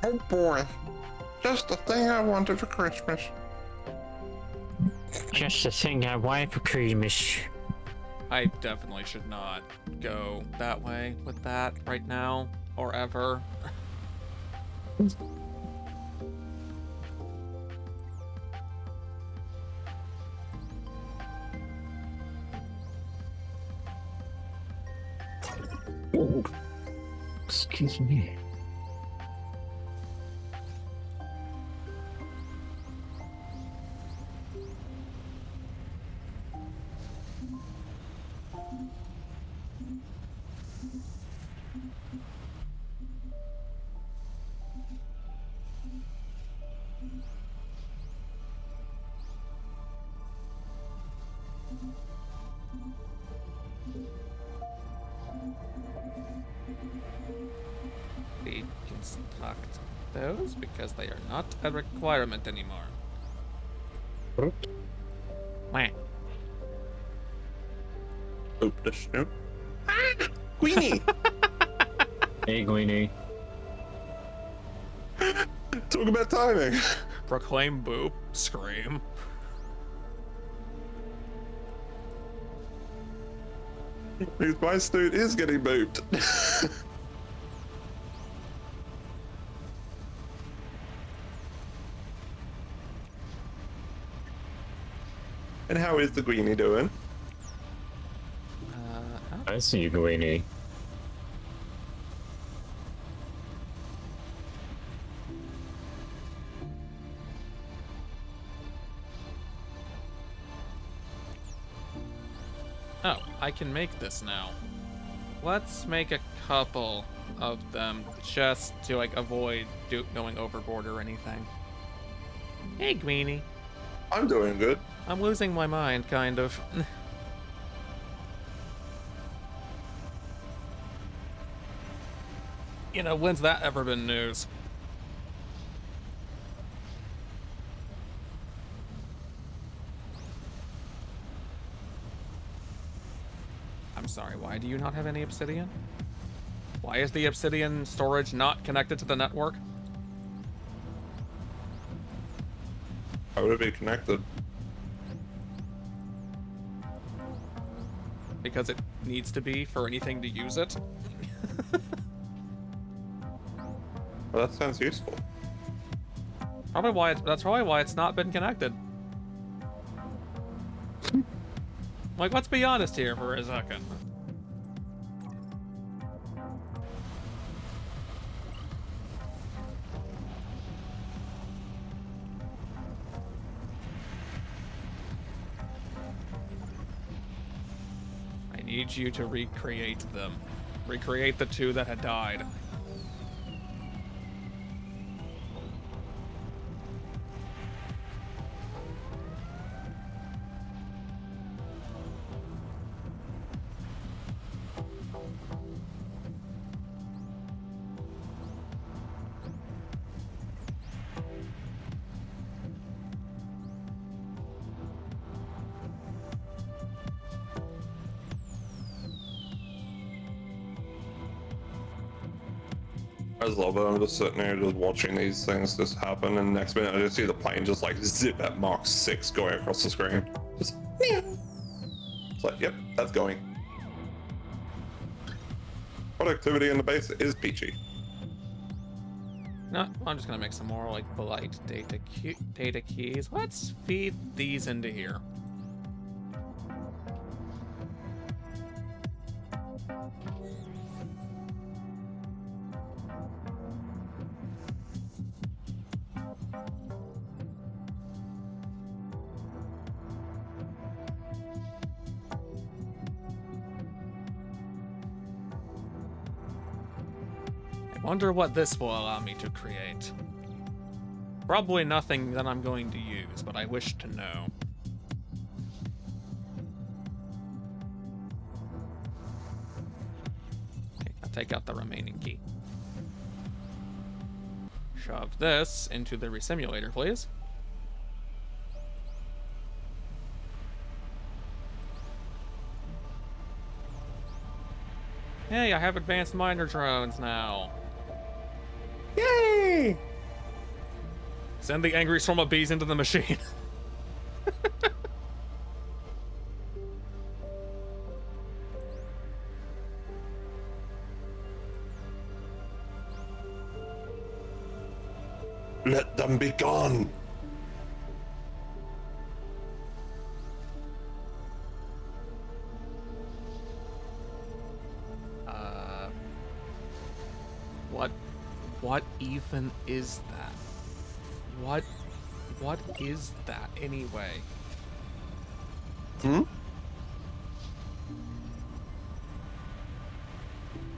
Oh boy. Just the thing I wanted for Christmas. Just the thing I wanted for Christmas. I definitely should not go that way with that right now, or ever. Oh, excuse me. deconstruct those because they are not a requirement anymore. Wah. Oop the snoop. Ah! Queenie! Hey, Queenie. Talk about timing. Proclaim boop. Scream. Because my snoot is getting booped. And how is the Queenie doing? I see you, Queenie. Oh, I can make this now. Let's make a couple of them just to like avoid going overboard or anything. Hey, Greenie. I'm doing good. I'm losing my mind, kind of. You know, when's that ever been news? I'm sorry, why do you not have any obsidian? Why is the obsidian storage not connected to the network? How would it be connected? Because it needs to be for anything to use it. Well, that sounds useful. That's probably why it's not been connected. Like, let's be honest here for a second. I need you to recreate them. Recreate the two that had died. I just love it. I'm just sitting here just watching these things just happen, and next minute I just see the plane just like zip at Mach 6 going across the screen. Just it's like, yep, that's going. Productivity in the base is peachy. No, I'm just gonna make some more like polite data keys. Let's feed these into here. Wonder what this will allow me to create. Probably nothing that I'm going to use, but I wish to know. Okay, I'll take out the remaining key. Shove this into the resimulator, please. Hey, I have advanced miner drones now. Yay! Send the angry swarm of bees into the machine. Let them be gone. What even is that? What is that anyway?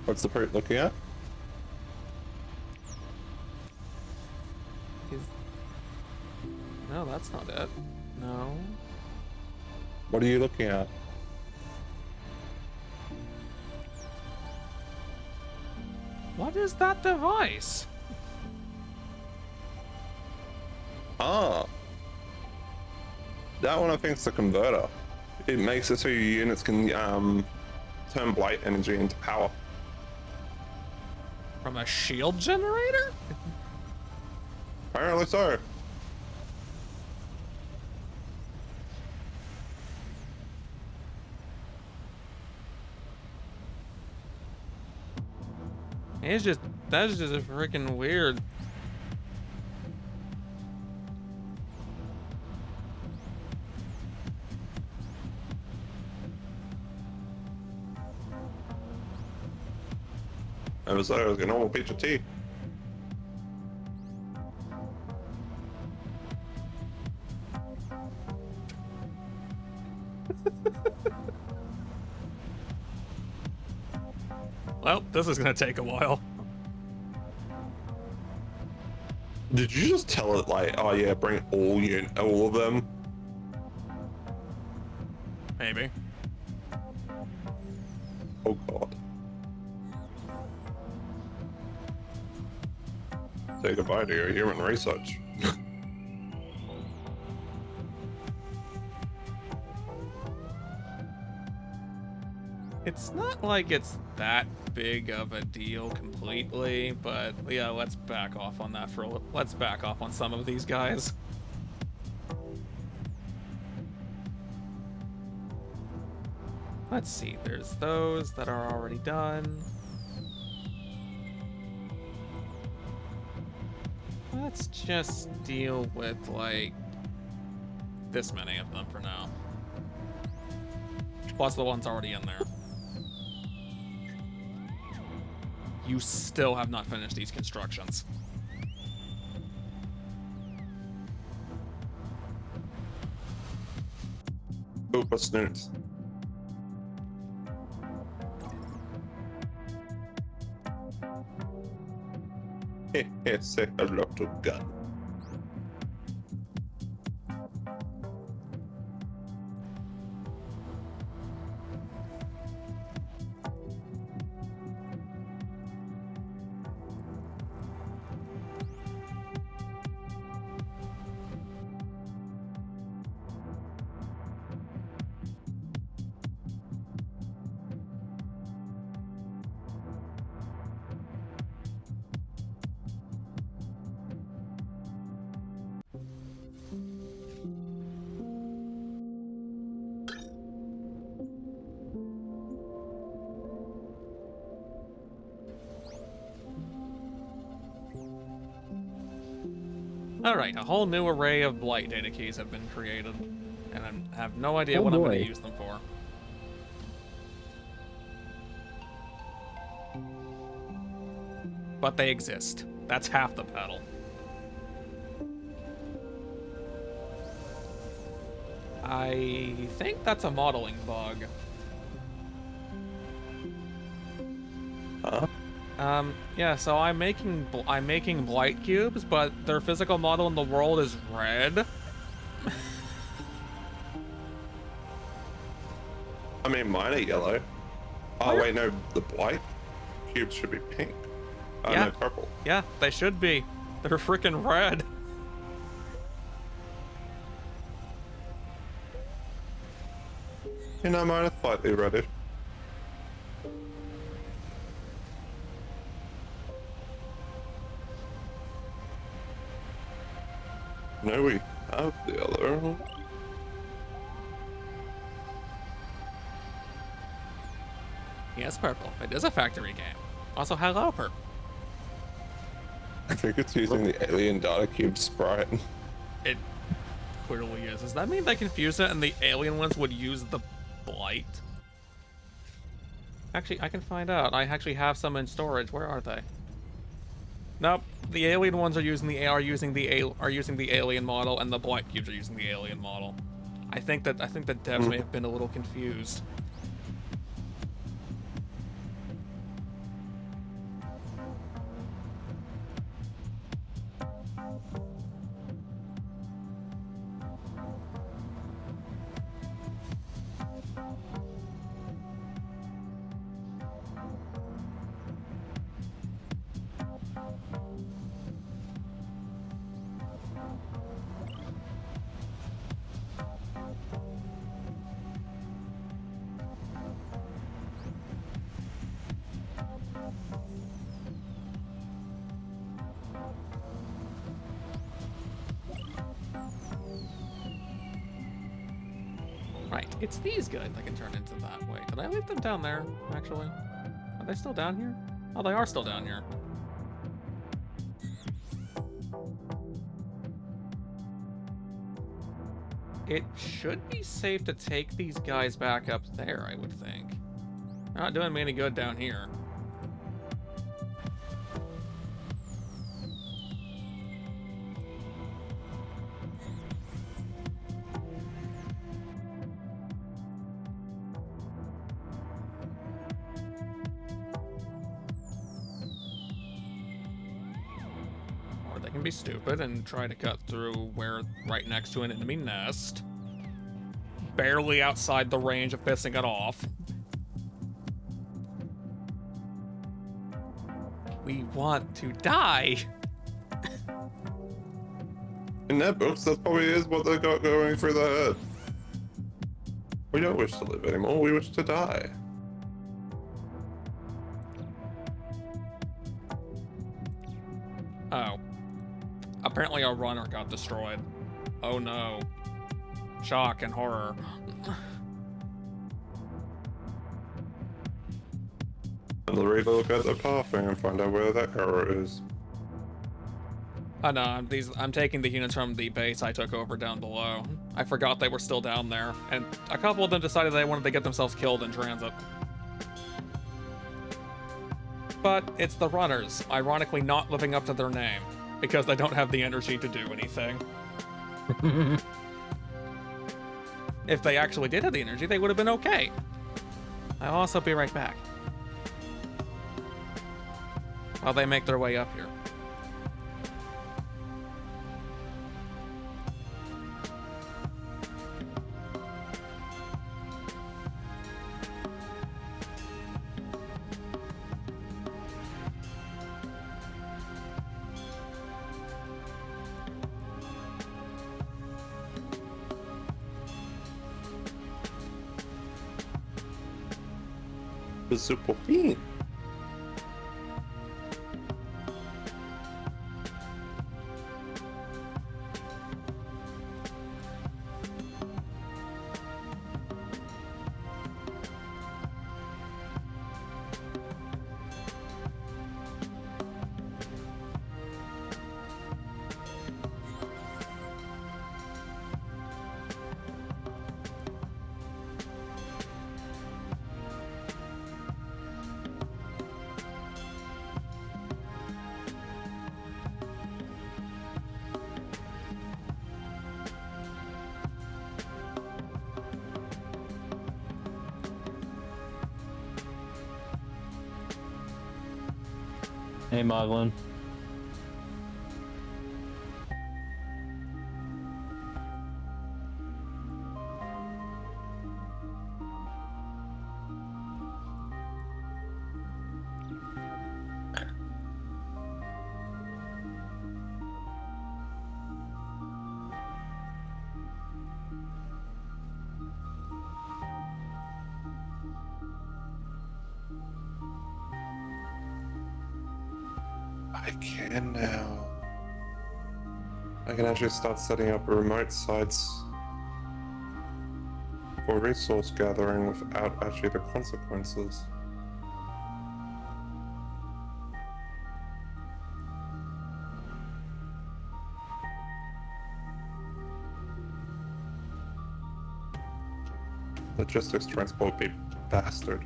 What's the fruit looking at? No, that's not it. No. What are you looking at? What What is that device? Ah. That one I think is the converter. It makes it so your units can turn blight energy into power. From a shield generator? Apparently so. That's just freaking weird. It was like a normal peach of tea. Well, this is gonna take a while. Did you just tell it like, oh yeah, bring all of them? Maybe. Oh god. Say goodbye to your human research. It's not like it's that big of a deal completely, but yeah, let's back off on that let's back off on some of these guys. Let's see, there's those that are already done. Let's just deal with like this many of them for now. Plus the ones already in there. You still have not finished these constructions. Oopa snoots. Say hello to gun. Alright, a whole new array of blight data keys have been created, and I have no idea what I'm going to use them for. But they exist. That's half the battle. I think that's a modeling bug. Huh? Yeah, so I'm making blight cubes, but their physical model in the world is red. I mean, mine are yellow. Oh wait, no, the blight cubes should be pink. Yeah. No, purple. Yeah, they should be. They're freaking red. You know, mine are slightly reddish. No, we have the other one. Yes, purple. It is a factory game. Also, hello, purple. I think it's using the alien data cube sprite. It clearly is. Does that mean they confuse it and the alien ones would use the blight? Actually, I can find out. I actually have some in storage. Where are they? Nope. The alien ones are using the alien model, and the blight cubes are using the alien model. I think the devs may have been a little confused. Right, it's these guys that can turn into that. Wait, did I leave them down there, actually? Are they still down here? Oh, they are still down here. It should be safe to take these guys back up there, I would think. They're not doing me any good down here. Or they can be stupid and try to cut through where right next to an enemy nest. Barely outside the range of pissing it off. We want to die. In their books, that probably is what they got going through their head. We don't wish to live anymore, we wish to die. Oh. Apparently our runner got destroyed. Oh no. Shock and horror. And they'll really look at the pathing and find out where that error is. Oh no, I'm taking the units from the base I took over down below. I forgot they were still down there, and a couple of them decided they wanted to get themselves killed in transit. But it's the runners, ironically not living up to their name, because they don't have the energy to do anything. If they actually did have the energy, they would have been okay. I'll also be right back. While they make their way up here. The super fiend. Hey, Moglin. I can now. I can actually start setting up remote sites for resource gathering without actually the consequences. Logistics transport be bastard.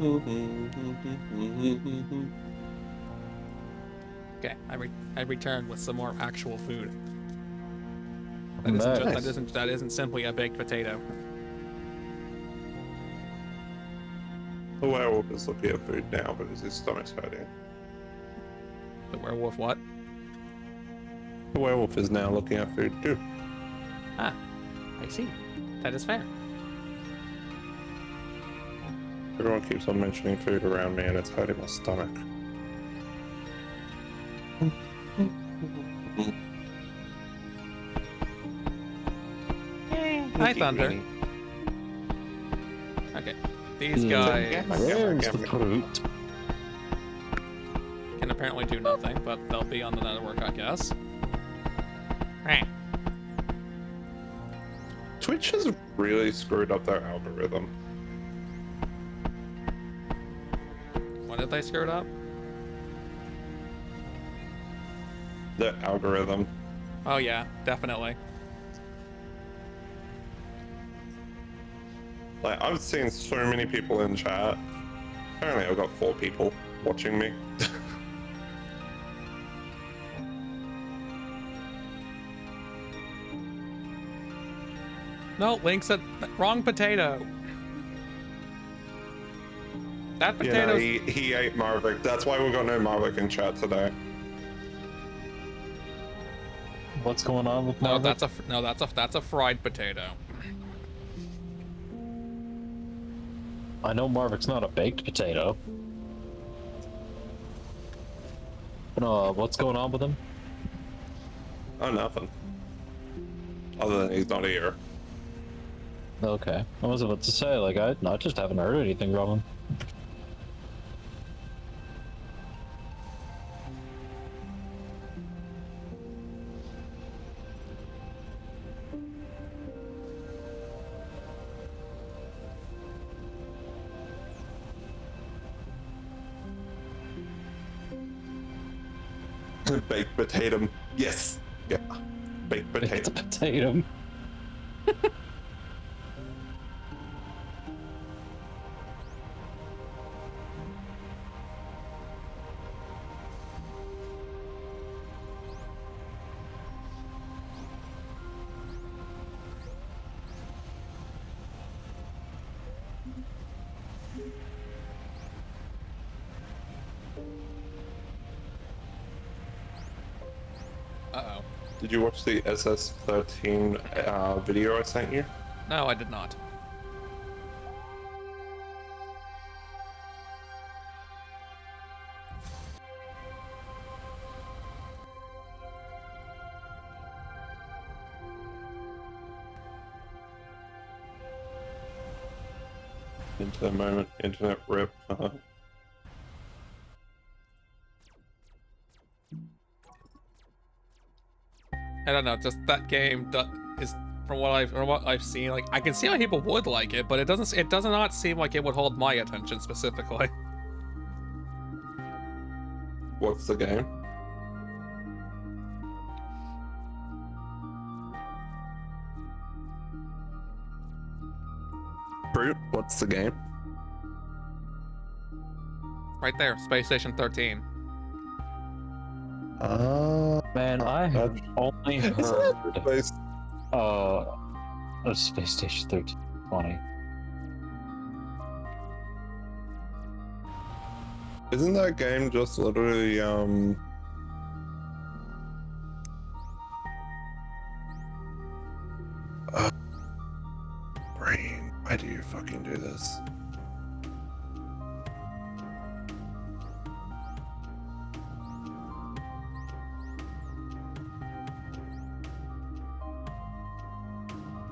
Okay, I returned with some more actual food. Nice. That isn't simply a baked potato. The werewolf is looking at food now because his stomach's hurting. The werewolf what? The werewolf is now looking at food too. Ah, I see. That is fair. Everyone keeps on mentioning food around me and it's hurting my stomach. Hi, Thunder. Okay, these guys Where's the fruit? can apparently do nothing, but they'll be on the network, I guess. Right. Twitch has really screwed up their algorithm. What did they screw it up? Their algorithm. Oh yeah, definitely. Like, I've seen so many people in chat. Apparently I've got 4 people watching me. No, Link said wrong potato. That You know, potato. he ate Marvick. That's why we got no Marvick in chat today. What's going on with No, Marvick? that's a fried potato. I know Marvick's not a baked potato. But, what's going on with him? Oh, nothing. Other than he's not here. Okay. I was about to say, like, I just haven't heard anything from him. Baked potato. Yes. Yeah. Baked potato. Baked potato. Uh-oh. Did you watch the SS13 video I sent you? No, I did not. Into the moment, internet rip. I don't know. Just that game is from what I've seen. Like I can see how people would like it, but it does not seem like it would hold my attention specifically. What's the game? Brute, what's the game? Right there, Space Station 13. Man, I have only heard Space. of Space Station 1320. Isn't that game just literally brain, why do you fucking do this?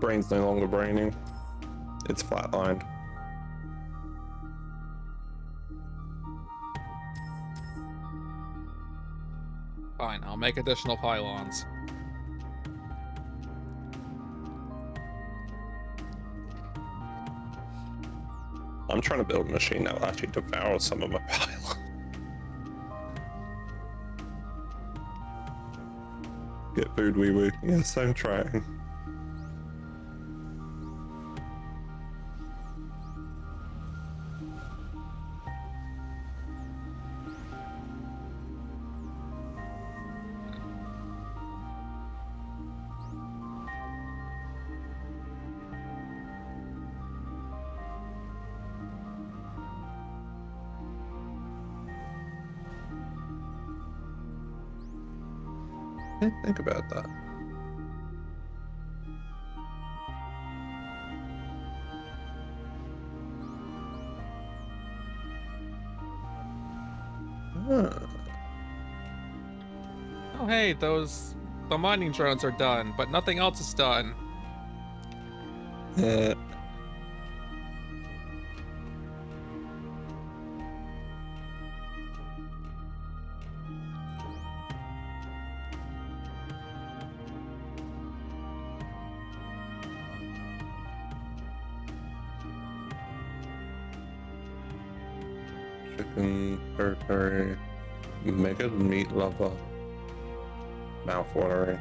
Brain's no longer braining. It's flatlined. Fine, I'll make additional pylons. I'm trying to build a machine that will actually devour some of my pylons. Get food, wee wee. Yes, I'm trying. didn't think about that. Oh hey, the mining drones are done, but nothing else is done. Chicken, curry, mega meat lover, mouth-watering.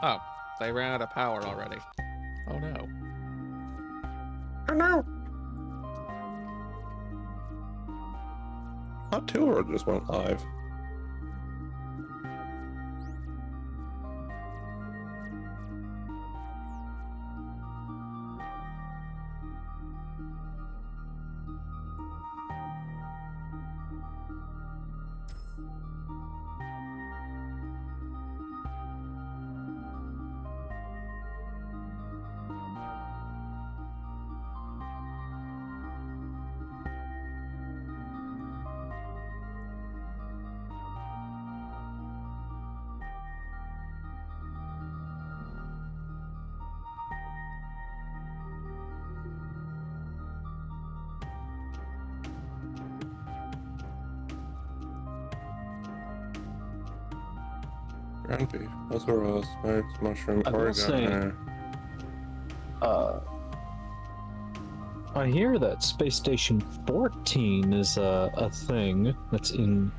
Oh, they ran out of power already. Oh no. Oh no! Our tour just went live. Ground beef, mozzarella, smoked mushroom, I will say, oregano. I hear that Space Station 14 is a thing that's in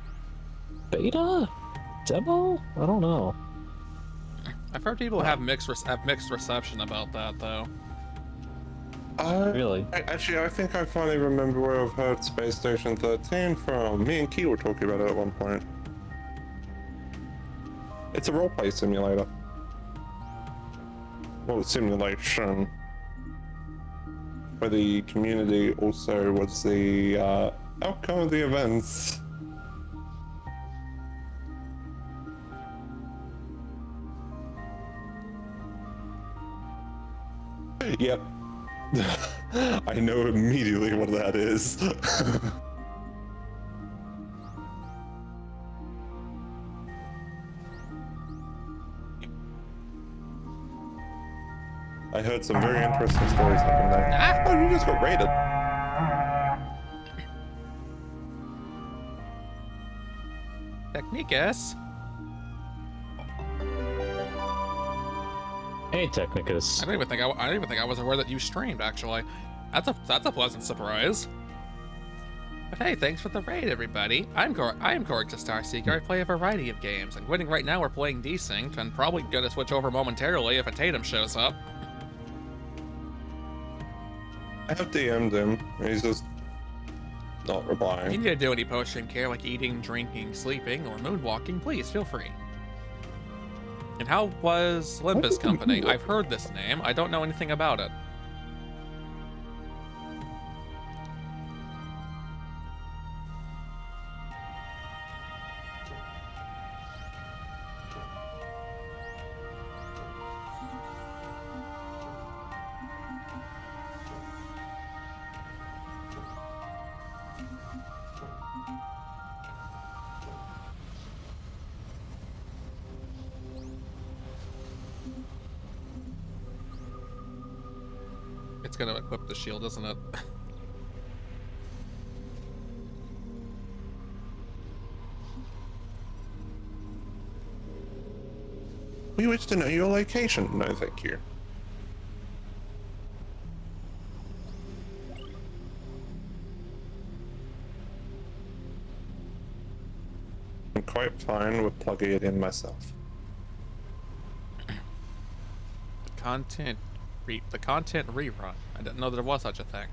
beta? Demo? I don't know. I've heard people have mixed reception about that though. Really? Actually, I think I finally remember where I've heard Space Station 13 from. Me and Key were talking about it at one point. It's a roleplay simulator. Well, simulation. Where the community also was the outcome of the events. Yep. I know immediately what that is. I heard some very interesting stories happen there. Oh, you just got raided. Technicus? Hey, Technicus. I didn't even think I was aware that you streamed actually. That's a pleasant surprise. But hey, thanks for the raid, everybody. I am Correctus Starseeker. I play a variety of games, and right now we're playing Desynced, and probably gonna switch over momentarily if a Tatum shows up. I have DM'd him. He's just not If you replying. need to do any post-stream care like eating, drinking, sleeping, or moonwalking, please feel free. And how was Olympus Company? I've heard this name. I don't know anything about it. It's gonna equip the shield, isn't it? We wish to know your location. No, thank you. I'm quite fine with plugging it in myself. The content rerun. I didn't know there was such a thing.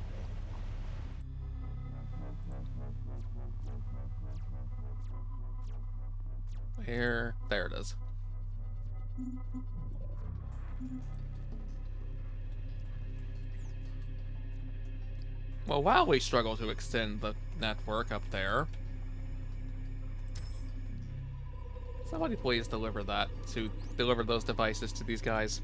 Where? There it is. Well, while we struggle to extend the network up there, somebody please deliver those devices to these guys.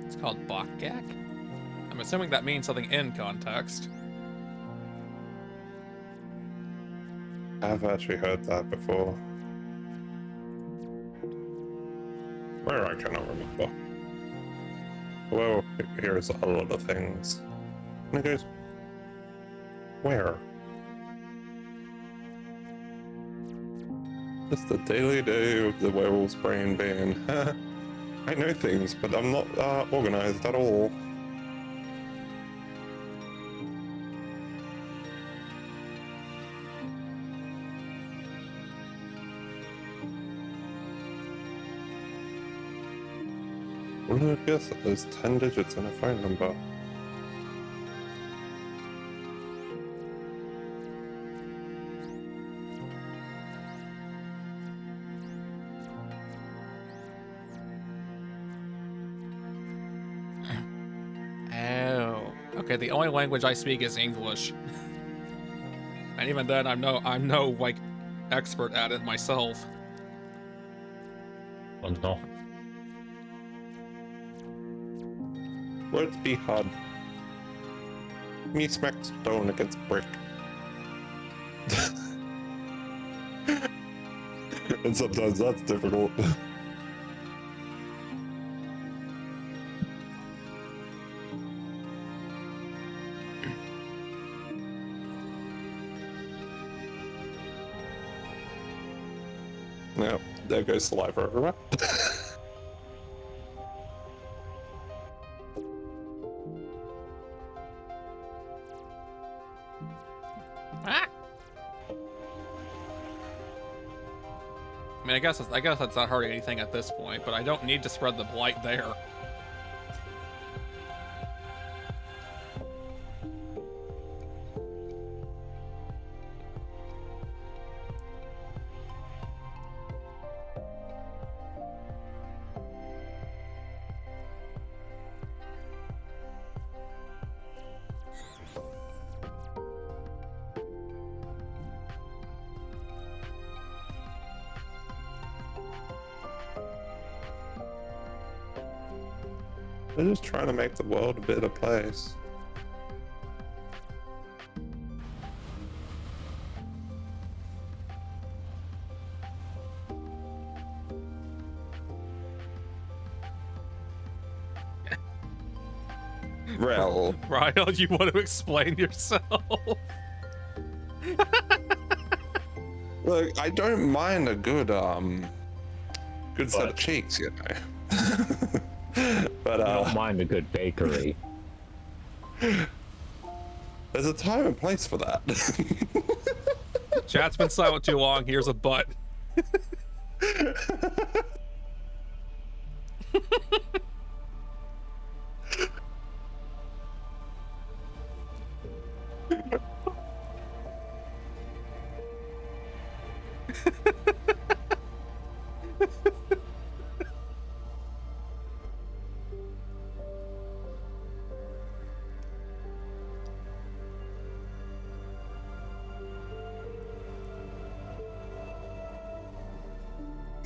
It's called Bakgak? I'm assuming that means something in context. I've actually heard that before. Where I cannot remember. Well, here's a lot of things. And it goes, where? Just the daily day of the werewolf's brain being, I know things, but I'm not organized at all. Well, I guess that there's 10 digits in a phone number. Oh. Okay, the only language I speak is English. And even then, I'm no like expert at it myself. Oh no. Let's be hard. Me smack stone against brick. And sometimes that's difficult. Yep, there goes saliva everywhere. Ah! I mean, I guess that's not hurting anything at this point, but I don't need to spread the blight there. They're just trying to make the world a better place. Rel. Ryle, you want to explain yourself? Look, I don't mind a good set of cheeks, you know. But I don't mind a good bakery. There's a time and place for that. Chat's been silent too long. Here's a butt.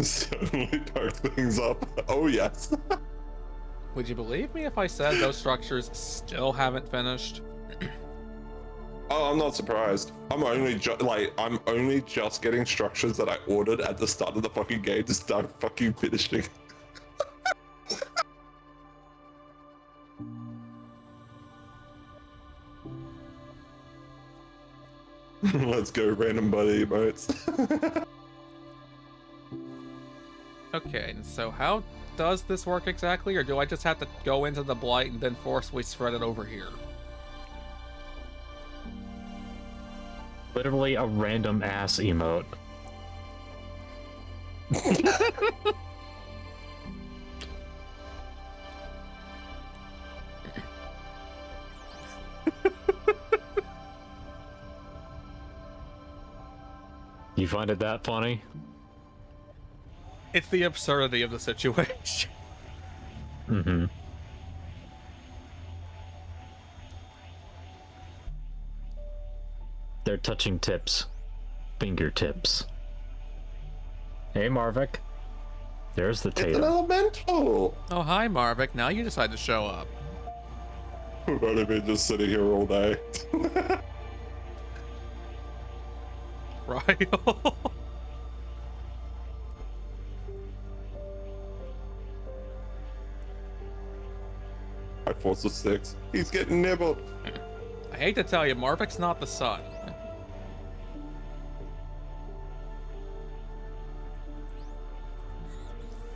Certainly dark things up. Oh yes. Would you believe me if I said those structures still haven't finished? Oh, I'm not surprised. I'm only just getting structures that I ordered at the start of the fucking game to start fucking finishing. Let's go, random buddy emotes. Okay, so how does this work exactly, or do I just have to go into the blight and then forcefully spread it over here? Literally a random ass emote. You find it that funny? It's the absurdity of the situation. Mm-hmm. They're touching tips. Fingertips. Hey, Marvik. There's the It's an tatum. elemental! Oh, hi, Marvik. Now you decide to show up. We've only been just sitting here all day. Right? I force a 6. He's getting nibbled. I hate to tell you, Marvik's not the sun.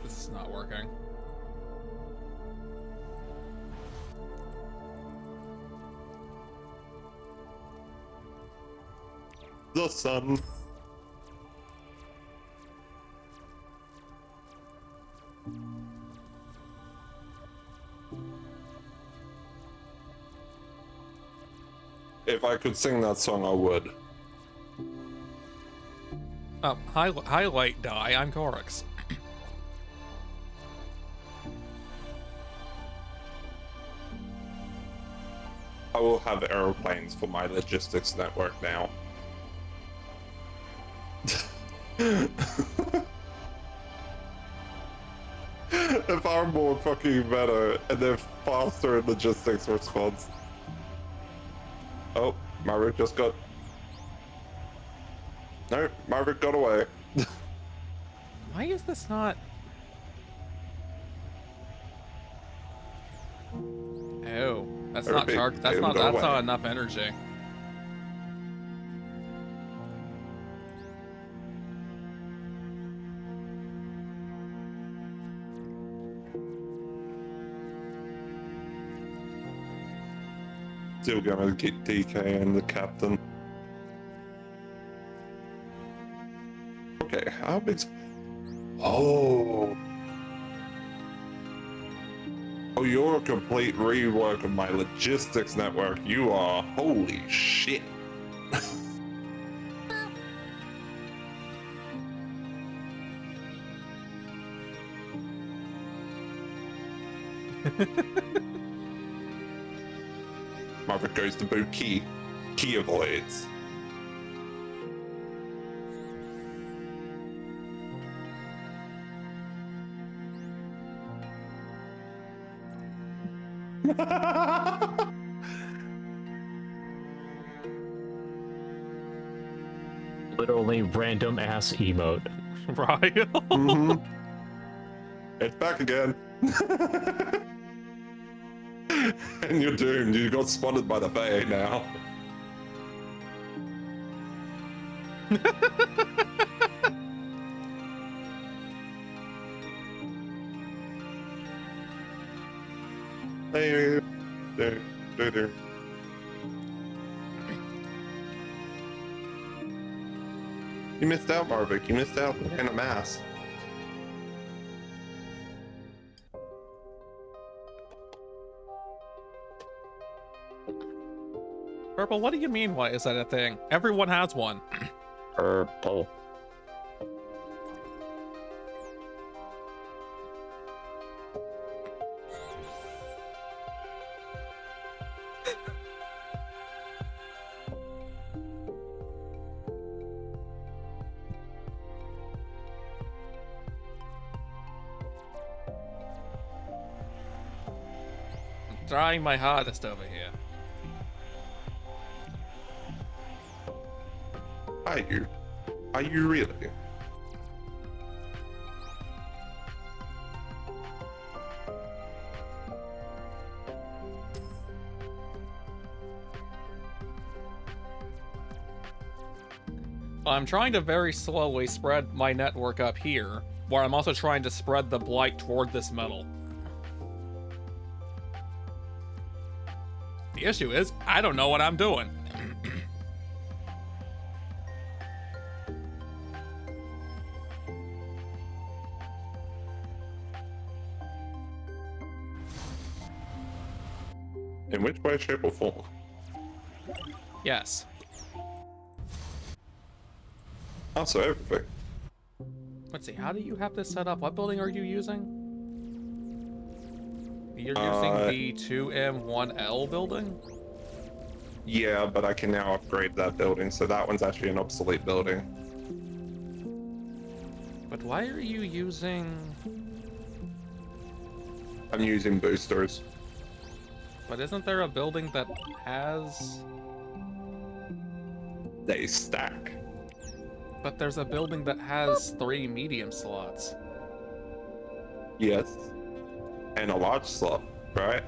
This is not working. The sun. If I could sing that song, I would. Oh, highlight die. I'm Corix. I will have aeroplanes for my logistics network now. If I'm more fucking better and they're faster in logistics response. Oh, Maverick just got... No, Maverick got away. Why is this not... Oh, that's not charged. That's not enough energy. Still gonna get DK and the captain. Okay, how big's... Oh. Oh, you're a complete rework of my logistics network. You are. Holy shit. Marvin goes to boot key. Key avoids. Literally random ass emote. Right? Mm-hmm. It's back again. And you're doomed. You got spotted by the Fae now. Hey, there. You missed out, Marvik. You missed out in a mass. Purple, what do you mean, why is that a thing? Everyone has one. Purple. I'm trying my hardest over here. Are you really? I'm trying to very slowly spread my network up here, where I'm also trying to spread the blight toward this metal. The issue is, I don't know what I'm doing. In which way, shape, or form? Yes. Oh, so everything. Let's see, how do you have this set up? What building are you using? You're using the 2M1L building? Yeah, but I can now upgrade that building, so that one's actually an obsolete building. But why are you using... I'm using boosters. But isn't there a building that has... They stack. But there's a building that has 3 medium slots. Yes. And a large slot, right?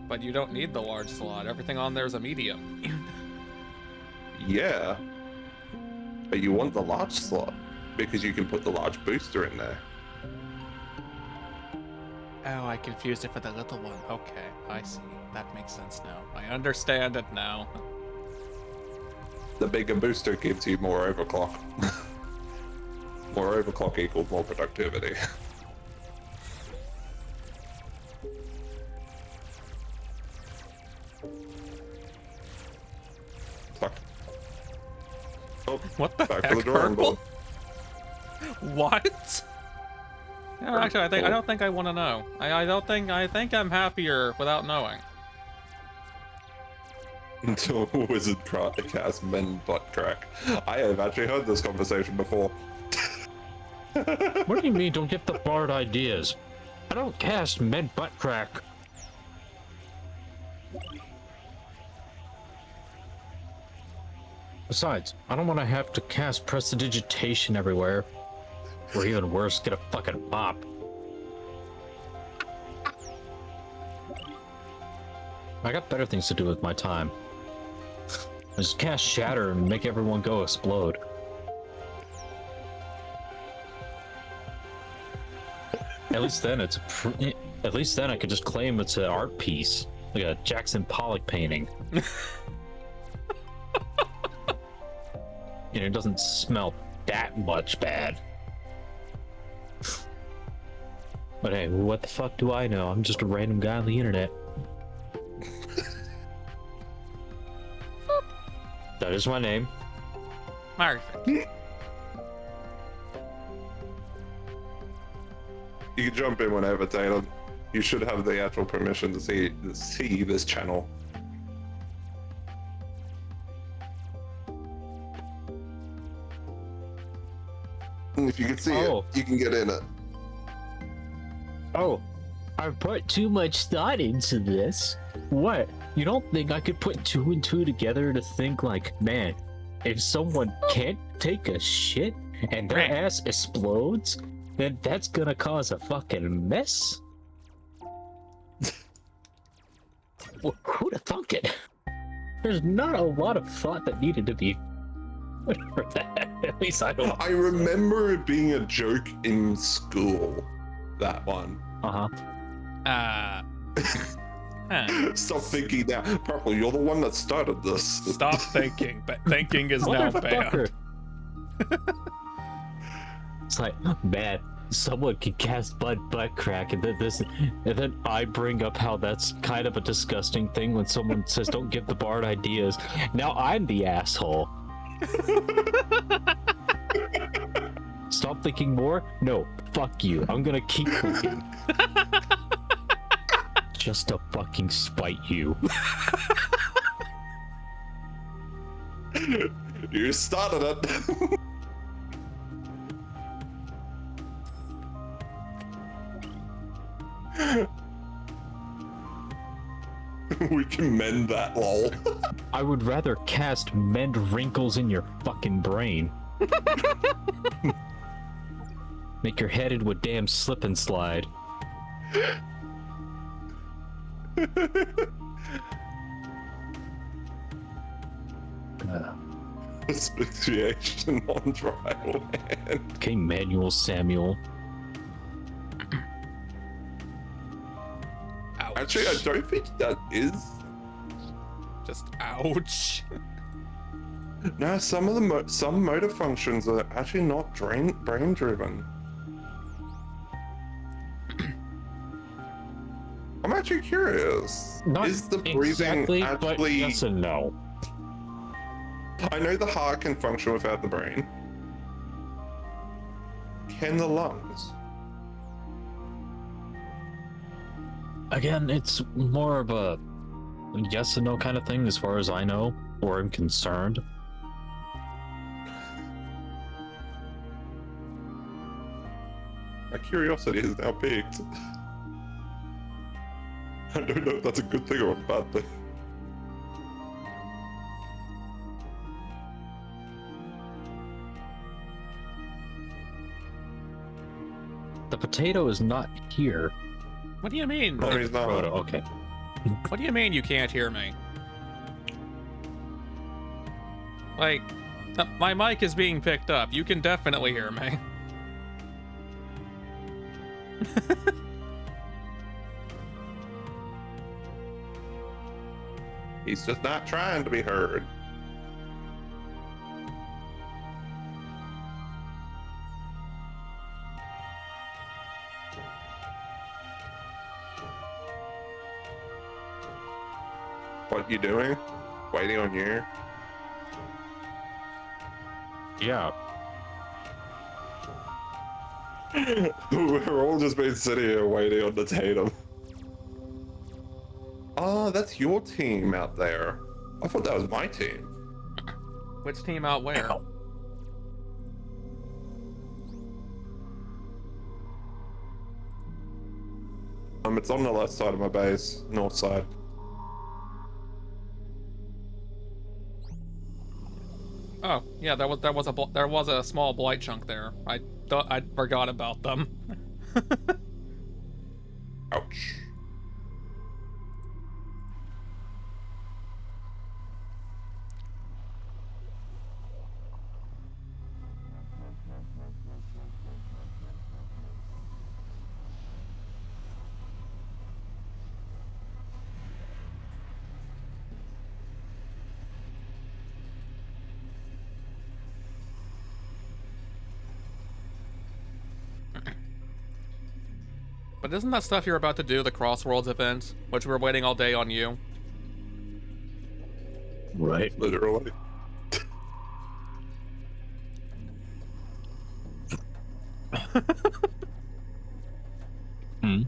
But you don't need the large slot. Everything on there is a medium. Yeah. But you want the large slot, because you can put the large booster in there. Oh, I confused it for the little one. Okay, I see. That makes sense now. I understand it now. The bigger booster gives you more overclock. More overclock equals more productivity. Fuck. Oh, What the back heck, to the drawing Purple? board. What? No, actually, I don't think I want to know. I think I'm happier without knowing. Until a wizard cast men butt crack. I have actually heard this conversation before. What do you mean don't give the bard ideas? I don't cast men butt crack. Besides, I don't want to have to cast prestidigitation everywhere. Or even worse, get a fucking mop. I got better things to do with my time. I just cast shatter and make everyone go explode. At least then it's at least then I could just claim it's an art piece, like a Jackson Pollock painting. And it doesn't smell that much bad. But hey, what the fuck do I know? I'm just a random guy on the internet. That is my name. Perfect. You can jump in whenever, Taylor. You should have the actual permission to see this channel. And if you can see it, you can get in it. Oh, I put too much thought into this. What? You don't think I could put 2 and 2 together to think like, man, if someone can't take a shit and their ass explodes, then that's gonna cause a fucking mess? Well, who'd have thunk it? There's not a lot of thought that needed to be put for that. At least I don't. I remember it being a joke in school. That one. Uh-huh. Stop thinking now. Purple, you're the one that started this. Stop thinking. But thinking is now banned. It's like, man, someone can cast butt crack, and then I bring up how that's kind of a disgusting thing when someone says don't give the bard ideas. Now I'm the asshole. Stop thinking more? No, fuck you. I'm gonna keep thinking. Just to fucking spite you. You started it. We can mend that, lol. I would rather cast mend wrinkles in your fucking brain. Make your head into a damn slip and slide. Asphyxiation on dry land. Okay, Manuel Samuel. Actually, I don't think that is. Just ouch. No, some of the some motor functions are actually not brain driven. I'm actually curious. Not is the breathing exactly, actually? but yes and no. I know the heart can function without the brain. Can the lungs? Again, it's more of a yes and no kind of thing as far as I know, or I'm concerned. My curiosity is now piqued. I don't know if that's a good thing or a bad thing. The potato is not here. What do you mean? No, he's not. Frodo, okay. What do you mean you can't hear me? Like, my mic is being picked up. You can definitely hear me. He's just not trying to be heard. What you doing? Waiting on you? Yeah. We're all just been sitting here waiting on the Tatum. Oh, that's your team out there. I thought that was my team. Which team out where? It's on the left side of my base, north side. Oh, yeah, there was a small blight chunk there. I thought I forgot about them. Ouch. But isn't that stuff you're about to do, the Crossworlds event, which we're waiting all day on you? Right. Literally. Hmm.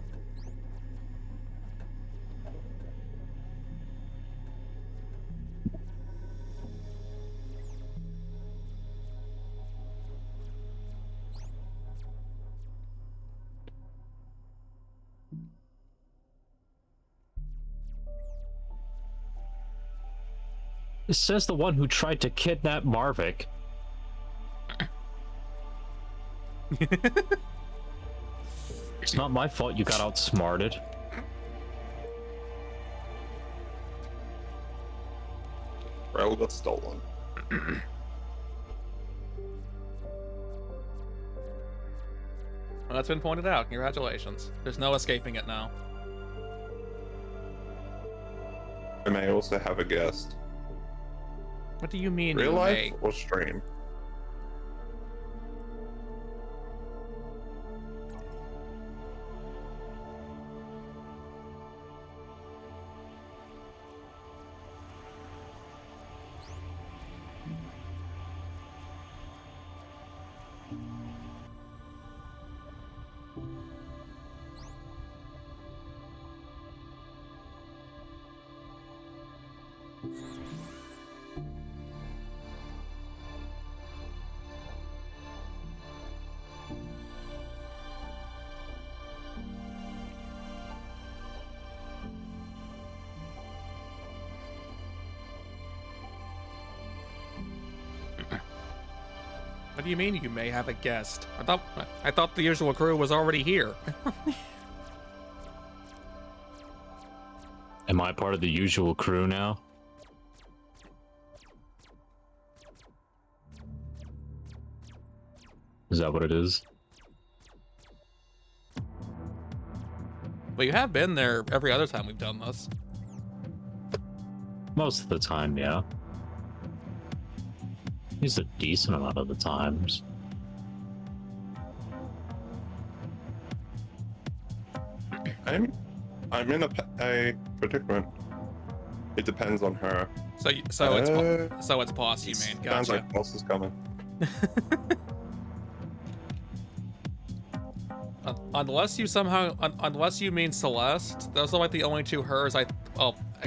It says the one who tried to kidnap Marvik. It's not my fault you got outsmarted. Rail got stolen. Well, that's been pointed out. Congratulations. There's no escaping it now. I may also have a guest. What do you mean? Real you life may? or stream? What do you mean you may have a guest? I thought the usual crew was already here. Am I part of the usual crew now? Is that what it is? But you have been there every other time we've done this. Most of the time, yeah. He's a decent amount of the times. I'm in a predicament. It depends on her. So it's boss you mean? Gotcha. Sounds like boss is coming. Unless you mean Celeste, those are like the only two hers. I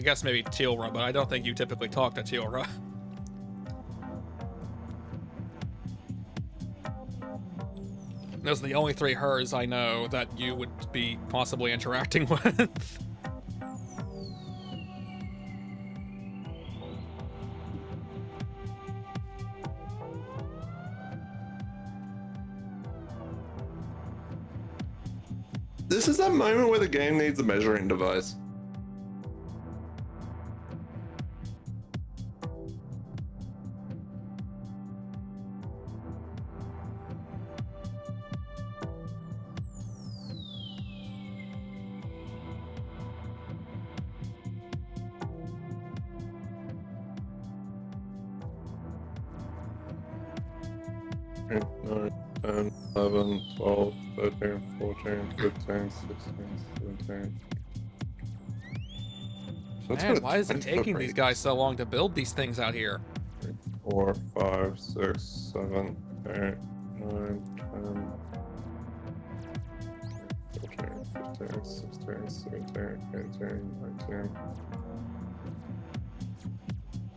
guess maybe Teal'ra, but I don't think you typically talk to Teal'ra. Those are the only three hers I know that you would be possibly interacting with. This is that moment where the game needs a measuring device. Eight, 9, 10, 11, 12, 13, 14, 15, 16, 17. So Man, why is it taking these guys so long to build these things out here? 3, 4, 5, 6, 7, 8, 9, 10, 14, 15, 16, 17, 18, 19.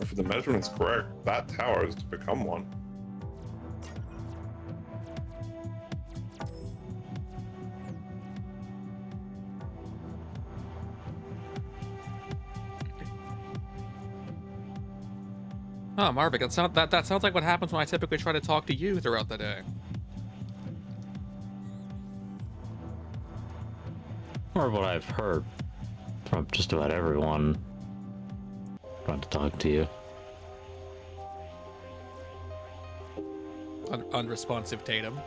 If the measurement's correct, that tower is to become one. Oh, Marvick, that sounds like what happens when I typically try to talk to you throughout the day. Or what I've heard from just about everyone trying to talk to you. Unresponsive Tatum.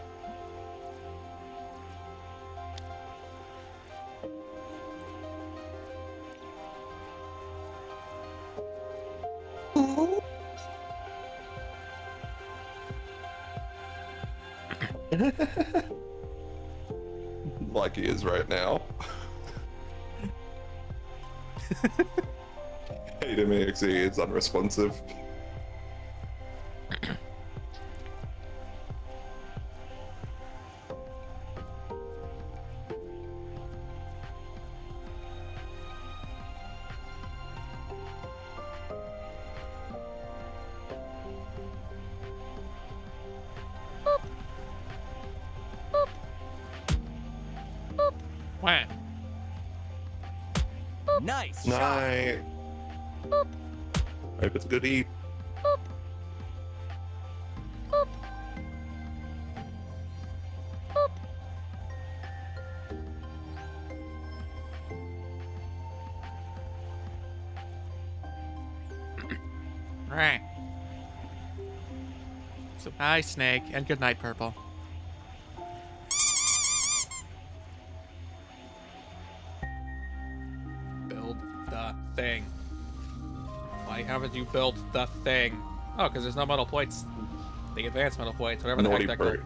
Like he is right now. Hater me, is unresponsive. Wah. Nice. Night. Hope it's a good eat. Right. So, hi, Snake, and good night, Purple. Build the thing. Why haven't you built the thing? Oh, because there's no metal plates. The advanced metal plates, whatever the Naughty heck they're bird.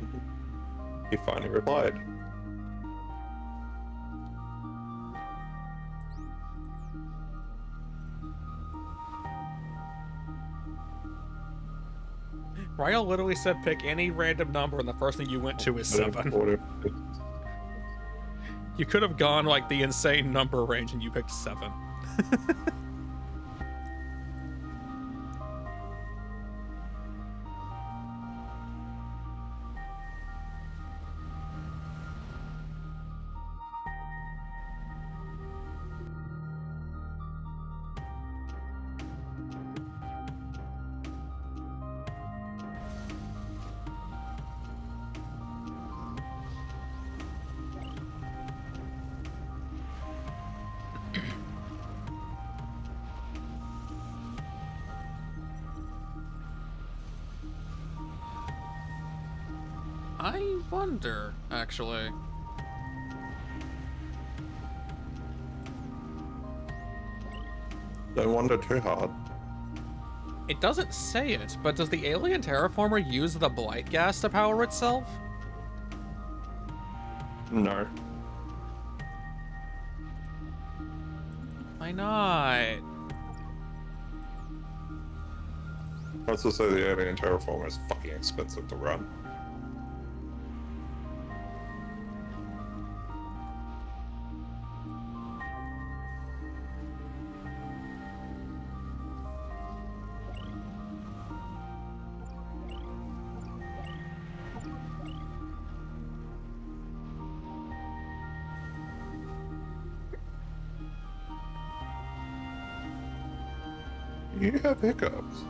called. He finally replied. Ryle literally said pick any random number, and the first thing you went to is 7. You could have gone like the insane number range, and you picked 7. I wonder, actually. Don't wonder too hard. It doesn't say it, but does the alien terraformer use the blight gas to power itself? No. Why not? Let's just say the alien terraformer is fucking expensive to run. You have hiccups.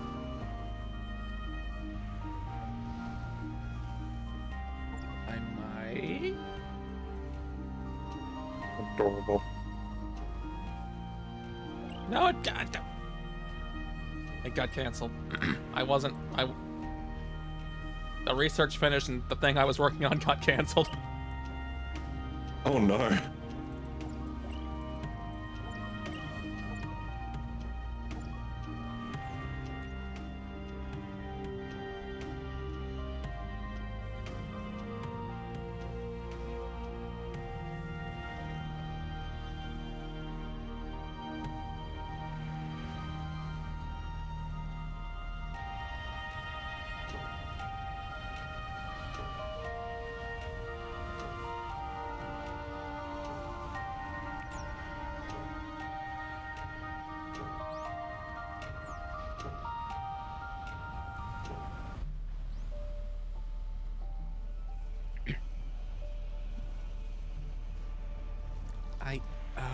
I might. Adorable. No, it got canceled. The research finished and the thing I was working on got canceled. Oh no.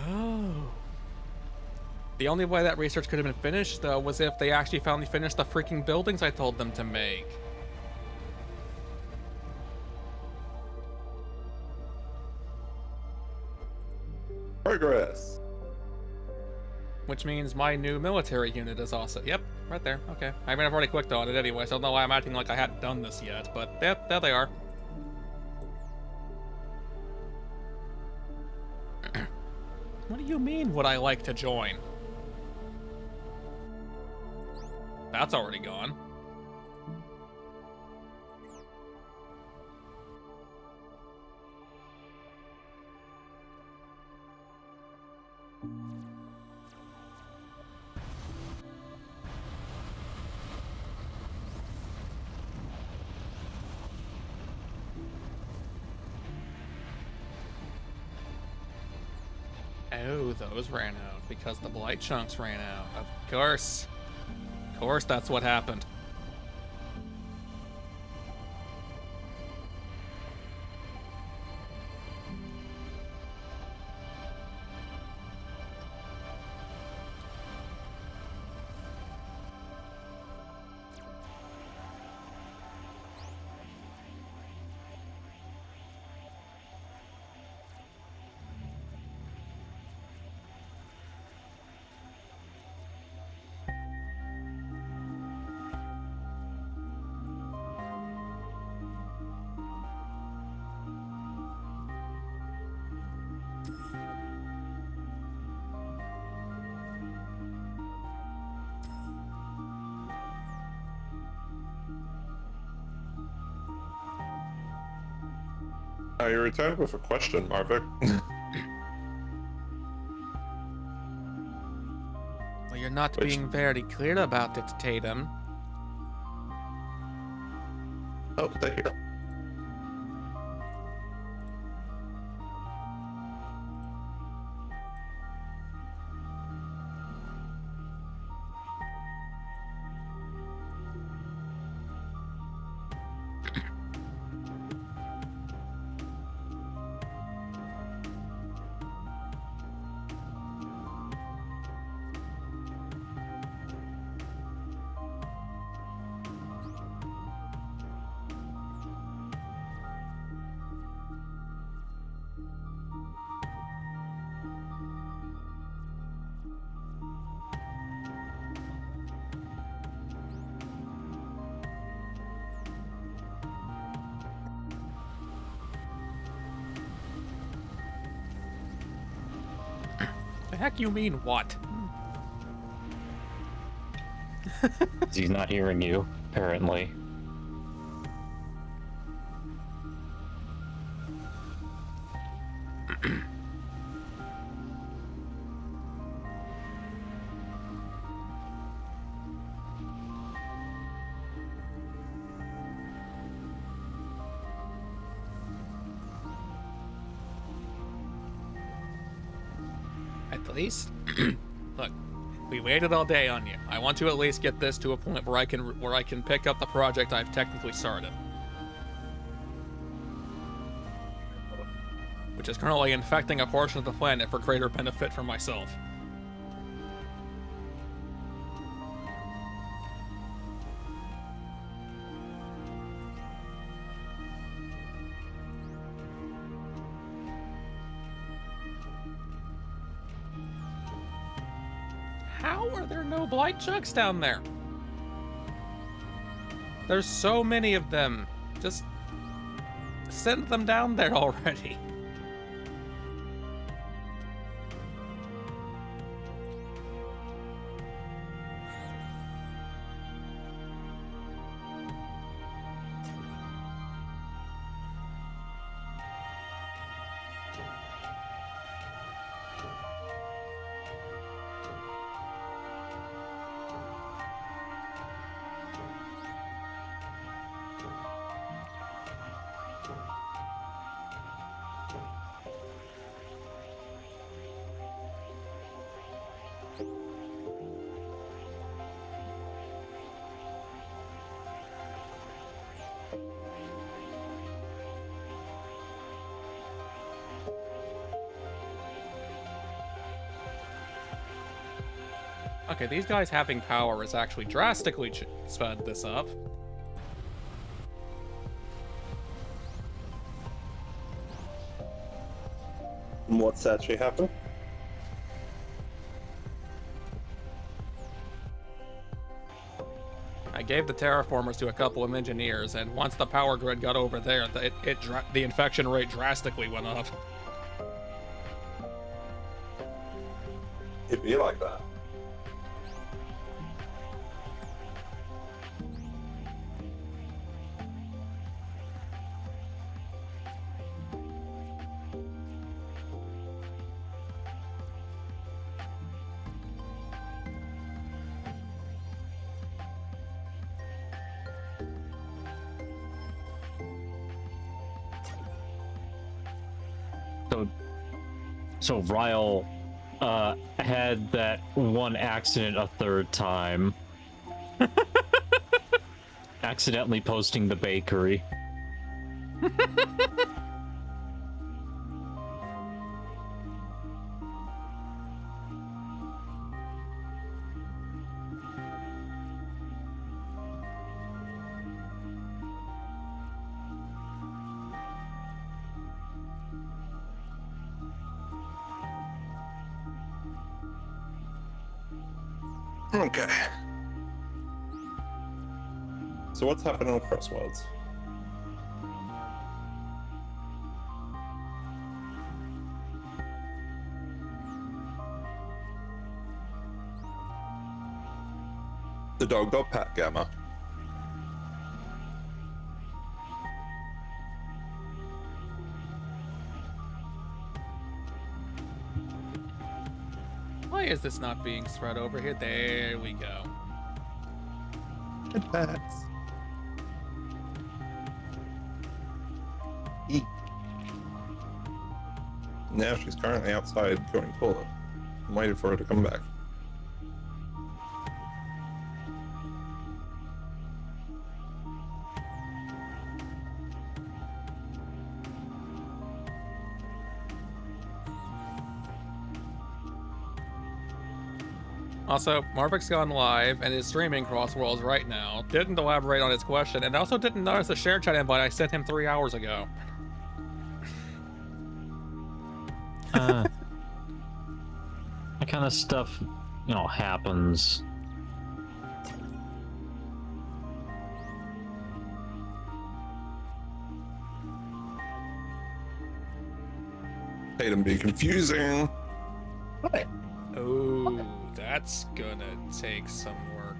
Oh. The only way that research could have been finished, though, was if they actually finally finished the freaking buildings I told them to make. Progress. Which means my new military unit is also... Yep, right there. Okay. I mean, I've already clicked on it anyway, so I don't know why I'm acting like I hadn't done this yet, but yep, there they are. What do you mean, would I like to join? That's already gone. Oh, those ran out because the blight chunks ran out. Of course. Of course, that's what happened. You returned with a question, Marvick. Well, you're not being very clear about it, Tatum. Oh, they're here. The heck you mean what? He's not hearing you, apparently. At least, look, we waited all day on you. I want to at least get this to a point where I can pick up the project I've technically started, which is currently infecting a portion of the planet for greater benefit for myself. How are there no blight chucks down there? There's so many of them. Just send them down there already. Okay, these guys having power is actually drastically sped this up. And what's actually happened? I gave the terraformers to a couple of engineers, and once the power grid got over there, the infection rate drastically went up. It'd be like that. So Ryle had that one accident a third time. Accidentally posting the bakery. Okay. So what's happening with Crossworlds? The dog got Pat Gamma. Why is this not being spread over here? There we go. Good pets. Eat. Now she's currently outside going toilet. I'm waiting for her to come back. Also, Marvik's gone live and is streaming Crossworlds right now. Didn't elaborate on his question, and also didn't notice the share chat invite I sent him 3 hours ago. That kind of stuff, happens. Hate him be confusing. Oh, that's gonna take some work.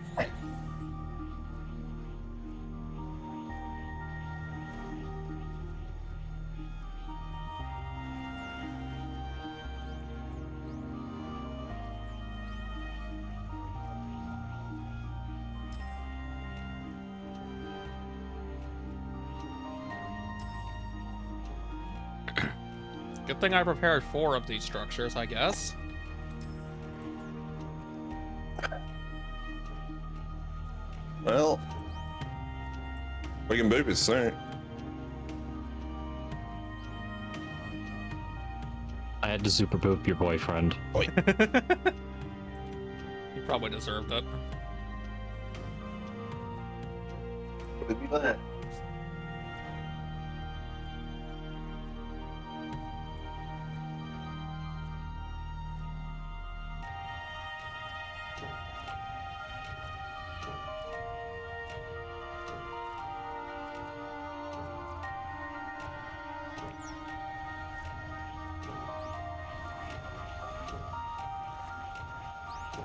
Good thing I prepared 4 of these structures, I guess. Well, we can move it soon. I had to super poop your boyfriend. Oi. You probably deserved it. What did we learn?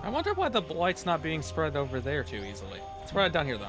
I wonder why the blight's not being spread over there too easily. Spread it down here then.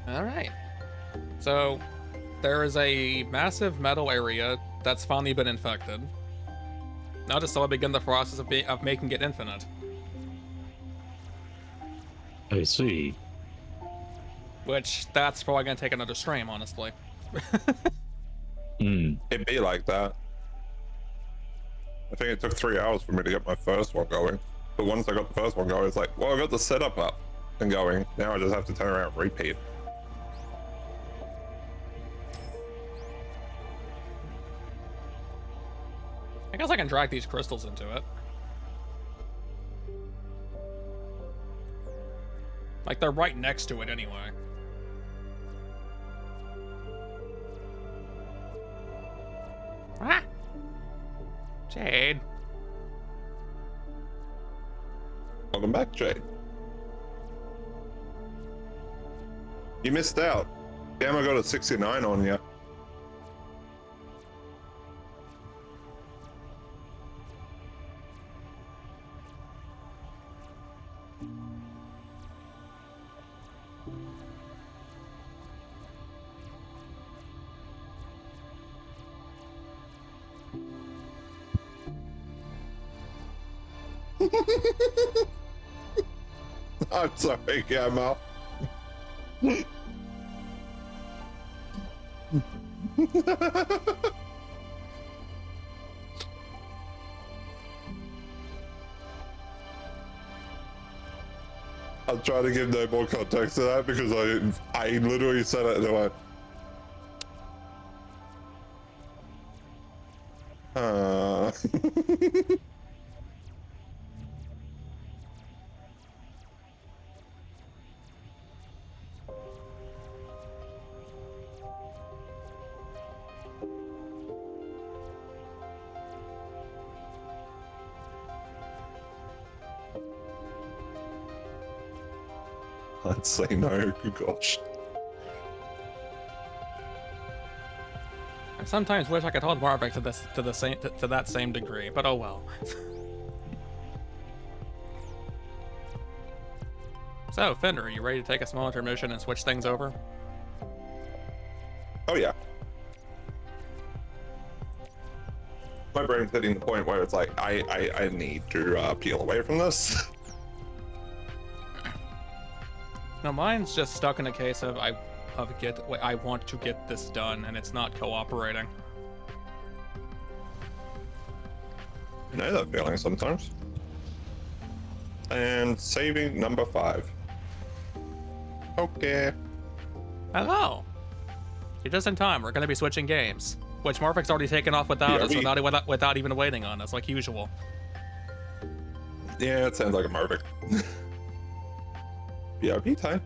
Alright. So, there is a massive metal area that's finally been infected. Now just so I begin the process of making it infinite. I see. Which, that's probably gonna take another stream, honestly. It'd be like that. I think it took 3 hours for me to get my first one going. But once I got the first one going, it's like, well, I got the setup up and going. Now I just have to turn around and repeat. I guess I can drag these crystals into it. Like, they're right next to it anyway. Ah! Jade. Welcome back, Jade. You missed out. Gamma got a 69 on you. I'm sorry, Gamma. I'll try to give no more context to that because I literally said it and I went, I'd say no, gosh. I sometimes wish I could hold Marvick to that same degree, but oh well. So, Fender, are you ready to take a small intermission and switch things over? Oh yeah. my brain's hitting the point where it's like I need to peel away from this. No, mine's just stuck in a case of I want to get this done, and it's not cooperating. I know that feeling sometimes. And saving number 5. Okay. Hello. You're just in time. We're gonna be switching games, which Morphic's already taken off without us, without even waiting on us, like usual. Yeah, it sounds like a Marvick. BRB time.